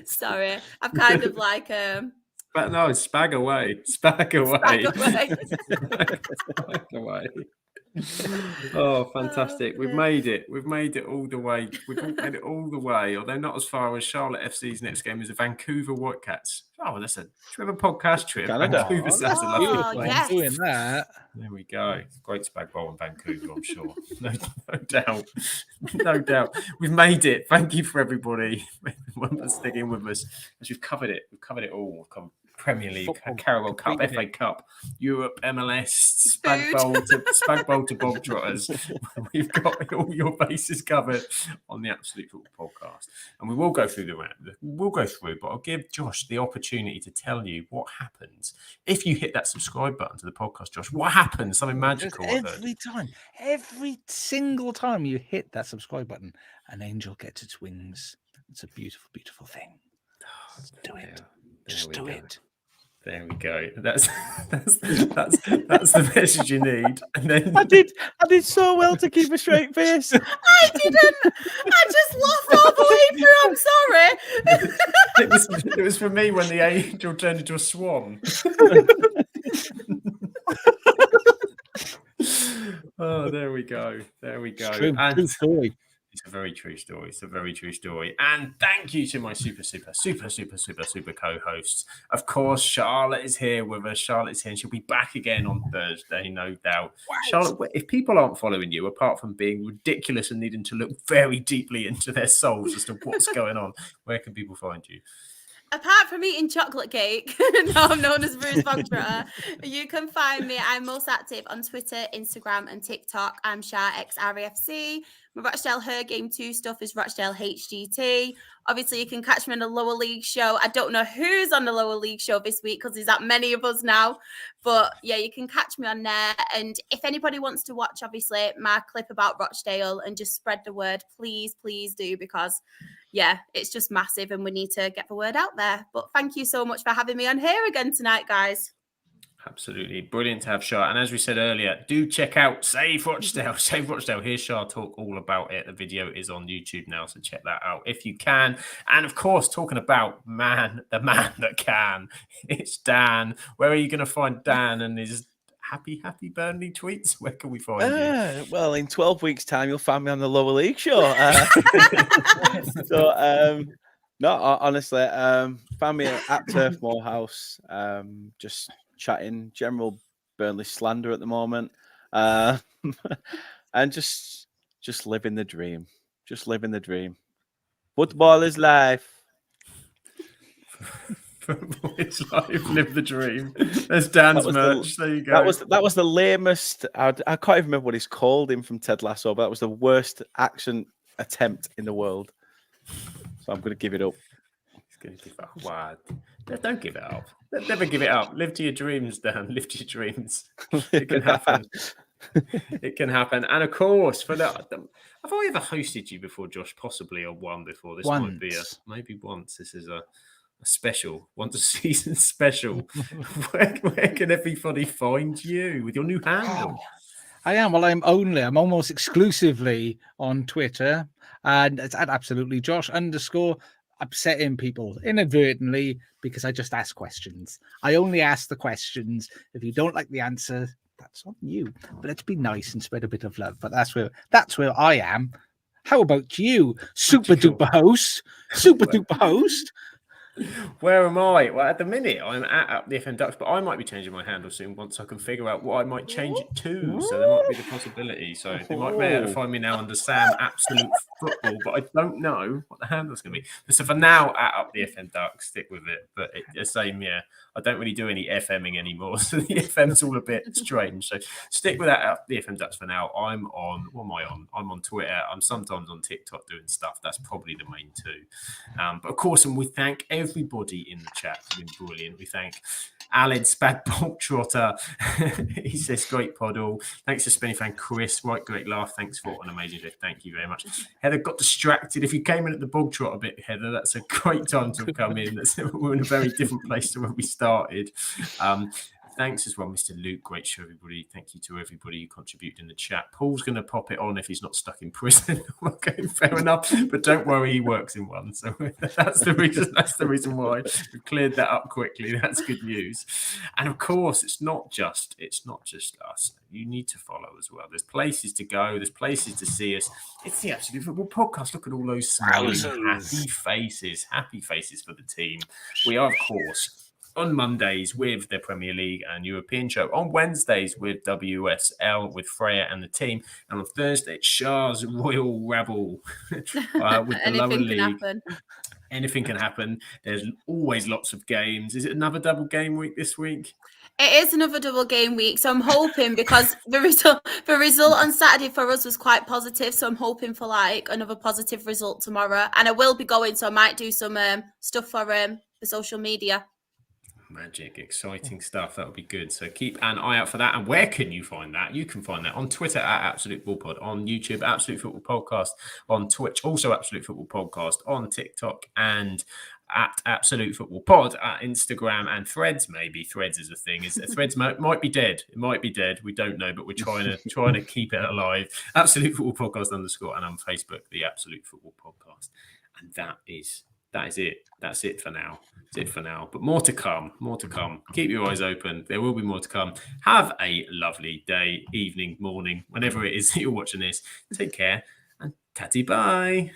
Sorry, I'm kind of like But no, spag away. Spag away. Spag away. Spag away. Oh, fantastic. We've made it. We've made it all the way. We've made it all the way, although not as far as Charlotte FC's next game is the Vancouver Whitecats. Oh, listen. Should we have a podcast trip? Canada. Vancouver sounds Oh, lovely. yes. Doing that. There we go. Great spag bowl in Vancouver, I'm sure. No doubt. No doubt. We've made it. Thank you for everybody for sticking with us. As we've covered it. We've covered it all. We've come Premier League, Football. Carabao Cup, Completed FA Cup, Europe, MLS, spag bowl to Bob Trotters. We've got all your bases covered on the Absolute Football Podcast, and we will go through the round. We'll go through, but I'll give Josh the opportunity to tell you what happens if you hit that subscribe button to the podcast. Josh, what happens? Something magical. I've heard. Every single time you hit that subscribe button, an angel gets its wings. It's a beautiful, beautiful thing. Do it. Just do it. There we go. That's the message you need. And then I did so well to keep a straight face. I didn't. I just laughed all the way through. I'm sorry. it was for me when the angel turned into a swan. Oh There we go. It's true. And True story. it's a very true story. It's a very true story. And thank you to my super co-hosts. Of course, Charlotte is here with us. Charlotte's here and she'll be back again on Thursday, no doubt. Charlotte, if people aren't following you, apart from being ridiculous and needing to look very deeply into their souls as to what's going on, where can people find you? Apart from eating chocolate cake, now I'm known as Bruce Bogtrotter. You can find me. I'm most active on Twitter, Instagram, and TikTok. I'm SharXRAFC. My Rochdale Her Game 2 stuff is Rochdale HGT. Obviously, you can catch me on the lower league show. I don't know who's on the lower league show this week because there's that many of us now. But yeah, you can catch me on there. And if anybody wants to watch, obviously, my clip about Rochdale and just spread the word, please do, because yeah, it's just massive and we need to get the word out there. But thank you so much for having me on here again tonight, guys. Absolutely. Brilliant to have Shah. And as we said earlier, do check out Save Rochdale. Save Rochdale. Here's Shah talk all about it. The video is on YouTube now, so check that out if you can. And of course, talking about the man that can, it's Dan. Where are you going to find Dan and his happy Burnley tweets? Where can we find you? Well, in 12 weeks' time, you'll find me on the lower league show. No, honestly, find me at Turf Moorhouse. Just chatting general Burnley slander at the moment, and just living the dream. Just living the dream. Football is life. Football is life. Live the dream. There's Dan's merch. There you go. That was the lamest. I can't even remember what he's called him from Ted Lasso, but that was the worst accent attempt in the world. So I'm going to give it up. He's going to give up. Wow. Don't give it up. Never give it up. Live to your dreams, Dan. Live to your dreams. It can happen. It can happen. And of course, for that, have I ever hosted you before, Josh? Possibly, or one before. This might be maybe once. This is a special, once a season special. where can everybody find you with your new handle? I am. Well, I'm almost exclusively on Twitter, and it's at absolutely Josh _ upsetting people inadvertently because I just ask questions. I only ask the questions. If you don't like the answer, that's on you. But let's be nice and spread a bit of love. But that's where I am. How about you, super duper host? Where am I? Well, at the minute, I'm at the FM Ducks, but I might be changing my handle soon once I can figure out what I might change it to. So there might be the possibility. So they might be able to find me now under Sam Absolute Football, but I don't know what the handle's going to be. So for now, at the FM Ducks, stick with it. But the same, yeah. I don't really do any FMing anymore, so the FM's all a bit strange. So stick with that at the FM Ducks for now. I'm on. What am I on? I'm on Twitter. I'm sometimes on TikTok doing stuff. That's probably the main two. But of course, and we thank everybody in the chat for being brilliant. We thank Aled Spad Trotter. He says, great pod all. Thanks to Spenny fan Chris. Right, great laugh. Thanks for an amazing day. Thank you very much. Heather got distracted. If you came in at the bog trot a bit, Heather, that's a great time to have come in. We're in a very different place to where we started. Thanks as well, Mr. Luke. Great show, everybody. Thank you to everybody who contributed in the chat. Paul's going to pop it on if he's not stuck in prison. Okay, fair enough. But don't worry, he works in one. So that's the reason. That's the reason why we've cleared that up quickly. That's good news. And of course, it's not just us. You need to follow as well. There's places to go. There's places to see us. It's the Absolute Football Podcast. Look at all those smiling, happy faces for the team. We are, of course, on Mondays with the Premier League and European show. On Wednesdays with WSL, with Freya and the team. And on Thursday, it's Shah's Royal Rabble with the lower league. Anything can happen. There's always lots of games. Is it another double game week this week? It is another double game week. So I'm hoping, because the result on Saturday for us was quite positive. So I'm hoping for like another positive result tomorrow. And I will be going, so I might do some stuff for the social media. Magic, exciting stuff. That'll be good. So keep an eye out for that. And where can you find that? You can find that on Twitter at Absolute Football Pod, on YouTube, Absolute Football Podcast, on Twitch, also Absolute Football Podcast, on TikTok, and at Absolute Football Pod, at Instagram and Threads. Maybe Threads is a thing. Threads might be dead. It might be dead. We don't know, but we're trying to keep it alive. Absolute Football Podcast _ and on Facebook, the Absolute Football Podcast. And that is that is it. That's it for now. That's it for now. But more to come. More to come. Keep your eyes open. There will be more to come. Have a lovely day, evening, morning, whenever it is that you're watching this. Take care and tatty bye.